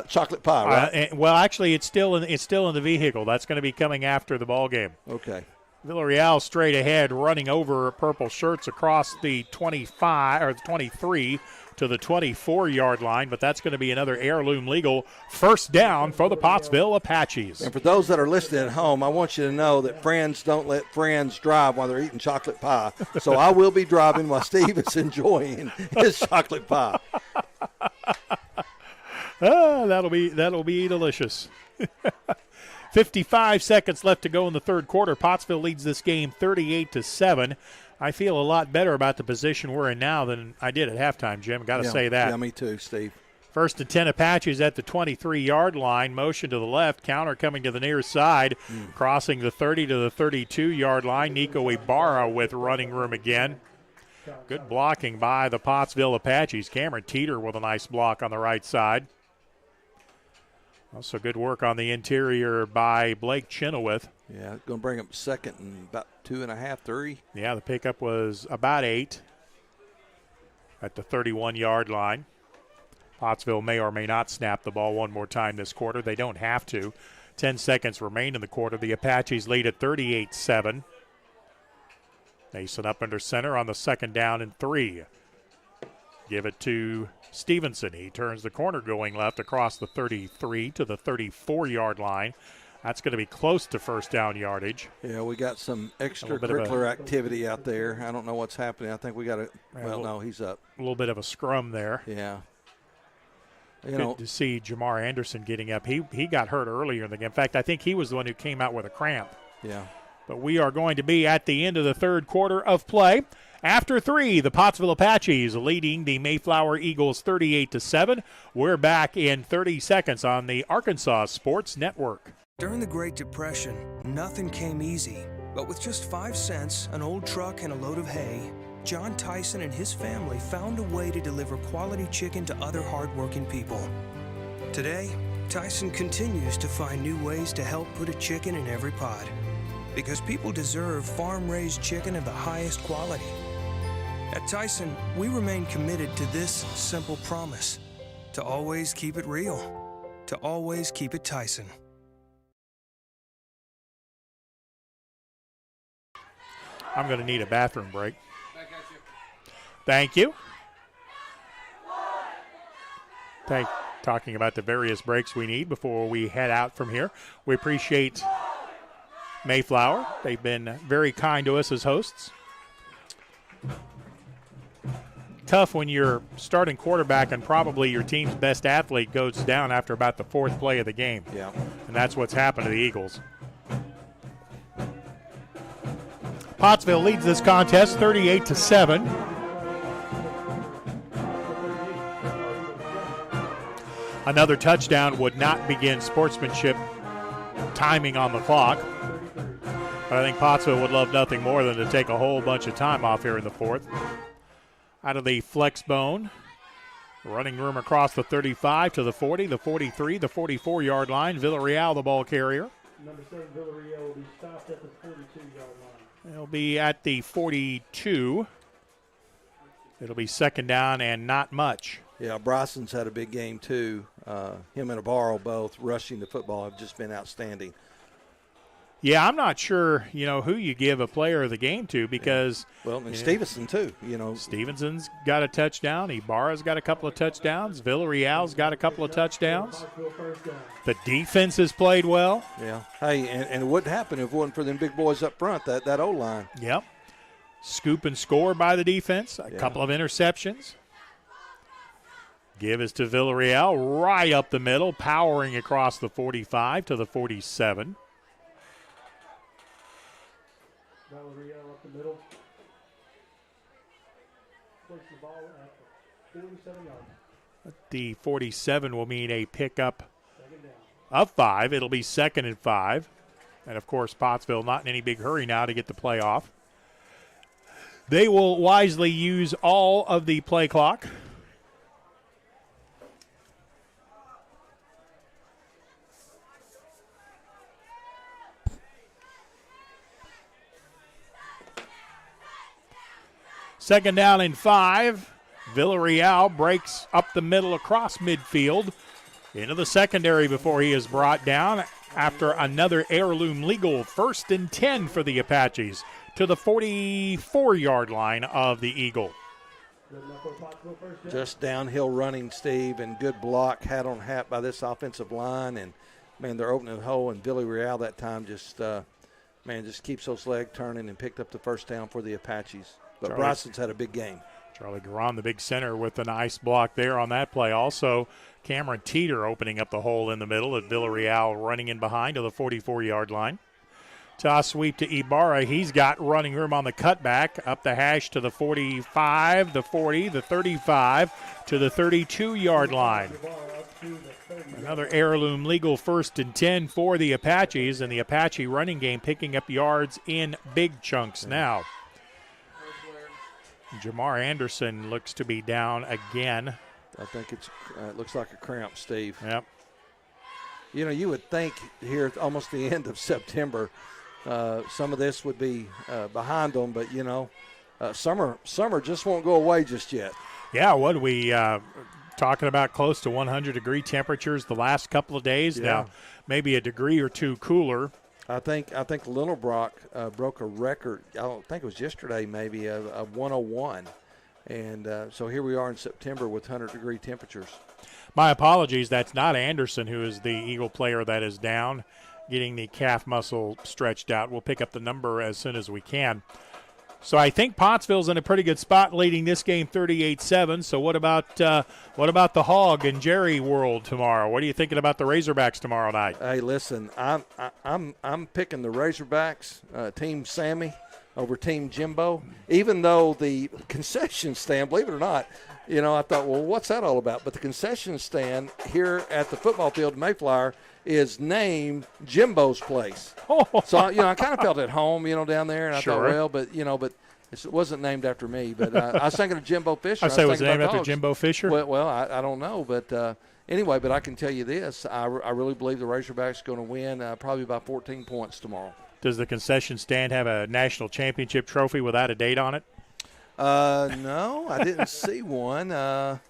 chocolate pie, right? Well, actually, it's still in the vehicle. That's going to be coming after the ball game. Okay. Villarreal straight ahead, running over purple shirts across the 25 or the 23 to the 24-yard line, but that's going to be another heirloom legal first down for the Pottsville Apaches. And for those that are listening at home, I want you to know that friends don't let friends drive while they're eating chocolate pie. So I will be driving while Steve is enjoying his chocolate pie. That'll be delicious. 55 seconds left to go in the third quarter. Pottsville leads this game 38-7. I feel a lot better about the position we're in now than I did at halftime, Jim. Got to say that. Yeah, me too, Steve. 1st and 10 Apaches at the 23-yard line. Motion to the left. Counter coming to the near side. Crossing the 30 to the 32-yard line. Nico Ibarra with running room again. Good blocking by the Pottsville Apaches. Cameron Teeter with a nice block on the right side. Also good work on the interior by Blake Chenoweth. Yeah, going to bring up second and about 2.5, 3. Yeah, the pickup was about 8 at the 31-yard line. Pottsville may or may not snap the ball one more time this quarter. They don't have to. 10 seconds remain in the quarter. The Apaches lead at 38-7. Nason up under center on the 2nd down and 3. Give it to Stevenson. He turns the corner going left across the 33 to the 34-yard line. That's going to be close to first down yardage. Yeah, we got some extracurricular activity out there. I don't know what's happening. I think we got no, he's up. A little bit of a scrum there. Yeah. Good to see Jamar Anderson getting up. He got hurt earlier in the game. In fact, I think he was the one who came out with a cramp. Yeah. But we are going to be at the end of the third quarter of play. After 3, the Pottsville Apaches leading the Mayflower Eagles 38-7. We're back in 30 seconds on the Arkansas Sports Network. During the Great Depression, nothing came easy. But with just 5 cents, an old truck, and a load of hay, John Tyson and his family found a way to deliver quality chicken to other hardworking people. Today, Tyson continues to find new ways to help put a chicken in every pot. Because people deserve farm-raised chicken of the highest quality. At Tyson, we remain committed to this simple promise: to always keep it real, to always keep it Tyson. I'm going to need a bathroom break. Thank you. Talking about the various breaks we need before we head out from here. We appreciate Mayflower. They've been very kind to us as hosts. Tough when your starting quarterback and probably your team's best athlete goes down after about the fourth play of the game. Yeah. And that's what's happened to the Eagles. Pottsville leads this contest 38-7. Another touchdown would not begin sportsmanship timing on the clock. But I think Pottsville would love nothing more than to take a whole bunch of time off here in the fourth. Out of the flex bone, running room across the 35 to the 40, the 43, the 44-yard line. Villarreal, the ball carrier. Number 7, Villarreal, will be stopped at the 42-yard line. It'll be at the 42. It'll be second down and not much. Yeah, Bryson's had a big game too. Him and Navarro both rushing the football have just been outstanding. Yeah, I'm not sure, who you give a player of the game to because well, and Stevenson too. Stevenson's got a touchdown. Ibarra's got a couple of touchdowns. Villarreal's got a couple of touchdowns. The defense has played well. Yeah. Hey, and it wouldn't happen if it wasn't for them big boys up front. That O-line. Yep. Scoop and score by the defense. A couple of interceptions. Give is to Villarreal, right up the middle, powering across the 45 to the 47. Villarreal up the middle. Place the ball at the 47-yard. The 47 will mean a pickup of 5. It'll be 2nd and 5. And, of course, Pottsville not in any big hurry now to get the play off. They will wisely use all of the play clock. Second down and 5. Villarreal breaks up the middle across midfield into the secondary before he is brought down after another heirloom legal 1st and 10 for the Apaches to the 44-yard line of the Eagle. Just downhill running, Steve, and good block, hat on hat by this offensive line. And, man, they're opening the hole, and Villarreal that time just keeps those legs turning and picked up the first down for the Apaches. But Bryson's had a big game. Charlie Garon, the big center, with a nice block there on that play. Also, Cameron Teeter opening up the hole in the middle at Villarreal, running in behind to the 44-yard line. Toss sweep to Ibarra. He's got running room on the cutback. Up the hash to the 45, the 40, the 35, to the 32-yard line. Another heirloom legal 1st and 10 for the Apaches, and the Apache running game picking up yards in big chunks now. Jamar Anderson looks to be down again. I think it looks like a cramp, Steve. Yep. You would think here at almost the end of September, some of this would be behind them, but, summer just won't go away just yet. Yeah, what we talking about close to 100-degree temperatures the last couple of days. Yeah. Now, maybe a degree or two cooler. I think Little Brock broke a record. I don't think it was yesterday, maybe of 101, and so here we are in September with 100-degree temperatures. My apologies. That's not Anderson, who is the Eagle player that is down, getting the calf muscle stretched out. We'll pick up the number as soon as we can. So I think Pottsville's in a pretty good spot, leading this game 38-7. So what about the Hog and Jerry world tomorrow? What are you thinking about the Razorbacks tomorrow night? Hey, listen, I'm picking the Razorbacks, Team Sammy over Team Jimbo. Even though the concession stand, believe it or not, I thought, well, what's that all about? But the concession stand here at the football field, Mayflower, is named Jimbo's place. So, I kind of felt at home, down there. And I thought, well, but it wasn't named after me. But I was thinking of Jimbo Fisher. I say it was named after Jimbo Fisher? Well, I don't know. But anyway, but I can tell you this. I really believe the Razorbacks are going to win probably by 14 points tomorrow. Does the concession stand have a national championship trophy without a date on it? No, I didn't see one. By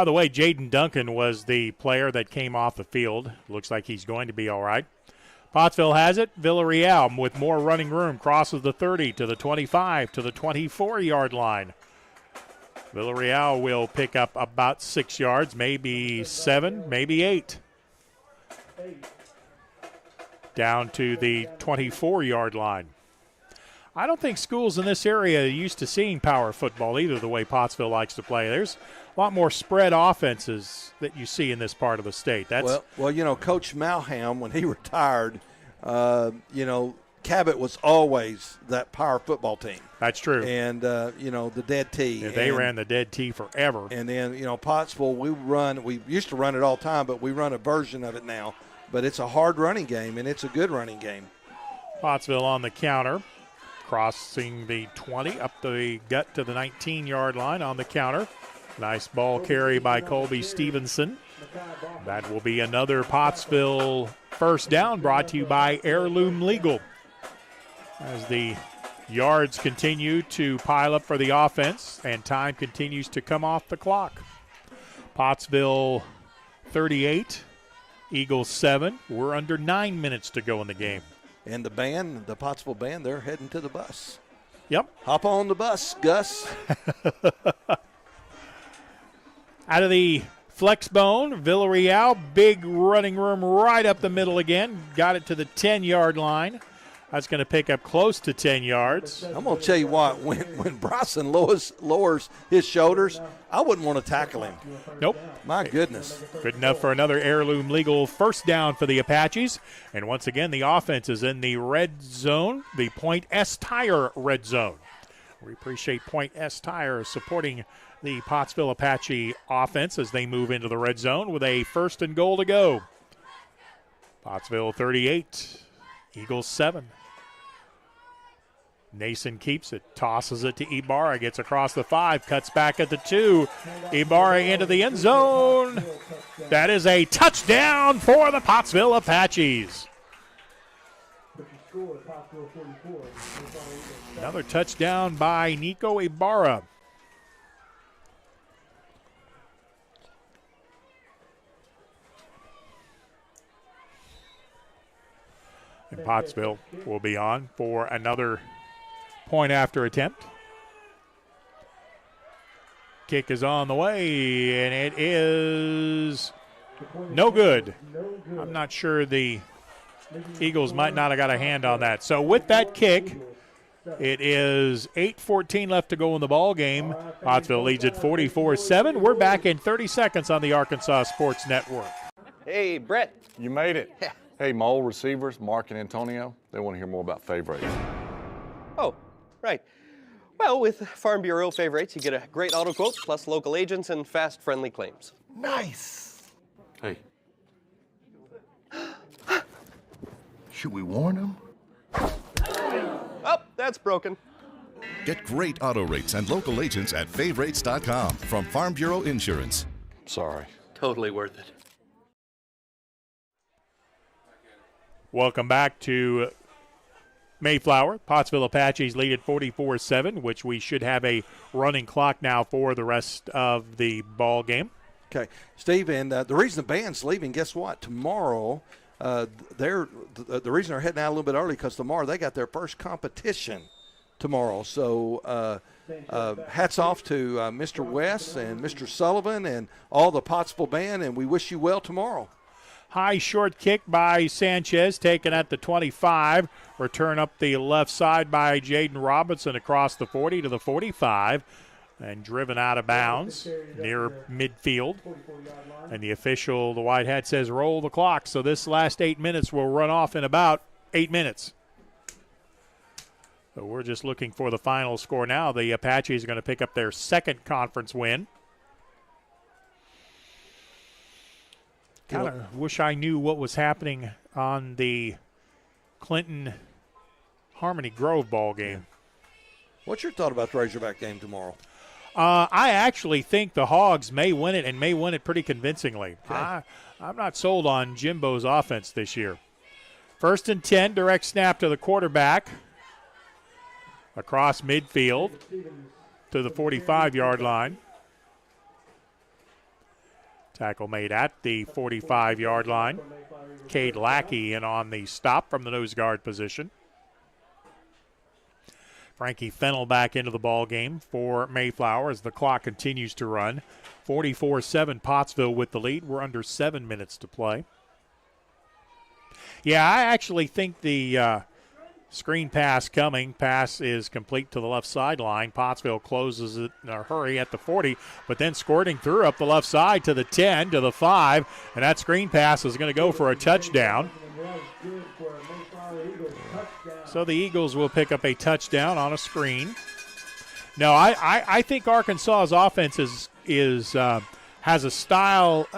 the way, Jaden Duncan was the player that came off the field. Looks like he's going to be all right. Pottsville has it. Villarreal with more running room crosses the 30 to the 25 to the 24-yard line. Villarreal will pick up about 6 yards, maybe 7, maybe 8. Down to the 24-yard line. I don't think schools in this area are used to seeing power football either, the way Pottsville likes to play. There's a lot more spread offenses that you see in this part of the state. That's well, Coach Malham, when he retired, Cabot was always that power football team. That's true. And, the dead tee. Yeah, they ran the dead tee forever. And then, Pottsville, we used to run it all the time, but we run a version of it now. But it's a hard running game, and it's a good running game. Pottsville on the counter, crossing the 20, up the gut to the 19-yard line on the counter. Nice ball carry by Colby Stevenson. That will be another Pottsville first down, brought to you by Heirloom Legal. As the yards continue to pile up for the offense and time continues to come off the clock. Pottsville 38, Eagles 7. We're under 9 minutes to go in the game. And the Pottsville band, they're heading to the bus. Yep. Hop on the bus, Gus. Out of the flex bone, Villarreal, big running room right up the middle again. Got it to the 10-yard line. That's going to pick up close to 10 yards. I'm going to tell you what, when Bryson lowers his shoulders, I wouldn't want to tackle him. Nope. My goodness. Good enough for another Heirloom Legal first down for the Apaches. And once again, the offense is in the red zone, the Point S Tire red zone. We appreciate Point S Tire supporting the Pottsville Apache offense as they move into the red zone with a 1st and goal to go. Pottsville 38, Eagles 7. Nason keeps it, tosses it to Ibarra, gets across the 5, cuts back at the 2. Ibarra into the end zone. That is a touchdown for the Pottsville Apaches. Another touchdown by Nico Ibarra. And Pottsville will be on for another point after attempt. Kick is on the way, and it is no good. I'm not sure the Eagles might not have got a hand on that. So with that kick, it is 8:14 left to go in the ball game. Pottsville leads at 44-7. We're back in 30 seconds on the Arkansas Sports Network. Hey, Brett. You made it. Yeah. Hey, Mole receivers, Mark and Antonio, they want to hear more about Fave Rates. Oh, right. Well, with Farm Bureau Fave Rates, you get a great auto quote, plus local agents and fast, friendly claims. Nice. Hey. Should we warn them? Oh, that's broken. Get great auto rates and local agents at favrates.com from Farm Bureau Insurance. Sorry. Totally worth it. Welcome back to Mayflower. Pottsville Apaches lead at 44-7, which we should have a running clock now for the rest of the ball game. Okay, Steve, and the reason the band's leaving, guess what? Tomorrow, the reason they're heading out a little bit early because tomorrow they got their first competition tomorrow. So hats off to Mr. West and Mr. Sullivan and all the Pottsville band, and we wish you well tomorrow. High short kick by Sanchez, taken at the 25. Return up the left side by Jaden Robinson across the 40 to the 45. And driven out of bounds near midfield. And the official, the white hat, says roll the clock. So this last 8 minutes will run off in about 8 minutes. So we're just looking for the final score now. The Apaches are going to pick up their second conference win. Kind of wish I knew what was happening on the Clinton Harmony Grove ball game. What's your thought about the Razorback game tomorrow? I actually think the Hogs may win it and may win it pretty convincingly. Okay. I'm not sold on Jimbo's offense this year. 1st and 10, direct snap to the quarterback. across midfield to the 45-yard line. Tackle made at the 45-yard line. Cade Lackey in on the stop from the nose guard position. Frankie Fennell back into the ball game for Mayflower as the clock continues to run. 44-7 Pottsville with the lead. We're under 7 minutes to play. Yeah, I actually think the screen pass coming. Pass is complete to the left sideline. Pottsville closes it in a hurry at the 40, but then squirting through up the left side to the 10, to the 5, and that screen pass is going to go for a touchdown. So the Eagles will pick up a touchdown on a screen. No, I think Arkansas's offense has a style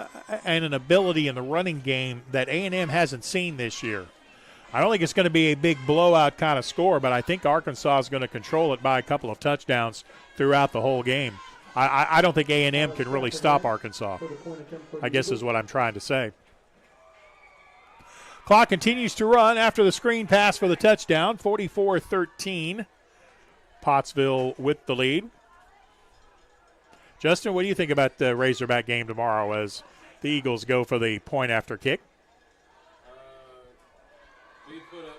and an ability in the running game that A&M hasn't seen this year. I don't think it's going to be a big blowout kind of score, but I think Arkansas is going to control it by a couple of touchdowns throughout the whole game. I don't think A&M can really stop Arkansas, I guess is what I'm trying to say. Clock continues to run after the screen pass for the touchdown, 44-13. Pottsville with the lead. Justin, what do you think about the Razorback game tomorrow as the Eagles go for the point after kick? We put up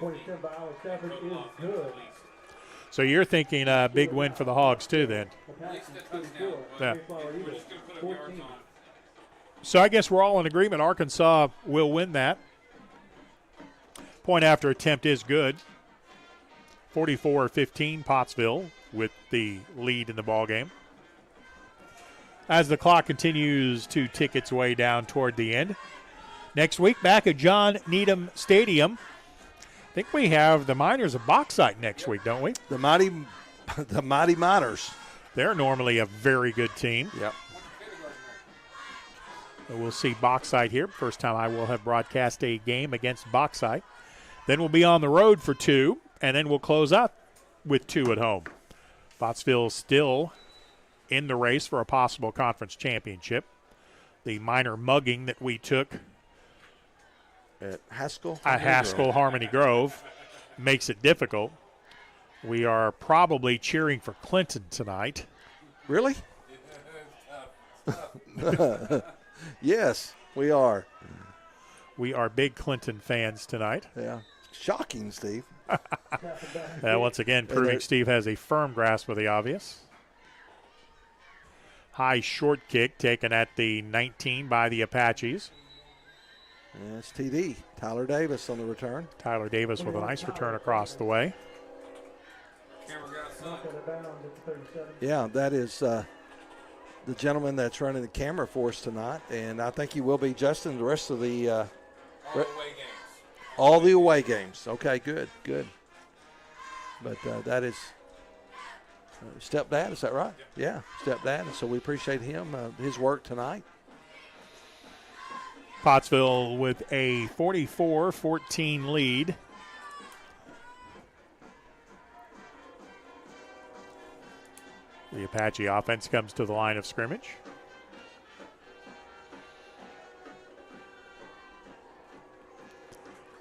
5-15. by Alex Stafford is good. So you're thinking a big win for the Hogs too then? Yeah. So I guess we're all in agreement. Arkansas will win that. Point after attempt is good. 44-15 Pottsville with the lead in the ball game. As the clock continues to tick its way down toward the end. Next week, back at John Needham Stadium. I think we have the Miners of Bauxite next week, don't we? The mighty Miners. They're normally a very good team. Yep. So we'll see Bauxite here. First time I will have broadcast a game against Bauxite. Then we'll be on the road for 2, and then we'll close out with 2 at home. Pottsville still in the race for a possible conference championship. The minor mugging that we took at Haskell Harmony Grove makes it difficult. We are probably cheering for Clinton tonight. Really? Yes, we are. We are big Clinton fans tonight. Yeah. Shocking, Steve. Once again, proving Steve has a firm grasp of the obvious. High short kick taken at the 19 by the Apaches. Yeah, it's TD. Tyler Davis on the return. Tyler Davis with a nice return across the way. Yeah, that is the gentleman that's running the camera for us tonight, and I think he will be Justin the rest of the all the away games. Okay, good. But that is stepdad, is that right? Yeah, stepdad, and so we appreciate him, his work tonight. Pottsville with a 44-14 lead. The Apache offense comes to the line of scrimmage.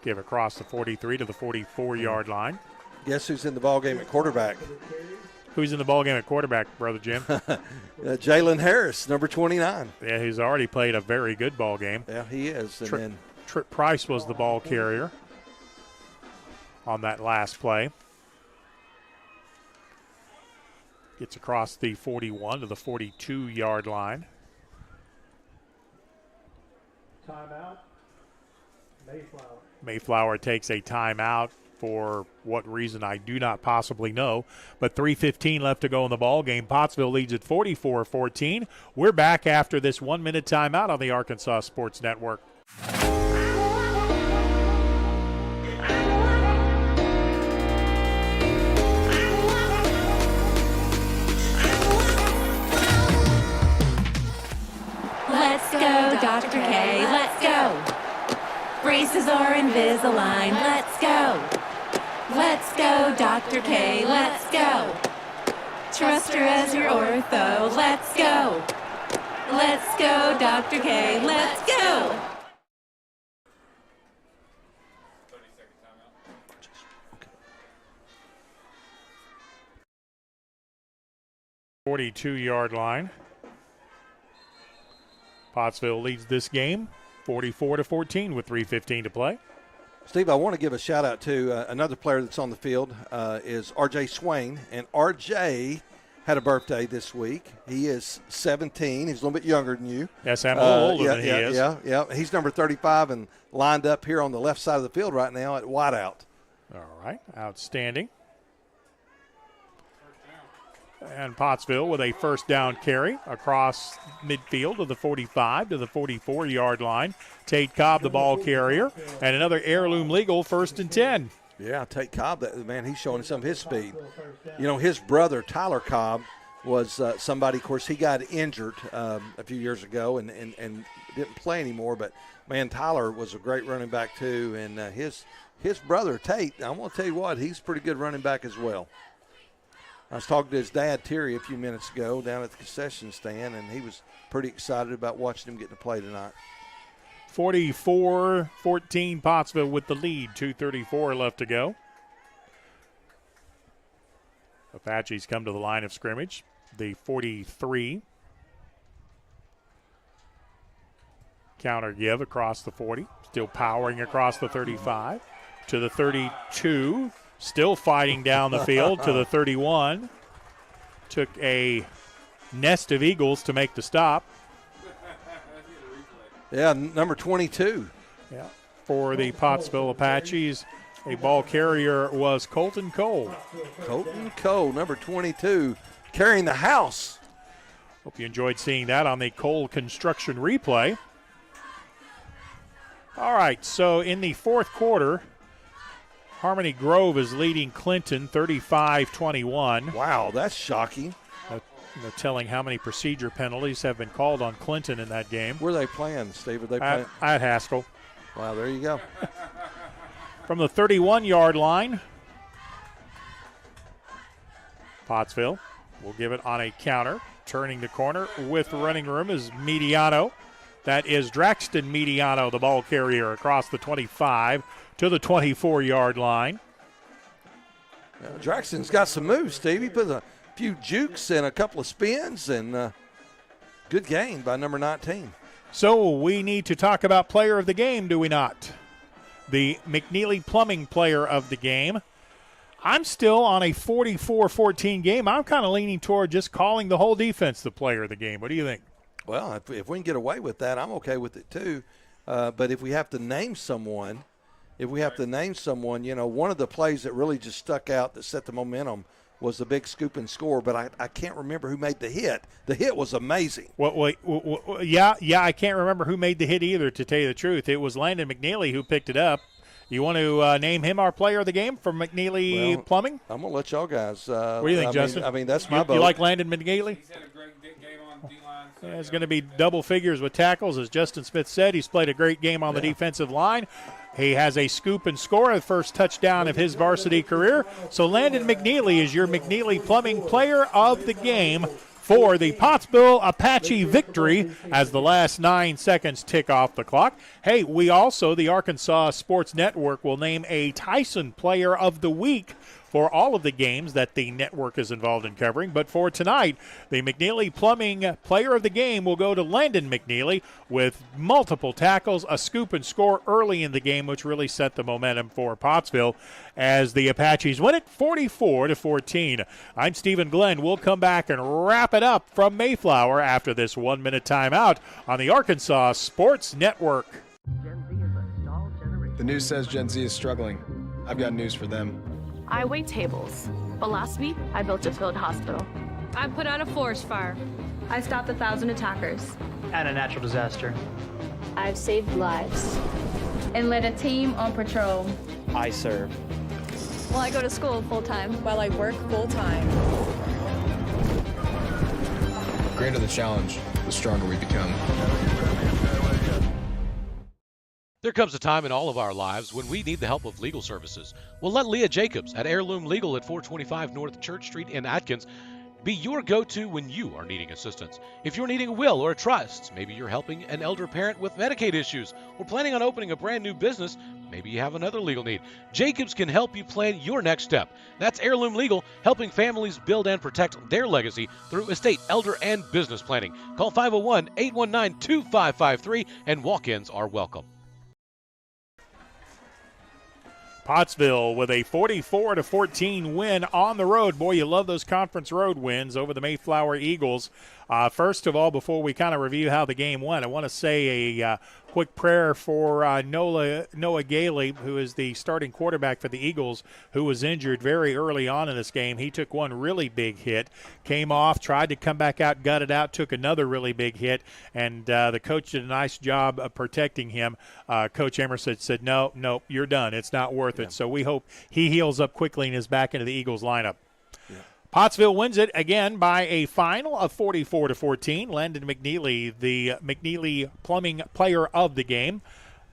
Give across the 43 to the 44-yard line. Guess who's in the ball game at quarterback? Who's in the ball game at quarterback, Brother Jim? Jalen Harris, number 29. Yeah, he's already played a very good ball game. Yeah, he is. And Trip Price was the ball carrier on that last play. Gets across the 41 to the 42-yard line. Timeout. Mayflower. Mayflower takes a timeout for what reason I do not possibly know. But 3:15 left to go in the ball game. Pottsville leads at 44-14. We're back after this 1-minute timeout on the Arkansas Sports Network. Let's go, Dr. K, let's go. Braces are Invisalign, let's go. Let's go, Dr. K, let's go. Trust her as your ortho, let's go. Let's go, Dr. K, let's go. 42-yard line. Pottsville leads this game 44-14 with 3:15 to play. Steve, I want to give a shout out to another player that's on the field is R.J. Swain, and R.J. had a birthday this week. He is 17. He's a little bit younger than you. Yes, I'm a little older than he is. Yeah. He's number 35 and lined up here on the left side of the field right now at wideout. All right, outstanding. And Pottsville with a first down carry across midfield to the 45 to the 44-yard line. Tate Cobb, the ball carrier, and another Heirloom Legal 1st and 10. Yeah, Tate Cobb, man, he's showing some of his speed. You know, his brother, Tyler Cobb, was somebody, of course, he got injured a few years ago and didn't play anymore. But, man, Tyler was a great running back, too. And his brother, Tate, I want to tell you what, he's a pretty good running back as well. I was talking to his dad, Terry, a few minutes ago down at the concession stand, and he was pretty excited about watching him get to play tonight. 44-14 Pottsville with the lead. 2:34 left to go. Apaches come to the line of scrimmage. The 43. Counter give across the 40. Still powering across the 35 to the 32. Still fighting down the field to the 31. Took a nest of Eagles to make the stop. Yeah, number 22. Yeah, for the Pottsville Apaches, a ball carrier was Colton Cole. Colton Cole, number 22, carrying the house. Hope you enjoyed seeing that on the Cole construction replay. All right, so in the fourth quarter, Harmony Grove is leading Clinton 35-21. Wow, that's shocking. No telling how many procedure penalties have been called on Clinton in that game. Where are they playing, Steve? Are they playing? At Haskell. Wow, there you go. From the 31-yard line, Pottsville will give it on a counter. Turning the corner with running room is Mediano. That is Draxton Mediano, the ball carrier, across the 25 to the 24-yard line. Draxton's got some moves, Steve. He put a few jukes and a couple of spins, and good gain by number 19. So we need to talk about player of the game, do we not? The McNeely Plumbing player of the game. I'm still on a 44-14 game. I'm kind of leaning toward just calling the whole defense the player of the game. What do you think? Well, if we can get away with that, I'm okay with it too. But if we have to name someone, you know, one of the plays that really just stuck out that set the momentum was the big scoop and score, but I can't remember who made the hit. The hit was amazing. Yeah, I can't remember who made the hit either, to tell you the truth. It was Landon McNeely who picked it up. You want to name him our player of the game from McNeely Plumbing? I'm going to let y'all guys. What do you think, Justin? I mean, that's my vote. You like Landon McNeely? He's had a great game on D-line. Yeah, it's going to be double figures with tackles. As Justin Smith said, he's played a great game on the defensive line. He has a scoop and score, the first touchdown of his varsity career. So Landon McNeely is your McNeely Plumbing player of the game for the Pottsville Apache victory as the last 9 seconds tick off the clock. Hey, we also, the Arkansas Sports Network, will name a Tyson player of the week for all of the games that the network is involved in covering. But for tonight, the McNeely Plumbing player of the game will go to Landon McNeely with multiple tackles, a scoop and score early in the game, which really set the momentum for Pottsville as the Apaches win it 44-14. I'm Stephen Glenn. We'll come back and wrap it up from Mayflower after this 1-minute timeout on the Arkansas Sports Network. The news says Gen Z is struggling. I've got news for them. I wait tables, but last week I built a field hospital. I put out a forest fire. I stopped 1,000 attackers. And a natural disaster. I've saved lives and led a team on patrol. I serve. Well, I go to school full-time. While I work full-time. The greater the challenge, the stronger we become. There comes a time in all of our lives when we need the help of legal services. Well, let Leah Jacobs at Heirloom Legal at 425 North Church Street in Atkins be your go-to when you are needing assistance. If you're needing a will or a trust, maybe you're helping an elder parent with Medicaid issues, or planning on opening a brand new business, Maybe you have another legal need. Jacobs can help you plan your next step. That's Heirloom Legal, helping families build and protect their legacy through estate, elder, and business planning. Call 501-819-2553, and walk-ins are welcome. Pottsville with a 44-14 win on the road. Boy, you love those conference road wins over the Mayflower Eagles. First of all, before we kind of review how the game went, I want to say a quick prayer for Noah Gailey, who is the starting quarterback for the Eagles, who was injured very early on in this game. He took one really big hit, came off, tried to come back out, gutted out, took another really big hit, and the coach did a nice job of protecting him. Coach Emerson said, no, you're done. It's not worth it. So we hope he heals up quickly and is back into the Eagles lineup. Pottsville wins it again by a final of 44-14. Landon McNeely, the McNeely Plumbing Player of the game.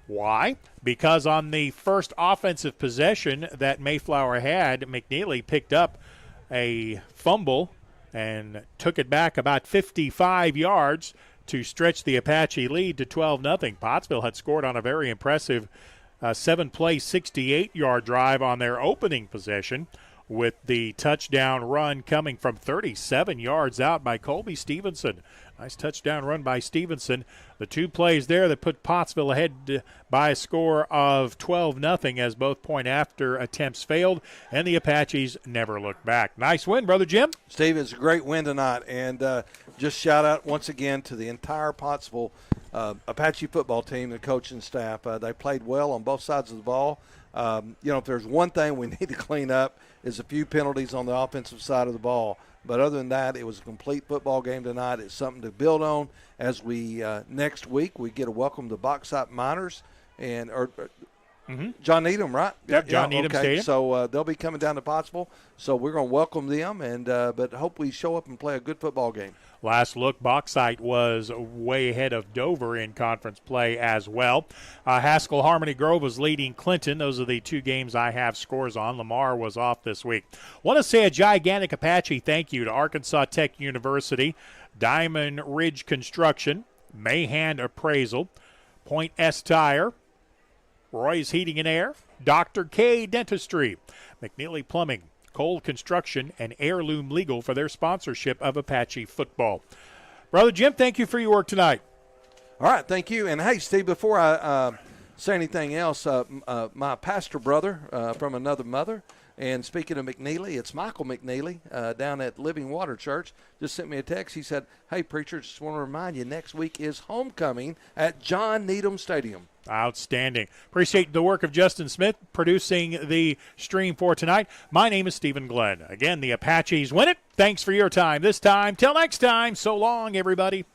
Why? Because on the first offensive possession that Mayflower had, McNeely picked up a fumble and took it back about 55 yards to stretch the Apache lead to 12-0. Pottsville had scored on a very impressive 7-play, 68-yard drive on their opening possession, with the touchdown run coming from 37 yards out by Colby Stevenson. Nice touchdown run by Stevenson. The two plays there that put Pottsville ahead by a score of 12-0 as both point after attempts failed, and the Apaches never looked back. Nice win, Brother Jim. Steve, it's a great win tonight, and just shout out once again to the entire Pottsville Apache football team, the coaching staff. They played well on both sides of the ball. If there's one thing we need to clean up is a few penalties on the offensive side of the ball. But other than that, it was a complete football game tonight. It's something to build on as we next week we get a welcome to Bauxite Miners and John Needham, right? Yep, John Needham Stadium. So they'll be coming down to Pottsville. So we're going to welcome them, and but hope we show up and play a good football game. Last look, Bauxite was way ahead of Dover in conference play as well. Haskell Harmony Grove was leading Clinton. Those are the two games I have scores on. Lamar was off this week. Want to say a gigantic Apache thank you to Arkansas Tech University, Diamond Ridge Construction, Mahan Appraisal, Point S Tire, Roy's Heating and Air, Dr. K Dentistry, McNeely Plumbing, Cole Construction, and Heirloom Legal for their sponsorship of Apache football. Brother Jim, thank you for your work tonight. All right, thank you. And, hey, Steve, before I say anything else, my pastor brother from another mother, and speaking of McNeely, it's Michael McNeely down at Living Water Church, just sent me a text. He said, hey, preacher, just want to remind you, next week is homecoming at John Needham Stadium. Outstanding. Appreciate the work of Justin Smith producing the stream for tonight. My name is Stephen Glenn. Again, the Apaches win it. Thanks for your time this time. Till next time, so long, everybody.